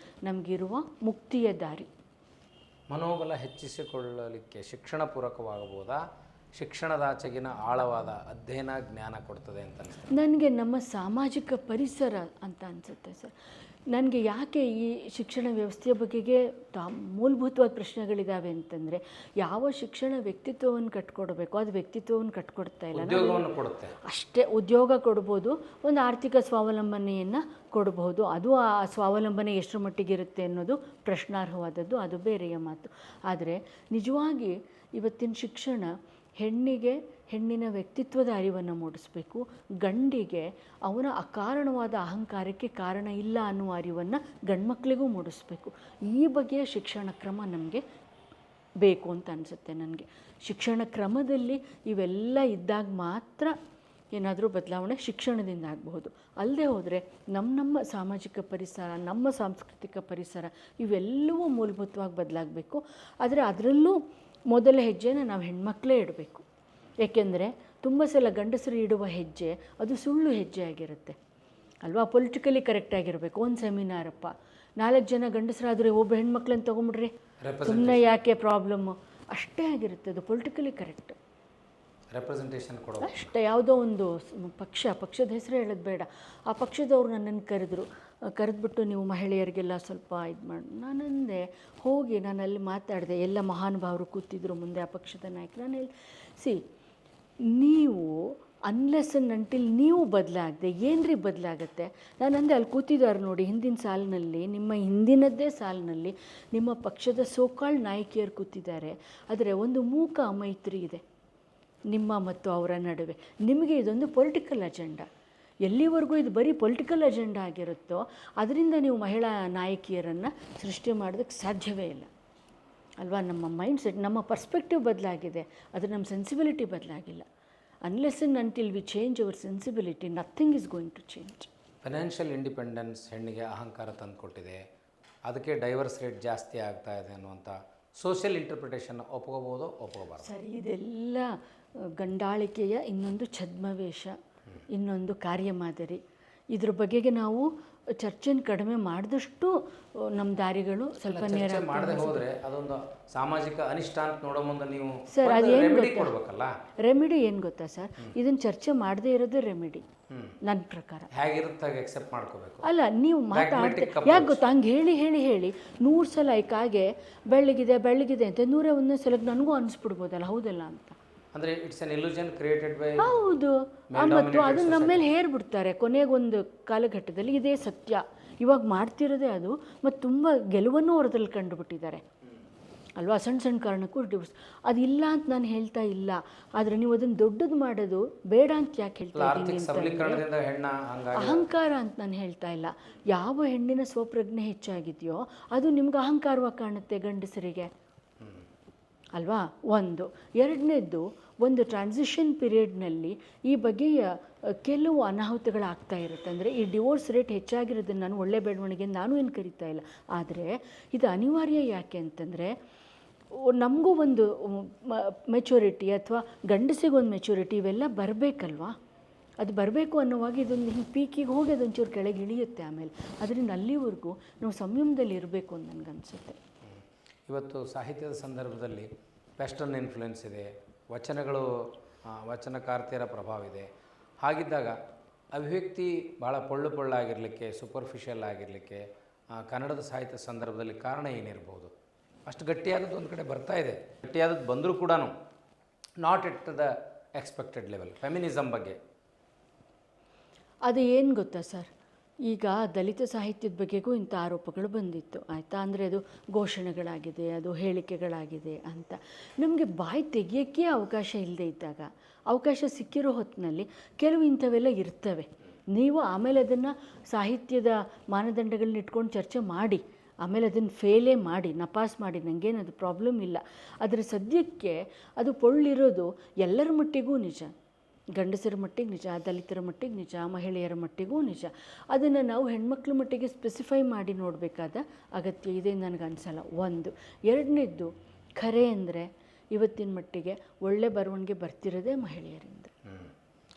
ನಮಗಿರುವ ಮುಕ್ತಿಯ ದಾರಿ. ಮನೋಬಲ ಹೆಚ್ಚಿಸಿಕೊಳ್ಳಲಿಕ್ಕೆ ಶಿಕ್ಷಣ ಪೂರಕವಾಗಬಹುದಾ? ಶಿಕ್ಷಣದಾಚೆಗಿನ ಆಳವಾದ ಅಧ್ಯಯನ ಜ್ಞಾನ ಕೊಡ್ತದೆ ಅಂತ ಅನಿಸ್ತದೆ ನನಗೆ. ನಮ್ಮ ಸಾಮಾಜಿಕ ಪರಿಸರ ಅಂತ ಅನಿಸುತ್ತೆ ಸರ್. ನನಗೆ ಯಾಕೆ ಈ ಶಿಕ್ಷಣ ವ್ಯವಸ್ಥೆಯ ಬಗೆಗೆ ಮೂಲಭೂತವಾದ ಪ್ರಶ್ನೆಗಳಿದ್ದಾವೆ ಅಂತಂದರೆ, ಯಾವ ಶಿಕ್ಷಣ ವ್ಯಕ್ತಿತ್ವವನ್ನು ಕಟ್ಕೊಡ್ಬೇಕು ಅದು ವ್ಯಕ್ತಿತ್ವವನ್ನು ಕಟ್ಕೊಡ್ತಾ ಇಲ್ಲ. ಉದ್ಯೋಗವನ್ನು ಕೊಡುತ್ತೆ ಅಷ್ಟೇ. ಉದ್ಯೋಗ ಕೊಡ್ಬೋದು, ಒಂದು ಆರ್ಥಿಕ ಸ್ವಾವಲಂಬನೆಯನ್ನು ಕೊಡಬಹುದು. ಅದು ಆ ಸ್ವಾವಲಂಬನೆ ಎಷ್ಟರ ಮಟ್ಟಿಗಿರುತ್ತೆ ಅನ್ನೋದು ಪ್ರಶ್ನಾರ್ಹವಾದದ್ದು, ಅದು ಬೇರೆಯ ಮಾತು. ಆದರೆ ನಿಜವಾಗಿ ಇವತ್ತಿನ ಶಿಕ್ಷಣ ಹೆಣ್ಣಿಗೆ ಹೆಣ್ಣಿನ ವ್ಯಕ್ತಿತ್ವದ ಅರಿವನ್ನು ಮೂಡಿಸಬೇಕು, ಗಂಡಿಗೆ ಅವನ ಅಕಾರಣವಾದ ಅಹಂಕಾರಕ್ಕೆ ಕಾರಣ ಇಲ್ಲ ಅನ್ನುವ ಅರಿವನ್ನು ಗಂಡ್ಮಕ್ಳಿಗೂ ಮೂಡಿಸ್ಬೇಕು. ಈ ಬಗೆಯ ಶಿಕ್ಷಣ ಕ್ರಮ ನಮಗೆ ಬೇಕು ಅಂತ ಅನಿಸುತ್ತೆ ನನಗೆ. ಶಿಕ್ಷಣ ಕ್ರಮದಲ್ಲಿ ಇವೆಲ್ಲ ಇದ್ದಾಗ ಮಾತ್ರ ಏನಾದರೂ ಬದಲಾವಣೆ ಶಿಕ್ಷಣದಿಂದ ಆಗಬಹುದು. ಅಲ್ಲದೆ ಹೋದರೆ ನಮ್ಮ ಸಾಮಾಜಿಕ ಪರಿಸರ, ನಮ್ಮ ಸಾಂಸ್ಕೃತಿಕ ಪರಿಸರ ಇವೆಲ್ಲವೂ ಮೂಲಭೂತವಾಗಿ ಬದಲಾಗಬೇಕು. ಆದರೆ ಅದರಲ್ಲೂ ಮೊದಲ ಹೆಜ್ಜೆನ ನಾವು ಹೆಣ್ಮಕ್ಳೇ ಇಡಬೇಕು. ಏಕೆಂದರೆ ತುಂಬ ಸಲ ಗಂಡಸರು ಇಡುವ ಹೆಜ್ಜೆ ಅದು ಸುಳ್ಳು ಹೆಜ್ಜೆ ಆಗಿರುತ್ತೆ ಅಲ್ವಾ. ಪೊಲಿಟಿಕಲಿ ಕರೆಕ್ಟಾಗಿರಬೇಕು. ಒಂದು ಸೆಮಿನಾರಪ್ಪ, 4 ಜನ ಗಂಡಸರಾದರೆ ಒಬ್ಬ ಹೆಣ್ಮಕ್ಳನ್ನು ತೊಗೊಂಬಿಡ್ರಿ, ಸುಮ್ಮನೆ ಯಾಕೆ ಪ್ರಾಬ್ಲಮ್ಮು, ಅಷ್ಟೇ ಆಗಿರುತ್ತೆ. ಅದು ಪೊಲಿಟಿಕಲಿ ಕರೆಕ್ಟ್, ರೆಪ್ರೆಸೆಂಟೇಷನ್ ಕೊಡೋದು ಅಷ್ಟೇ. ಯಾವುದೋ ಒಂದು ಪಕ್ಷದ ಹೆಸರು ಹೇಳೋದು ಬೇಡ, ಆ ಪಕ್ಷದವ್ರು ನನ್ನನ್ನು ಕರೆದ್ಬಿಟ್ಟು ನೀವು ಮಹಿಳೆಯರಿಗೆಲ್ಲ ಸ್ವಲ್ಪ ಇದು ಮಾಡಿ. ನಾನಂದೆ ಹೋಗಿ, ನಾನು ಅಲ್ಲಿ ಮಾತಾಡಿದೆ, ಎಲ್ಲ ಮಹಾನುಭಾವರು ಕೂತಿದ್ರು ಮುಂದೆ, ಆ ಪಕ್ಷದ ನಾಯಕರು. ನಾನು ಹೇಳಿ, ನೀವು ಅನ್ಲೆಸ್ ಅಂಡ್ ಅಂಟಿಲ್ ನೀವು ಬದಲಾಗದೆ ಏನ್ರಿ ಬದಲಾಗತ್ತೆ? ನಾನು ಅಂದೆ, ಅಲ್ಲಿ ಕೂತಿದ್ದಾರೆ ನೋಡಿ ಹಿಂದಿನ ಸಾಲಿನಲ್ಲಿ, ನಿಮ್ಮ ಹಿಂದಿನದ್ದೇ ಸಾಲಿನಲ್ಲಿ ನಿಮ್ಮ ಪಕ್ಷದ ಸೋಕಾಳ್ ನಾಯಕಿಯರು ಕೂತಿದ್ದಾರೆ. ಆದರೆ ಒಂದು ಮೂಕ ಮೈತ್ರಿ ಇದೆ ನಿಮ್ಮ ಮತ್ತು ಅವರ ನಡುವೆ. ನಿಮಗೆ ಇದೊಂದು ಪೊಲಿಟಿಕಲ್ ಅಜೆಂಡಾ. ಎಲ್ಲಿವರೆಗೂ ಇದು ಬರೀ ಪೊಲಿಟಿಕಲ್ ಅಜೆಂಡಾ ಆಗಿರುತ್ತೋ ಅದರಿಂದ ನೀವು ಮಹಿಳಾ ನಾಯಕಿಯರನ್ನು ಸೃಷ್ಟಿ ಮಾಡೋದಕ್ಕೆ ಸಾಧ್ಯವೇ ಇಲ್ಲ ಅಲ್ವಾ. ನಮ್ಮ ಮೈಂಡ್ ಸೆಟ್, ನಮ್ಮ ಪರ್ಸ್ಪೆಕ್ಟಿವ್ ಬದಲಾಗಿದೆ, ಆದರೆ ನಮ್ಮ ಸೆನ್ಸಿಬಿಲಿಟಿ ಬದಲಾಗಿಲ್ಲ. Unless and until we change our sensibility, nothing is going to change. Financial independence ಹೆಣ್ಣಿಗೆ ಅಹಂಕಾರ ತಂದುಕೊಟ್ಟಿದೆ, ಅದಕ್ಕೆ ಡೈವರ್ಸ್ ರೇಟ್ ಜಾಸ್ತಿ ಆಗ್ತಾ ಇದೆ ಅನ್ನುವಂಥ ಸೋಷಿಯಲ್ ಇಂಟರ್ಪ್ರಿಟೇಷನ್ ಒಪ್ಕೋಬೋದು, ಒಪ್ಕೋಬಾರ್ದು? ಸರಿ, ಇದೆಲ್ಲ ಗಂಡಾಳಿಕೆಯ ಇನ್ನೊಂದು ಛದ್ಮವೇಷ, ಇನ್ನೊಂದು ಕಾರ್ಯಮಾದರಿ. ಇದ್ರ ಬಗೆಗೆ ನಾವು ಚರ್ಚೆನ ಕಡಿಮೆ ಮಾಡಿದಷ್ಟು ನಮ್ಮ ದಾರಿಗಳು ಸ್ವಲ್ಪ ನೇರ ಮಾಡದೆ ಹೋದರೆ ಅದೊಂದು ಸಾಮಾಜಿಕ ಅನಿಷ್ಟ ಅಂತ ನೋಡೋ ಮುಂದೆ ನೀವು ಸರ್ ಅದೇನು ರೆಮಿಡಿ ಕೊಡ್ಬೇಕಲ್ಲ. ರೆಮಿಡಿ ಏನು ಗೊತ್ತಾ ಸರ್, ಇದನ್ನು ಚರ್ಚೆ ಮಾಡದೇ ಇರೋದೇ ರೆಮಿಡಿ ನನ್ನ ಪ್ರಕಾರ. ಹೇಗಿರುತ್ತೆ ಹಾಗೆ ಎಕ್ಸೆಪ್ಟ್ ಮಾಡ್ಕೋಬೇಕು. ಅಲ್ಲ, ನೀವು ಮಾತಾಡ್ತೀರಿ ಯಾಕೆ ಗೊತ್ತಾ, ಹಂಗೆ ಹೇಳಿ ಹೇಳಿ ಹೇಳಿ 100 ಸಲ ಕಾಗೆ ಬೆಳ್ಳಗಿದೆ ಬೆಳ್ಳಗಿದೆ ಅಂತ 101ನೇ ಸಲಕ್ಕೆ ನನಗೂ ಅನಿಸ್ಬಿಡ್ಬೋದಲ್ಲ, ಹೌದಲ್ಲ ಅಂತ. ಅಂದರೆ it's an illusion created by. ಹೌದು, ಮತ್ತು ಅದನ್ನು ನಮ್ಮ ಮೇಲೆ ಹೇರ್ಬಿಡ್ತಾರೆ. ಕೊನೆಗೊಂದು ಕಾಲಘಟ್ಟದಲ್ಲಿ ಇದೇ ಸತ್ಯ, ಇವಾಗ ಮಾಡ್ತಿರೋದೇ ಅದು, ಮತ್ತು ತುಂಬ ಗೆಲುವನ್ನು ಹೊರದಲ್ಲಿ ಕಂಡುಬಿಟ್ಟಿದ್ದಾರೆ ಅಲ್ವಾ. ಸಣ್ಣ ಸಣ್ಣ ಕಾರಣಕ್ಕೂ ಡಿವೋರ್ಸ್. ಅದಿಲ್ಲ ಅಂತ ನಾನು ಹೇಳ್ತಾ ಇಲ್ಲ, ಆದರೆ ನೀವು ಅದನ್ನು ದೊಡ್ಡದು ಮಾಡೋದು ಬೇಡ ಅಂತ ಯಾಕೆ ಹೇಳ್ತಾ ಇದ್ದೀನಿ? ಅಹಂಕಾರ ಅಂತ ನಾನು ಹೇಳ್ತಾ ಇಲ್ಲ. ಯಾವ ಹೆಣ್ಣಿನ ಸ್ವಪ್ರಜ್ಞೆ ಹೆಚ್ಚಾಗಿದೆಯೋ ಅದು ನಿಮ್ಗೆ ಅಹಂಕಾರವಾಗಿ ಕಾಣುತ್ತೆ ಗಂಡಸರಿಗೆ ಅಲ್ವಾ. ಒಂದು ಎರಡನೇದ್ದು, ಒಂದು ಟ್ರಾನ್ಸಿಷನ್ ಪೀರಿಯಡ್ನಲ್ಲಿ ಈ ಬಗೆಯ ಕೆಲವು ಅನಾಹುತಗಳಾಗ್ತಾ ಇರುತ್ತೆ. ಅಂದರೆ ಈ ಡಿವೋರ್ಸ್ ರೇಟ್ ಹೆಚ್ಚಾಗಿರೋದನ್ನು ನಾನು ಒಳ್ಳೆ ಬೆಳವಣಿಗೆ ನಾನು ಏನು ಕರಿತಾ ಇಲ್ಲ, ಆದರೆ ಇದು ಅನಿವಾರ್ಯ. ಯಾಕೆ ಅಂತಂದರೆ ನಮಗೂ ಒಂದು ಮೆಚುರಿಟಿ ಅಥವಾ ಗಂಡಸಿಗೊಂದು ಮೆಚುರಿಟಿ ಇವೆಲ್ಲ ಬರಬೇಕಲ್ವಾ. ಅದು ಬರಬೇಕು ಅನ್ನೋವಾಗ ಇದೊಂದು ಹಿಂಗೆ ಪೀಕಿಗೆ ಹೋಗಿ ಅದೊಂಚೂರು ಕೆಳಗೆ ಇಳಿಯುತ್ತೆ. ಆಮೇಲೆ ಅದರಿಂದ ಅಲ್ಲಿವರೆಗೂ ನಾವು ಸಂಯಮದಲ್ಲಿ ಇರಬೇಕು ಅಂತ ನನಗನ್ಸುತ್ತೆ. ಇವತ್ತು ಸಾಹಿತ್ಯದ ಸಂದರ್ಭದಲ್ಲಿ ವೆಸ್ಟರ್ನ್ ಇನ್ಫ್ಲುಯೆನ್ಸ್ ಇದೆ, ವಚನಗಳು, ವಚನಕಾರ್ತಿಯರ ಪ್ರಭಾವ ಇದೆ. ಹಾಗಿದ್ದಾಗ ಅಭಿವ್ಯಕ್ತಿ ಭಾಳ ಪೊಳ್ಳಾಗಿರಲಿಕ್ಕೆ, ಸೂಪರ್ಫಿಷಿಯಲ್ ಆಗಿರಲಿಕ್ಕೆ ಕನ್ನಡದ ಸಾಹಿತ್ಯ ಸಂದರ್ಭದಲ್ಲಿ ಕಾರಣ ಏನಿರ್ಬೋದು? ಅಷ್ಟು ಗಟ್ಟಿಯಾದದ್ದು ಒಂದು ಕಡೆ ಬರ್ತಾ ಇದೆ, ಗಟ್ಟಿಯಾದದ್ದು ಬಂದರೂ ಕೂಡ not at the expected level. Feminism ಬಗ್ಗೆ ಅದು ಏನು ಗೊತ್ತಾ ಸರ್, ಈಗ ದಲಿತ ಸಾಹಿತ್ಯದ ಬಗ್ಗೆಗೂ ಇಂಥ ಆರೋಪಗಳು ಬಂದಿತ್ತು ಆಯಿತಾ. ಅಂದರೆ ಅದು ಘೋಷಣೆಗಳಾಗಿದೆ, ಅದು ಹೇಳಿಕೆಗಳಾಗಿದೆ ಅಂತ. ನಮಗೆ ಬಾಯಿ ತೆಗಿಯೋಕ್ಕೆ ಅವಕಾಶ ಇಲ್ಲದೆ ಇದ್ದಾಗ, ಅವಕಾಶ ಸಿಕ್ಕಿರೋ ಹೊತ್ತಿನಲ್ಲಿ ಕೆಲವು ಇಂಥವೆಲ್ಲ ಇರ್ತವೆ. ನೀವು ಆಮೇಲೆ ಅದನ್ನು ಸಾಹಿತ್ಯದ ಮಾನದಂಡಗಳನ್ನ ಇಟ್ಕೊಂಡು ಚರ್ಚೆ ಮಾಡಿ, ಆಮೇಲೆ ಅದನ್ನು ಫೇಲೇ ಮಾಡಿ, ನಪಾಸ್ ಮಾಡಿ, ನನಗೇನು ಅದು ಪ್ರಾಬ್ಲಮ್ ಇಲ್ಲ. ಆದರೆ ಸದ್ಯಕ್ಕೆ ಅದು ಪೊಳ್ಳಿರೋದು ಎಲ್ಲರ ಮಟ್ಟಿಗೂ ನಿಜ, ಗಂಡಸರ ಮಟ್ಟಿಗೆ ನಿಜ, ದಲಿತರ ಮಟ್ಟಿಗೆ ನಿಜ, ಮಹಿಳೆಯರ ಮಟ್ಟಿಗೂ ನಿಜ. ಅದನ್ನು ನಾವು ಹೆಣ್ಮಕ್ಳ ಮಟ್ಟಿಗೆ ಸ್ಪೆಸಿಫೈ ಮಾಡಿ ನೋಡಬೇಕಾದ ಅಗತ್ಯ ಇದೆ ನನಗನ್ಸಲ್ಲ. ಒಂದು. ಎರಡನೇದ್ದು, ಖರೆ ಅಂದರೆ ಇವತ್ತಿನ ಮಟ್ಟಿಗೆ ಒಳ್ಳೆ ಬರವಣಿಗೆ ಬರ್ತಿರೋದೇ ಮಹಿಳೆಯರಿಂದ.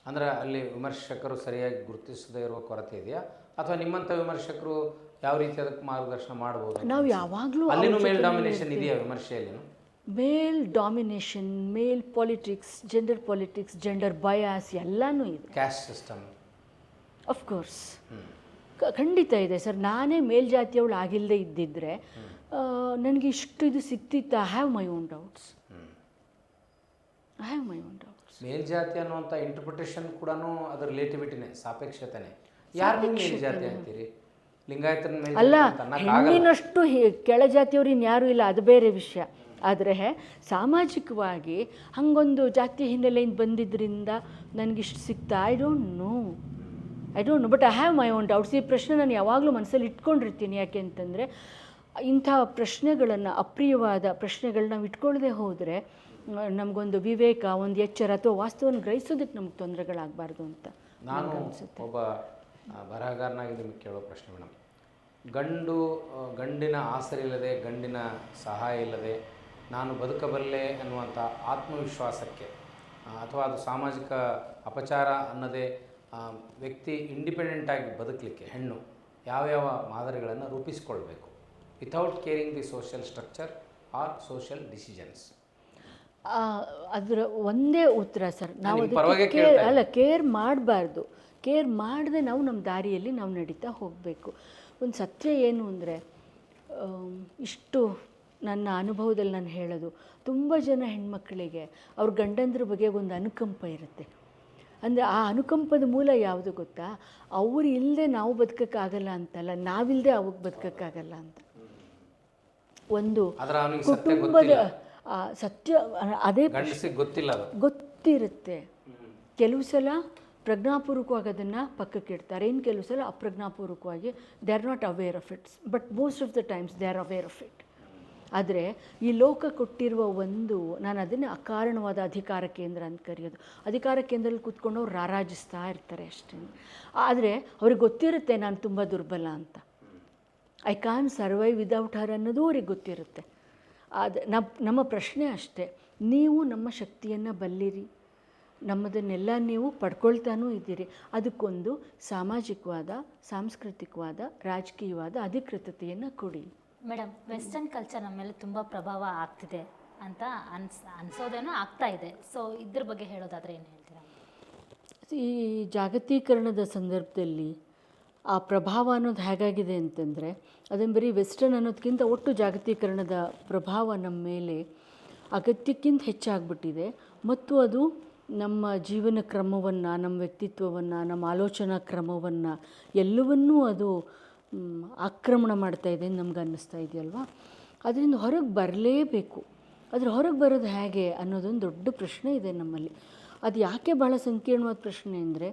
ಅಂದರೆ ಅಲ್ಲಿ ವಿಮರ್ಶಕರು ಸರಿಯಾಗಿ ಗುರುತಿಸದೇ ಇರುವ ಕೊರತೆ ಇದೆಯಾ, ಅಥವಾ ನಿಮ್ಮಂಥ ವಿಮರ್ಶಕರು ಯಾವ ರೀತಿ ಅದಕ್ಕೆ ಮಾರ್ಗದರ್ಶನ ಮಾಡ್ಬೋದು? ನಾವು ಯಾವಾಗಲೂ ಅಲ್ಲಿನೂ ಮೇಲ್ ಡಾಮಿನೇಷನ್ ಇದೆಯಾ ವಿಮರ್ಶೆಯಲ್ಲಿ? ಮೇಲ್ ಡಾಮಿನೇಷನ್, ಮೇಲ್ ಪಾಲಿಟಿಕ್ಸ್, ಜೆಂಡರ್ ಬಯಾಸ್ ಎಲ್ಲನೂ ಇದೆ. ಕ್ಯಾಸ್ಟ್ ಸಿಸ್ಟಮ್ ಅಫ್ಕೋರ್ಸ್ ಖಂಡಿತ ಇದೆ ಸರ್. ನಾನೇ ಮೇಲ್ಜಾತಿಯವಳು ಆಗಿಲ್ಲದೆ ಇದ್ದಿದ್ದರೆ ನನಗೆ ಇಷ್ಟು ಇದು ಸಿಕ್ತಿತ್ತು. I have my own doubts. ಮೇಲ್ಜಾತಿ ಅನ್ನುವಂಥ ಇಂಟರ್ಪ್ರಿಟೇಷನ್ ಕೂಡ ಅದರ ರಿಲೇಟಿವಿಟಿನೇ, ಸಾಪೇಕ್ಷತೆನೇ. ಯಾರು ಮೇಲ್ಜಾತಿ ಅಂತೀರಿ? ಲಿಂಗಾಯತನ ಮೇಲೆ ಅಲ್ಲ, ಹೆಣ್ಣಿನಷ್ಟು ಕೆಳಜಾತಿಯವ್ರು ಇನ್ಯಾರೂ ಇಲ್ಲ, ಅದು ಬೇರೆ ವಿಷಯ. ಆದರೆ ಸಾಮಾಜಿಕವಾಗಿ ಹಾಗೊಂದು ಜಾತಿ ಹಿನ್ನೆಲೆಯಿಂದ ಬಂದಿದ್ದರಿಂದ ನನಗಿಷ್ಟು ಸಿಗ್ತಾ I don't know but I have my own doubts. ಈ ಪ್ರಶ್ನೆ ನಾನು ಯಾವಾಗಲೂ ಮನಸ್ಸಲ್ಲಿ ಇಟ್ಕೊಂಡಿರ್ತೀನಿ. ಯಾಕೆ ಅಂತಂದರೆ ಇಂಥ ಪ್ರಶ್ನೆಗಳನ್ನು, ಅಪ್ರಿಯವಾದ ಪ್ರಶ್ನೆಗಳನ್ನ ನಾವು ಇಟ್ಕೊಳ್ಳದೆ ಹೋದರೆ ನಮಗೊಂದು ವಿವೇಕ, ಒಂದು ಎಚ್ಚರ ಅಥವಾ ವಾಸ್ತವವನ್ನು ಗ್ರಹಿಸೋದಕ್ಕೆ ನಮ್ಗೆ ತೊಂದರೆಗಳಾಗಬಾರ್ದು ಅಂತ ನಾನು ಒಬ್ಬ ಬರಹಗಾರನಾಗಿ ನಿಮಗೆ ಕೇಳೋ ಪ್ರಶ್ನೆ ಮೇಡಮ್, ಗಂಡಿನ ಆಸರೆ ಇಲ್ಲದೆ, ಗಂಡಿನ ಸಹಾಯ ಇಲ್ಲದೆ ನಾನು ಬದುಕಬಲ್ಲೆ ಅನ್ನುವಂಥ ಆತ್ಮವಿಶ್ವಾಸಕ್ಕೆ, ಅಥವಾ ಅದು ಸಾಮಾಜಿಕ ಅಪಚಾರ ಅನ್ನದೇ ವ್ಯಕ್ತಿ ಇಂಡಿಪೆಂಡೆಂಟಾಗಿ ಬದುಕಲಿಕ್ಕೆ ಹೆಣ್ಣು ಯಾವ್ಯಾವ ಮಾದರಿಗಳನ್ನು ರೂಪಿಸಿಕೊಳ್ಬೇಕು without caring the social structure or social decisions? ಅದರ ಒಂದೇ ಉತ್ತರ ಸರ್, ನಾವು ಕೇರ್ ಮಾಡಬಾರ್ದು. ಕೇರ್ ಮಾಡದೆ ನಾವು ನಮ್ಮ ದಾರಿಯಲ್ಲಿ ನಾವು ನಡೀತಾ ಹೋಗಬೇಕು. ಒಂದು ಸತ್ಯ ಏನು ಅಂದರೆ, ಇಷ್ಟು ನನ್ನ ಅನುಭವದಲ್ಲಿ ನಾನು ಹೇಳೋದು, ತುಂಬ ಜನ ಹೆಣ್ಮಕ್ಳಿಗೆ ಅವ್ರ ಗಂಡಂದ್ರ ಬಗ್ಗೆ ಒಂದು ಅನುಕಂಪ ಇರುತ್ತೆ. ಅಂದರೆ ಆ ಅನುಕಂಪದ ಮೂಲ ಯಾವುದು ಗೊತ್ತಾ? ಅವ್ರು ಇಲ್ಲದೆ ನಾವು ಬದುಕೋಕ್ಕಾಗಲ್ಲ ಅಂತಲ್ಲ, ನಾವಿಲ್ಲದೆ ಅವಾಗ ಬದುಕೋಕ್ಕಾಗಲ್ಲ ಅಂತ. ಒಂದು ಕುಟುಂಬದ ಸತ್ಯ ಅದೇ ಗೊತ್ತಿರುತ್ತೆ. ಕೆಲವು ಸಲ ಪ್ರಜ್ಞಾಪೂರ್ವಕವಾಗಿ ಅದನ್ನು ಪಕ್ಕಕ್ಕೆ ಇಡ್ತಾರೆ, ಇನ್ನು ಕೆಲವು ಸಲ ಅಪ್ರಜ್ಞಾಪೂರ್ವಕವಾಗಿ they are not aware of its, but most of the times they are aware of it. ಆದರೆ ಈ ಲೋಕ ಕೊಟ್ಟಿರುವ ಒಂದು, ನಾನು ಅದನ್ನೇ ಅಕಾರಣವಾದ ಅಧಿಕಾರ ಕೇಂದ್ರ ಅಂತ ಕರೆಯೋದು. ಅಧಿಕಾರ ಕೇಂದ್ರದಲ್ಲಿ ಕೂತ್ಕೊಂಡು ಅವ್ರು ರಾರಾಜಿಸ್ತಾ ಇರ್ತಾರೆ ಅಷ್ಟೇ. ಆದರೆ ಅವ್ರಿಗೆ ಗೊತ್ತಿರುತ್ತೆ ನಾನು ತುಂಬ ದುರ್ಬಲ ಅಂತ. ಐ ಕ್ಯಾನ್ ಸರ್ವೈವ್ ವಿದೌಟ್ ಹರ್ ಅನ್ನೋದು ಅವ್ರಿಗೆ ಗೊತ್ತಿರುತ್ತೆ. ಅದು ನಮ್ಮ ಪ್ರಶ್ನೆ ಅಷ್ಟೇ, ನೀವು ನಮ್ಮ ಶಕ್ತಿಯನ್ನು ಬಲ್ಲಿರಿ, ನಮ್ಮದನ್ನೆಲ್ಲ ನೀವು ಪಡ್ಕೊಳ್ತಾನೂ ಇದ್ದೀರಿ. ಅದಕ್ಕೊಂದು ಸಾಮಾಜಿಕವಾದ, ಸಾಂಸ್ಕೃತಿಕವಾದ, ರಾಜಕೀಯವಾದ ಅಧಿಕೃತತೆಯನ್ನು ಕೊಡಿ. ಮೇಡಮ್, ವೆಸ್ಟರ್ನ್ ಕಲ್ಚರ್ ನಮ್ಮ ಮೇಲೆ ತುಂಬ ಪ್ರಭಾವ ಆಗ್ತಿದೆ ಅಂತ ಅನ್ಸೋದೇನೋ ಆಗ್ತಾ ಇದೆ. ಸೊ ಇದ್ರ ಬಗ್ಗೆ ಹೇಳೋದಾದರೆ ಏನು ಹೇಳ್ತೀರಾ? ಈ ಜಾಗತೀಕರಣದ ಸಂದರ್ಭದಲ್ಲಿ ಆ ಪ್ರಭಾವ ಅನ್ನೋದು ಹೇಗಾಗಿದೆ ಅಂತಂದರೆ, ಅದನ್ನು ಬರೀ ವೆಸ್ಟರ್ನ್ ಅನ್ನೋದಕ್ಕಿಂತ ಒಟ್ಟು ಜಾಗತೀಕರಣದ ಪ್ರಭಾವ ನಮ್ಮ ಮೇಲೆ ಅಗತ್ಯಕ್ಕಿಂತ ಹೆಚ್ಚಾಗ್ಬಿಟ್ಟಿದೆ. ಮತ್ತು ಅದು ನಮ್ಮ ಜೀವನ ಕ್ರಮವನ್ನು, ನಮ್ಮ ವ್ಯಕ್ತಿತ್ವವನ್ನು, ನಮ್ಮ ಆಲೋಚನಾ ಕ್ರಮವನ್ನು ಎಲ್ಲವನ್ನೂ ಅದು ಆಕ್ರಮಣ ಮಾಡ್ತಾ ಇದೆ ಅಂತ ನಮ್ಗೆ ಅನ್ನಿಸ್ತಾ ಇದೆಯಲ್ವಾ. ಅದರಿಂದ ಹೊರಗೆ ಬರಲೇಬೇಕು. ಅದ್ರ ಹೊರಗೆ ಬರೋದು ಹೇಗೆ ಅನ್ನೋದೊಂದು ದೊಡ್ಡ ಪ್ರಶ್ನೆ ಇದೆ ನಮ್ಮಲ್ಲಿ. ಅದು ಯಾಕೆ ಭಾಳ ಸಂಕೀರ್ಣವಾದ ಪ್ರಶ್ನೆ ಅಂದರೆ,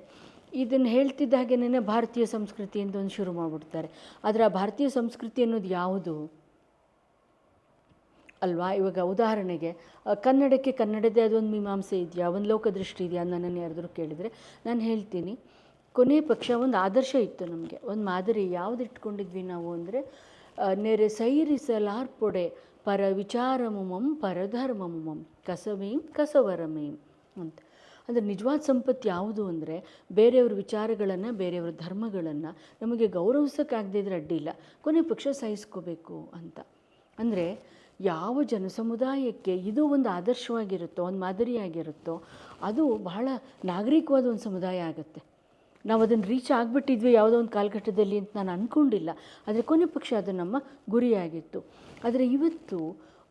ಇದನ್ನು ಹೇಳ್ತಿದ್ದ ಹಾಗೇನೇ ಭಾರತೀಯ ಸಂಸ್ಕೃತಿ ಅಂತ ಒಂದು ಶುರು ಮಾಡಿಬಿಡ್ತಾರೆ. ಆದರೆ ಆ ಭಾರತೀಯ ಸಂಸ್ಕೃತಿ ಅನ್ನೋದು ಯಾವುದು ಅಲ್ವಾ? ಇವಾಗ ಉದಾಹರಣೆಗೆ ಕನ್ನಡಕ್ಕೆ ಕನ್ನಡದೇ ಅದೊಂದು ಮೀಮಾಂಸೆ ಇದೆಯಾ, ಒಂದು ಲೋಕದೃಷ್ಟಿ ಇದೆಯಾ? ನನ್ನನ್ನು ಯಾರಾದರೂ ಕೇಳಿದರೆ ನಾನು ಹೇಳ್ತೀನಿ, ಕೊನೆ ಪಕ್ಷ ಒಂದು ಆದರ್ಶ ಇತ್ತು ನಮಗೆ, ಒಂದು ಮಾದರಿ. ಯಾವುದು ಇಟ್ಕೊಂಡಿದ್ವಿ ನಾವು ಅಂದರೆ, ನೆರೆ ಸೈರಿಸಲಾರ್ಪೊಡೆ ಪರ ವಿಚಾರಮುಮಂ ಪರಧರ್ಮಮುಮಂ ಕಸವೀಂ ಕಸವರಮೀಂ ಅಂತ. ಅಂದರೆ ನಿಜವಾದ ಸಂಪತ್ತು ಯಾವುದು ಅಂದರೆ, ಬೇರೆಯವ್ರ ವಿಚಾರಗಳನ್ನು, ಬೇರೆಯವ್ರ ಧರ್ಮಗಳನ್ನು ನಮಗೆ ಗೌರವಿಸೋಕ್ಕಾಗದೇ ಇದ್ರೆ ಅಡ್ಡಿಲ್ಲ, ಕೊನೆ ಪಕ್ಷ ಸಹಿಸ್ಕೋಬೇಕು ಅಂತ. ಅಂದರೆ ಯಾವ ಜನಸಮುದಾಯಕ್ಕೆ ಇದು ಒಂದು ಆದರ್ಶವಾಗಿರುತ್ತೋ, ಒಂದು ಮಾದರಿಯಾಗಿರುತ್ತೋ, ಅದು ಬಹಳ ನಾಗರಿಕವಾದ ಒಂದು ಸಮುದಾಯ ಆಗುತ್ತೆ. ನಾವು ಅದನ್ನು ರೀಚ್ ಆಗಿಬಿಟ್ಟಿದ್ವಿ ಯಾವುದೋ ಒಂದು ಕಾಲಘಟ್ಟದಲ್ಲಿ ಅಂತ ನಾನು ಅಂದ್ಕೊಂಡಿಲ್ಲ, ಆದರೆ ಕೊನೆ ಪಕ್ಷ ಅದು ನಮ್ಮ ಗುರಿಯಾಗಿತ್ತು. ಆದರೆ ಇವತ್ತು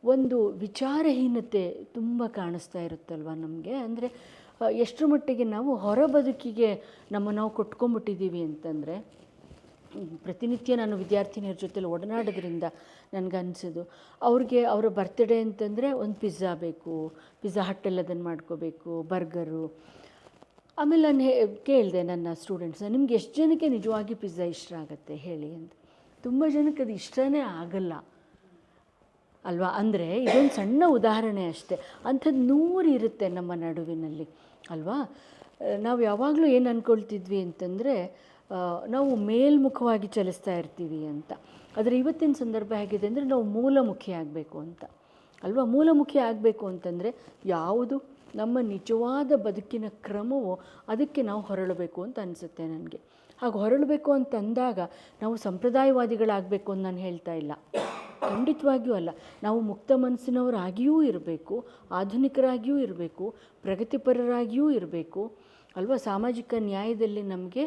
ಒಂದು ವಿಚಾರಹೀನತೆ ತುಂಬ ಕಾಣಿಸ್ತಾ ಇರುತ್ತಲ್ವ ನಮಗೆ. ಅಂದರೆ ಎಷ್ಟರ ಮಟ್ಟಿಗೆ ನಾವು ಹೊರ ಬದುಕಿಗೆ ನಾವು ಕೊಟ್ಕೊಂಡ್ಬಿಟ್ಟಿದ್ದೀವಿ ಅಂತಂದರೆ, ಪ್ರತಿನಿತ್ಯ ನಾನು ವಿದ್ಯಾರ್ಥಿನಿಯರ ಜೊತೆಲಿ ಒಡನಾಡೋದ್ರಿಂದ ನನಗನ್ಸೋದು, ಅವ್ರಿಗೆ ಅವರ ಬರ್ತ್ಡೇ ಅಂತಂದರೆ ಒಂದು ಪಿಜ್ಜಾ ಬೇಕು, ಪಿಜ್ಜಾ ಹಟ್ಟಲ್ಲಿ ಅದನ್ನು ಮಾಡ್ಕೋಬೇಕು, ಬರ್ಗರು. ಆಮೇಲೆ ನಾನು ಕೇಳಿದೆ ನನ್ನ ಸ್ಟೂಡೆಂಟ್ಸ್ನ, ನಿಮ್ಗೆ ಎಷ್ಟು ಜನಕ್ಕೆ ನಿಜವಾಗಿ ಪಿಜ್ಜಾ ಇಷ್ಟ ಆಗುತ್ತೆ ಹೇಳಿ ಅಂತ. ತುಂಬ ಜನಕ್ಕೆ ಅದು ಇಷ್ಟನೇ ಆಗಲ್ಲ ಅಲ್ವಾ. ಅಂದರೆ ಇದೊಂದು ಸಣ್ಣ ಉದಾಹರಣೆ ಅಷ್ಟೇ. ಅಂಥದ್ದು 100 ಇರುತ್ತೆ ನಮ್ಮ ನಡುವಿನಲ್ಲಿ ಅಲ್ವಾ. ನಾವು ಯಾವಾಗಲೂ ಏನು ಅಂದ್ಕೊಳ್ತಿದ್ವಿ ಅಂತಂದರೆ, ನಾವು ಮೇಲ್ಮುಖವಾಗಿ ಚಲಿಸ್ತಾ ಇರ್ತೀವಿ ಅಂತ. ಆದರೆ ಇವತ್ತಿನ ಸಂದರ್ಭ ಹೇಗಿದೆ ಅಂದರೆ, ನಾವು ಮೂಲಮುಖಿ ಆಗಬೇಕು ಅಂತ ಅಲ್ವಾ. ಮೂಲಮುಖಿ ಆಗಬೇಕು ಅಂತಂದರೆ ಯಾವುದು ನಮ್ಮ ನಿಜವಾದ ಬದುಕಿನ ಕ್ರಮವೋ ಅದಕ್ಕೆ ನಾವು ಹೊರಳಬೇಕು ಅಂತ ಅನಿಸುತ್ತೆ ನನಗೆ. ಹಾಗೆ ಹೊರಳಬೇಕು ಅಂತ ಅಂದಾಗ ನಾವು ಸಂಪ್ರದಾಯವಾದಿಗಳಾಗಬೇಕು ಅಂತ ನಾನು ಹೇಳ್ತಾ ಇಲ್ಲ, ಖಂಡಿತವಾಗಿಯೂ ಅಲ್ಲ. ನಾವು ಮುಕ್ತ ಮನಸ್ಸಿನವರಾಗಿಯೂ ಇರಬೇಕು, ಆಧುನಿಕರಾಗಿಯೂ ಇರಬೇಕು, ಪ್ರಗತಿಪರರಾಗಿಯೂ ಇರಬೇಕು ಅಲ್ವಾ. ಸಾಮಾಜಿಕ ನ್ಯಾಯದಲ್ಲಿ ನಮಗೆ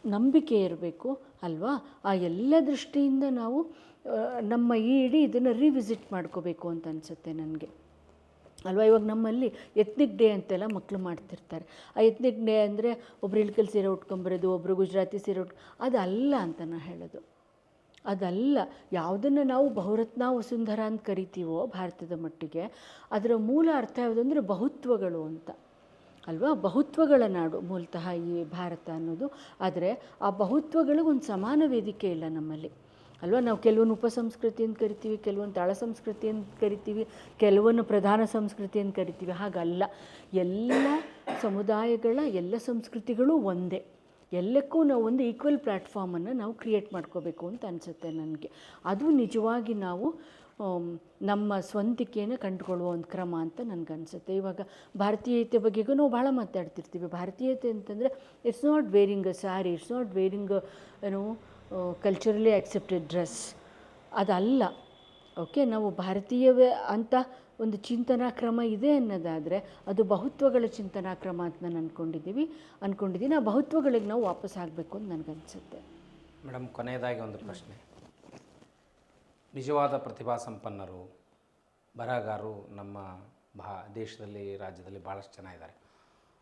ನಂಬಿಕೆ ಇರಬೇಕು ಅಲ್ವಾ. ಆ ಎಲ್ಲ ದೃಷ್ಟಿಯಿಂದ ನಾವು ನಮ್ಮ ಇಡೀ ಇದನ್ನು ರಿವಿಸಿಟ್ ಮಾಡ್ಕೋಬೇಕು ಅಂತ ಅನಿಸುತ್ತೆ ನನಗೆ ಅಲ್ವಾ. ಇವಾಗ ನಮ್ಮಲ್ಲಿ ಎತ್ನಿಕ್ ಡೇ ಅಂತೆಲ್ಲ ಮಕ್ಕಳು ಮಾಡ್ತಿರ್ತಾರೆ. ಆ ಎತ್ನಿಕ್ ಡೇ ಅಂದರೆ ಒಬ್ರು ಇಳ್ಕಲ್ ಸೀರೆ ಉಟ್ಕೊಂಬರೋದು, ಒಬ್ಬರು ಗುಜರಾತಿ ಸೀರೆ ಅದಲ್ಲ ಅಂತ ನಾನು ಹೇಳೋದು. ಅದಲ್ಲ. ಯಾವುದನ್ನು ನಾವು ಬಹುರತ್ನ ವಸುಂಧರ ಅಂತ ಕರಿತೀವೋ ಭಾರತದ ಮಟ್ಟಿಗೆ, ಅದರ ಮೂಲ ಅರ್ಥ ಯಾವುದು ಅಂದರೆ ಬಹುತ್ವಗಳು ಅಂತ ಅಲ್ವಾ. ಬಹುತ್ವಗಳ ನಾಡು ಮೂಲತಃ ಈ ಭಾರತ ಅನ್ನೋದು. ಆದರೆ ಆ ಬಹುತ್ವಗಳಿಗೊಂದು ಸಮಾನ ವೇದಿಕೆ ಇಲ್ಲ ನಮ್ಮಲ್ಲಿ ಅಲ್ವಾ. ನಾವು ಕೆಲವೊಂದು ಉಪಸಂಸ್ಕೃತಿ ಅಂತ ಕರಿತೀವಿ, ಕೆಲವೊಂದು ತಾಳ ಸಂಸ್ಕೃತಿ ಅಂತ ಕರಿತೀವಿ, ಕೆಲವೊಂದು ಪ್ರಧಾನ ಸಂಸ್ಕೃತಿ ಅಂತ ಕರಿತೀವಿ. ಹಾಗಲ್ಲ, ಎಲ್ಲ ಸಮುದಾಯಗಳ ಎಲ್ಲ ಸಂಸ್ಕೃತಿಗಳು ಒಂದೇ. ಎಲ್ಲಕ್ಕೂ ನಾವು ಒಂದು ಈಕ್ವಲ್ ಪ್ಲ್ಯಾಟ್ಫಾರ್ಮನ್ನು ನಾವು ಕ್ರಿಯೇಟ್ ಮಾಡ್ಕೋಬೇಕು ಅಂತ ಅನಿಸುತ್ತೆ ನನಗೆ. ಅದು ನಿಜವಾಗಿ ನಾವು ನಮ್ಮ ಸ್ವಂತಿಕೆಯನ್ನು ಕಂಡುಕೊಳ್ಳುವ ಒಂದು ಕ್ರಮ ಅಂತ ನನಗನ್ಸುತ್ತೆ. ಇವಾಗ ಭಾರತೀಯತೆ ಬಗ್ಗೆಗೂ ನಾವು ಭಾಳ ಮಾತಾಡ್ತಿರ್ತೀವಿ. ಭಾರತೀಯತೆ ಅಂತಂದರೆ it's not wearing a sari, it's not varying culturally accepted dress, ಅದಲ್ಲ. ಓಕೆ, ನಾವು ಭಾರತೀಯವೇ ಅಂತ ಒಂದು ಚಿಂತನಾ ಕ್ರಮ ಇದೆ ಅನ್ನೋದಾದರೆ ಅದು ಬಹುತ್ವಗಳ ಚಿಂತನಾ ಕ್ರಮ ಅಂತ ನಾನು ಅಂದ್ಕೊಂಡಿದ್ದೀನಿ. ಆ ಬಹುತ್ವಗಳಿಗೆ ನಾವು ವಾಪಸ್ ಆಗಬೇಕು ಅಂತ ನನಗನ್ಸುತ್ತೆ. ಮೇಡಮ್, ಕೊನೆಯದಾಗಿ ಒಂದು ಪ್ರಶ್ನೆ. ನಿಜವಾದ ಪ್ರತಿಭಾ ಸಂಪನ್ನರು, ಬರಹಗಾರರು ನಮ್ಮ ದೇಶದಲ್ಲಿ, ರಾಜ್ಯದಲ್ಲಿ ಭಾಳಷ್ಟು ಜನ ಇದ್ದಾರೆ.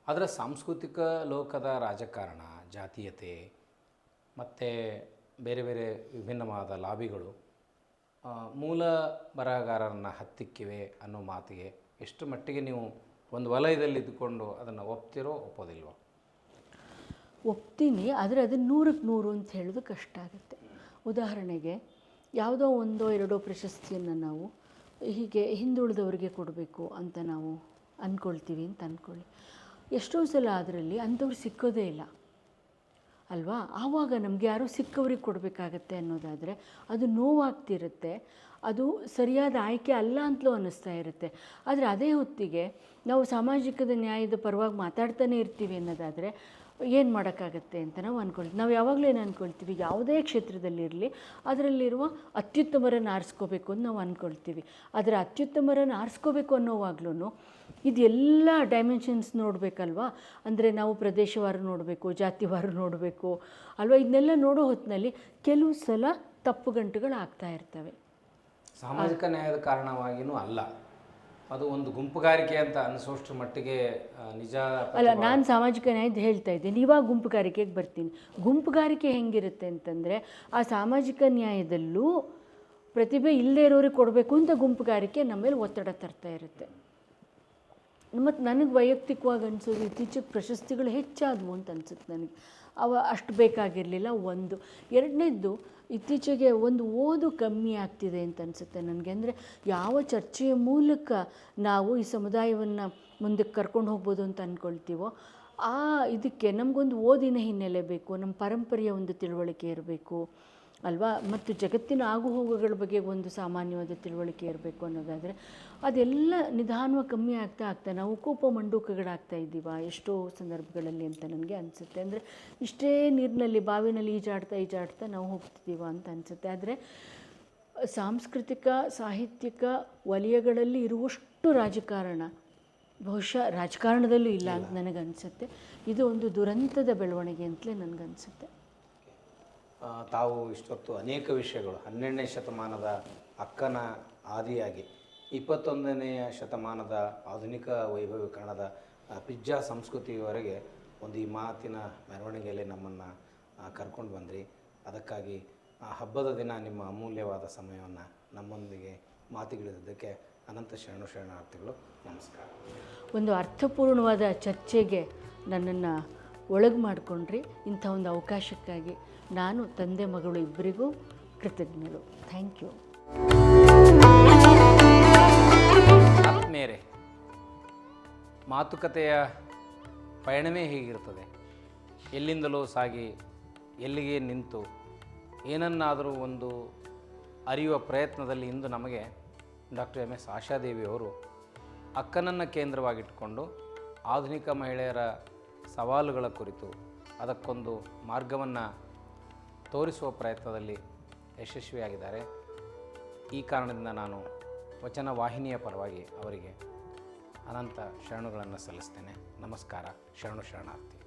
ಆದರೆ ಸಾಂಸ್ಕೃತಿಕ ಲೋಕದ ರಾಜಕಾರಣ, ಜಾತೀಯತೆ ಮತ್ತು ಬೇರೆ ಬೇರೆ ವಿಭಿನ್ನವಾದ ಲಾಬಿಗಳು ಮೂಲ ಬರಹಗಾರರನ್ನು ಹತ್ತಿಕ್ಕಿವೆ ಅನ್ನೋ ಮಾತಿಗೆ ಎಷ್ಟು ಮಟ್ಟಿಗೆ ನೀವು ಒಂದು ವಲಯದಲ್ಲಿ ಇದ್ದುಕೊಂಡು ಅದನ್ನು ಒಪ್ತಿರೋ ಒಪ್ಪೋದಿಲ್ವೋ? ಒಪ್ತೀನಿ, ಆದರೆ ಅದನ್ನು 100ಕ್ಕೆ 100 ಅಂತ ಹೇಳೋದು ಕಷ್ಟ ಆಗುತ್ತೆ. ಉದಾಹರಣೆಗೆ ಯಾವುದೋ 1 2 ಪ್ರಶಸ್ತಿಯನ್ನು ನಾವು ಹೀಗೆ ಹಿಂದುಳಿದವರಿಗೆ ಕೊಡಬೇಕು ಅಂತ ನಾವು ಅಂದ್ಕೊಳ್ತೀವಿ ಅಂತ ಅಂದ್ಕೊಳ್ಳಿ. ಎಷ್ಟೋ ಸಲ ಅದರಲ್ಲಿ ಅಂಥವ್ರು ಸಿಕ್ಕೋದೇ ಇಲ್ಲ ಅಲ್ವಾ? ಆವಾಗ ನಮಗೆ ಯಾರೋ ಸಿಕ್ಕವ್ರಿಗೆ ಕೊಡಬೇಕಾಗತ್ತೆ ಅನ್ನೋದಾದರೆ ಅದು ನೋವಾಗ್ತಿರುತ್ತೆ, ಅದು ಸರಿಯಾದ ಆಯ್ಕೆ ಅಲ್ಲ ಅಂತಲೂ ಅನ್ನಿಸ್ತಾ ಇರುತ್ತೆ. ಆದರೆ ಅದೇ ಹೊತ್ತಿಗೆ ನಾವು ಸಾಮಾಜಿಕದ ನ್ಯಾಯದ ಪರವಾಗಿ ಮಾತಾಡ್ತಾನೆ ಇರ್ತೀವಿ ಅನ್ನೋದಾದರೆ ಏನು ಮಾಡೋಕ್ಕಾಗತ್ತೆ ಅಂತ ನಾವು ಅಂದ್ಕೊಳ್ತೀವಿ. ನಾವು ಯಾವಾಗಲೂ ಏನು ಅಂದ್ಕೊಳ್ತೀವಿ, ಯಾವುದೇ ಕ್ಷೇತ್ರದಲ್ಲಿರಲಿ ಅದರಲ್ಲಿರುವ ಅತ್ಯುತ್ತಮರನ್ನು ಆರಿಸ್ಕೋಬೇಕು ಅಂತ ನಾವು ಅಂದ್ಕೊಳ್ತೀವಿ. ಆದರೆ ಅತ್ಯುತ್ತಮರನ್ನು ಆರಿಸ್ಕೋಬೇಕು ಅನ್ನೋವಾಗ್ಲೂ ಇದೆಲ್ಲ ಡೈಮೆನ್ಷನ್ಸ್ ನೋಡಬೇಕಲ್ವಾ? ಅಂದರೆ ನಾವು ಪ್ರದೇಶವಾರು ನೋಡಬೇಕು, ಜಾತಿವಾರು ನೋಡಬೇಕು ಅಲ್ವಾ? ಇದನ್ನೆಲ್ಲ ನೋಡೋ ಹೊತ್ತಿನಲ್ಲಿ ಕೆಲವು ಸಲ ತಪ್ಪುಗಂಟುಗಳು ಆಗ್ತಾ ಇರ್ತವೆ. ಸಾಮಾಜಿಕ ನ್ಯಾಯದ ಕಾರಣವಾಗಿಯೂ ಅಲ್ಲ, ಅದು ಒಂದು ಗುಂಪುಗಾರಿಕೆ ಅಂತ ಅನಿಸೋಷ್ಟ್ರ ಮಟ್ಟಿಗೆ ನಿಜ ಅಲ್ಲ. ನಾನು ಸಾಮಾಜಿಕ ನ್ಯಾಯದ ಹೇಳ್ತಾ ಇದ್ದೀನಿ, ಇವಾಗ ಗುಂಪುಗಾರಿಕೆಗೆ ಬರ್ತೀನಿ. ಗುಂಪುಗಾರಿಕೆ ಹೆಂಗಿರುತ್ತೆ ಅಂತಂದರೆ, ಆ ಸಾಮಾಜಿಕ ನ್ಯಾಯದಲ್ಲೂ ಪ್ರತಿಭೆ ಇಲ್ಲದೇ ಇರೋರಿಗೆ ಕೊಡಬೇಕು ಅಂತ ಗುಂಪುಗಾರಿಕೆ ನಮ್ಮ ಮೇಲೆ ಒತ್ತಡ ತರ್ತಾ ಇರುತ್ತೆ. ಮತ್ತು ನನಗೆ ವೈಯಕ್ತಿಕವಾಗಿ ಅನಿಸೋದು ಇತ್ತೀಚೆಗೆ ಪ್ರಶಸ್ತಿಗಳು ಹೆಚ್ಚಾದವು ಅಂತ ಅನಿಸುತ್ತೆ ನನಗೆ. ಅಷ್ಟು ಬೇಕಾಗಿರಲಿಲ್ಲ ಒಂದು. ಎರಡನೇದ್ದು, ಇತ್ತೀಚೆಗೆ ಒಂದು ಓದು ಕಮ್ಮಿ ಆಗ್ತಿದೆ ಅಂತ ಅನಿಸುತ್ತೆ ನನಗೆ. ಅಂದರೆ ಯಾವ ಚರ್ಚೆಯ ಮೂಲಕ ನಾವು ಈ ಸಮುದಾಯವನ್ನು ಮುಂದಕ್ಕೆ ಕರ್ಕೊಂಡು ಹೋಗ್ಬೋದು ಅಂತ ಅಂದ್ಕೊಳ್ತೀವೋ ಇದಕ್ಕೆ ನಮಗೊಂದು ಓದಿನ ಹಿನ್ನೆಲೆ ಬೇಕು, ನಮ್ಮ ಪರಂಪರೆಯ ಒಂದು ತಿಳುವಳಿಕೆ ಇರಬೇಕು ಅಲ್ವಾ? ಮತ್ತು ಜಗತ್ತಿನ ಆಗುಹೋಗುಗಳ ಬಗ್ಗೆ ಒಂದು ಸಾಮಾನ್ಯವಾದ ತಿಳುವಳಿಕೆ ಇರಬೇಕು ಅನ್ನೋದಾದರೆ ಅದೆಲ್ಲ ನಿಧಾನವಾಗಿ ಕಮ್ಮಿ ಆಗ್ತಾ ನಾವು ಕೋಪಮಂಡೂಕಗಳಾಗ್ತಾ ಇದ್ದೀವ ಎಷ್ಟೋ ಸಂದರ್ಭಗಳಲ್ಲಿ ಅಂತ ನನಗೆ ಅನಿಸುತ್ತೆ. ಅಂದರೆ ಇಷ್ಟೇ ನೀರಿನಲ್ಲಿ ಬಾವಿನಲ್ಲಿ ಈಜಾಡ್ತಾ ನಾವು ಹೋಗ್ತಿದ್ದೀವ ಅಂತ ಅನಿಸುತ್ತೆ. ಆದರೆ ಸಾಂಸ್ಕೃತಿಕ ಸಾಹಿತ್ಯಿಕ ವಲಯಗಳಲ್ಲಿ ಇರುವಷ್ಟು ರಾಜಕಾರಣ ಬಹುಶಃ ರಾಜಕಾರಣದಲ್ಲೂ ಇಲ್ಲ ಅಂತ ನನಗನ್ಸುತ್ತೆ. ಇದು ಒಂದು ದುರಂತದ ಬೆಳವಣಿಗೆ ಅಂತಲೇ ನನಗನ್ಸುತ್ತೆ. ತಾವು ಇಷ್ಟೊತ್ತು ಅನೇಕ ವಿಷಯಗಳು 12ನೇ ಶತಮಾನದ ಅಕ್ಕನ ಆದಿಯಾಗಿ 21ನೇ ಶತಮಾನದ ಆಧುನಿಕ ವೈಭವೀಕರಣದ ಪಿಜ್ಜಾ ಸಂಸ್ಕೃತಿಯವರೆಗೆ ಒಂದು ಈ ಮಾತಿನ ಮೆರವಣಿಗೆಯಲ್ಲಿ ನಮ್ಮನ್ನು ಕರ್ಕೊಂಡು ಬಂದ್ರಿ. ಅದಕ್ಕಾಗಿ ಹಬ್ಬದ ದಿನ ನಿಮ್ಮ ಅಮೂಲ್ಯವಾದ ಸಮಯವನ್ನು ನಮ್ಮೊಂದಿಗೆ ಮಾತುಗಳಿದ್ದಕ್ಕೆ ಅನಂತ ಶರಣಾರ್ಥಿಗಳು. ನಮಸ್ಕಾರ. ಒಂದು ಅರ್ಥಪೂರ್ಣವಾದ ಚರ್ಚೆಗೆ ನನ್ನನ್ನು ಒಳಗೆ ಮಾಡಿಕೊಂಡ್ರಿ. ಇಂಥ ಒಂದು ಅವಕಾಶಕ್ಕಾಗಿ ನಾನು ತಂದೆ ಮಗಳು ಇಬ್ಬರಿಗೂ ಕೃತಜ್ಞರು. Thank you. ಆತ್ಮೇರೆ, ಮಾತುಕತೆಯ ಪಯಣವೇ ಹೀಗಿರ್ತದೆ. ಎಲ್ಲಿಂದಲೂ ಸಾಗಿ ಎಲ್ಲಿಗೆ ನಿಂತು ಏನನ್ನಾದರೂ ಒಂದು ಅರಿಯುವ ಪ್ರಯತ್ನದಲ್ಲಿ ಇಂದು ನಮಗೆ ಡಾಕ್ಟರ್ ಎಂ ಎಸ್ ಆಶಾದೇವಿಯವರು ಅಕ್ಕನನ್ನು ಕೇಂದ್ರವಾಗಿಟ್ಟುಕೊಂಡು ಆಧುನಿಕ ಮಹಿಳೆಯರ ಸವಾಲುಗಳ ಕುರಿತು ಅದಕ್ಕೊಂದು ಮಾರ್ಗವನ್ನು ತೋರಿಸುವ ಪ್ರಯತ್ನದಲ್ಲಿ ಯಶಸ್ವಿಯಾಗಿದ್ದಾರೆ. ಈ ಕಾರಣದಿಂದ ನಾನು ವಚನ ವಾಹಿನಿಯ ಪರವಾಗಿ ಅವರಿಗೆ ಅನಂತ ಶರಣುಗಳನ್ನು ಸಲ್ಲಿಸ್ತೇನೆ. ನಮಸ್ಕಾರ. ಶರಣಾರ್ಥಿ.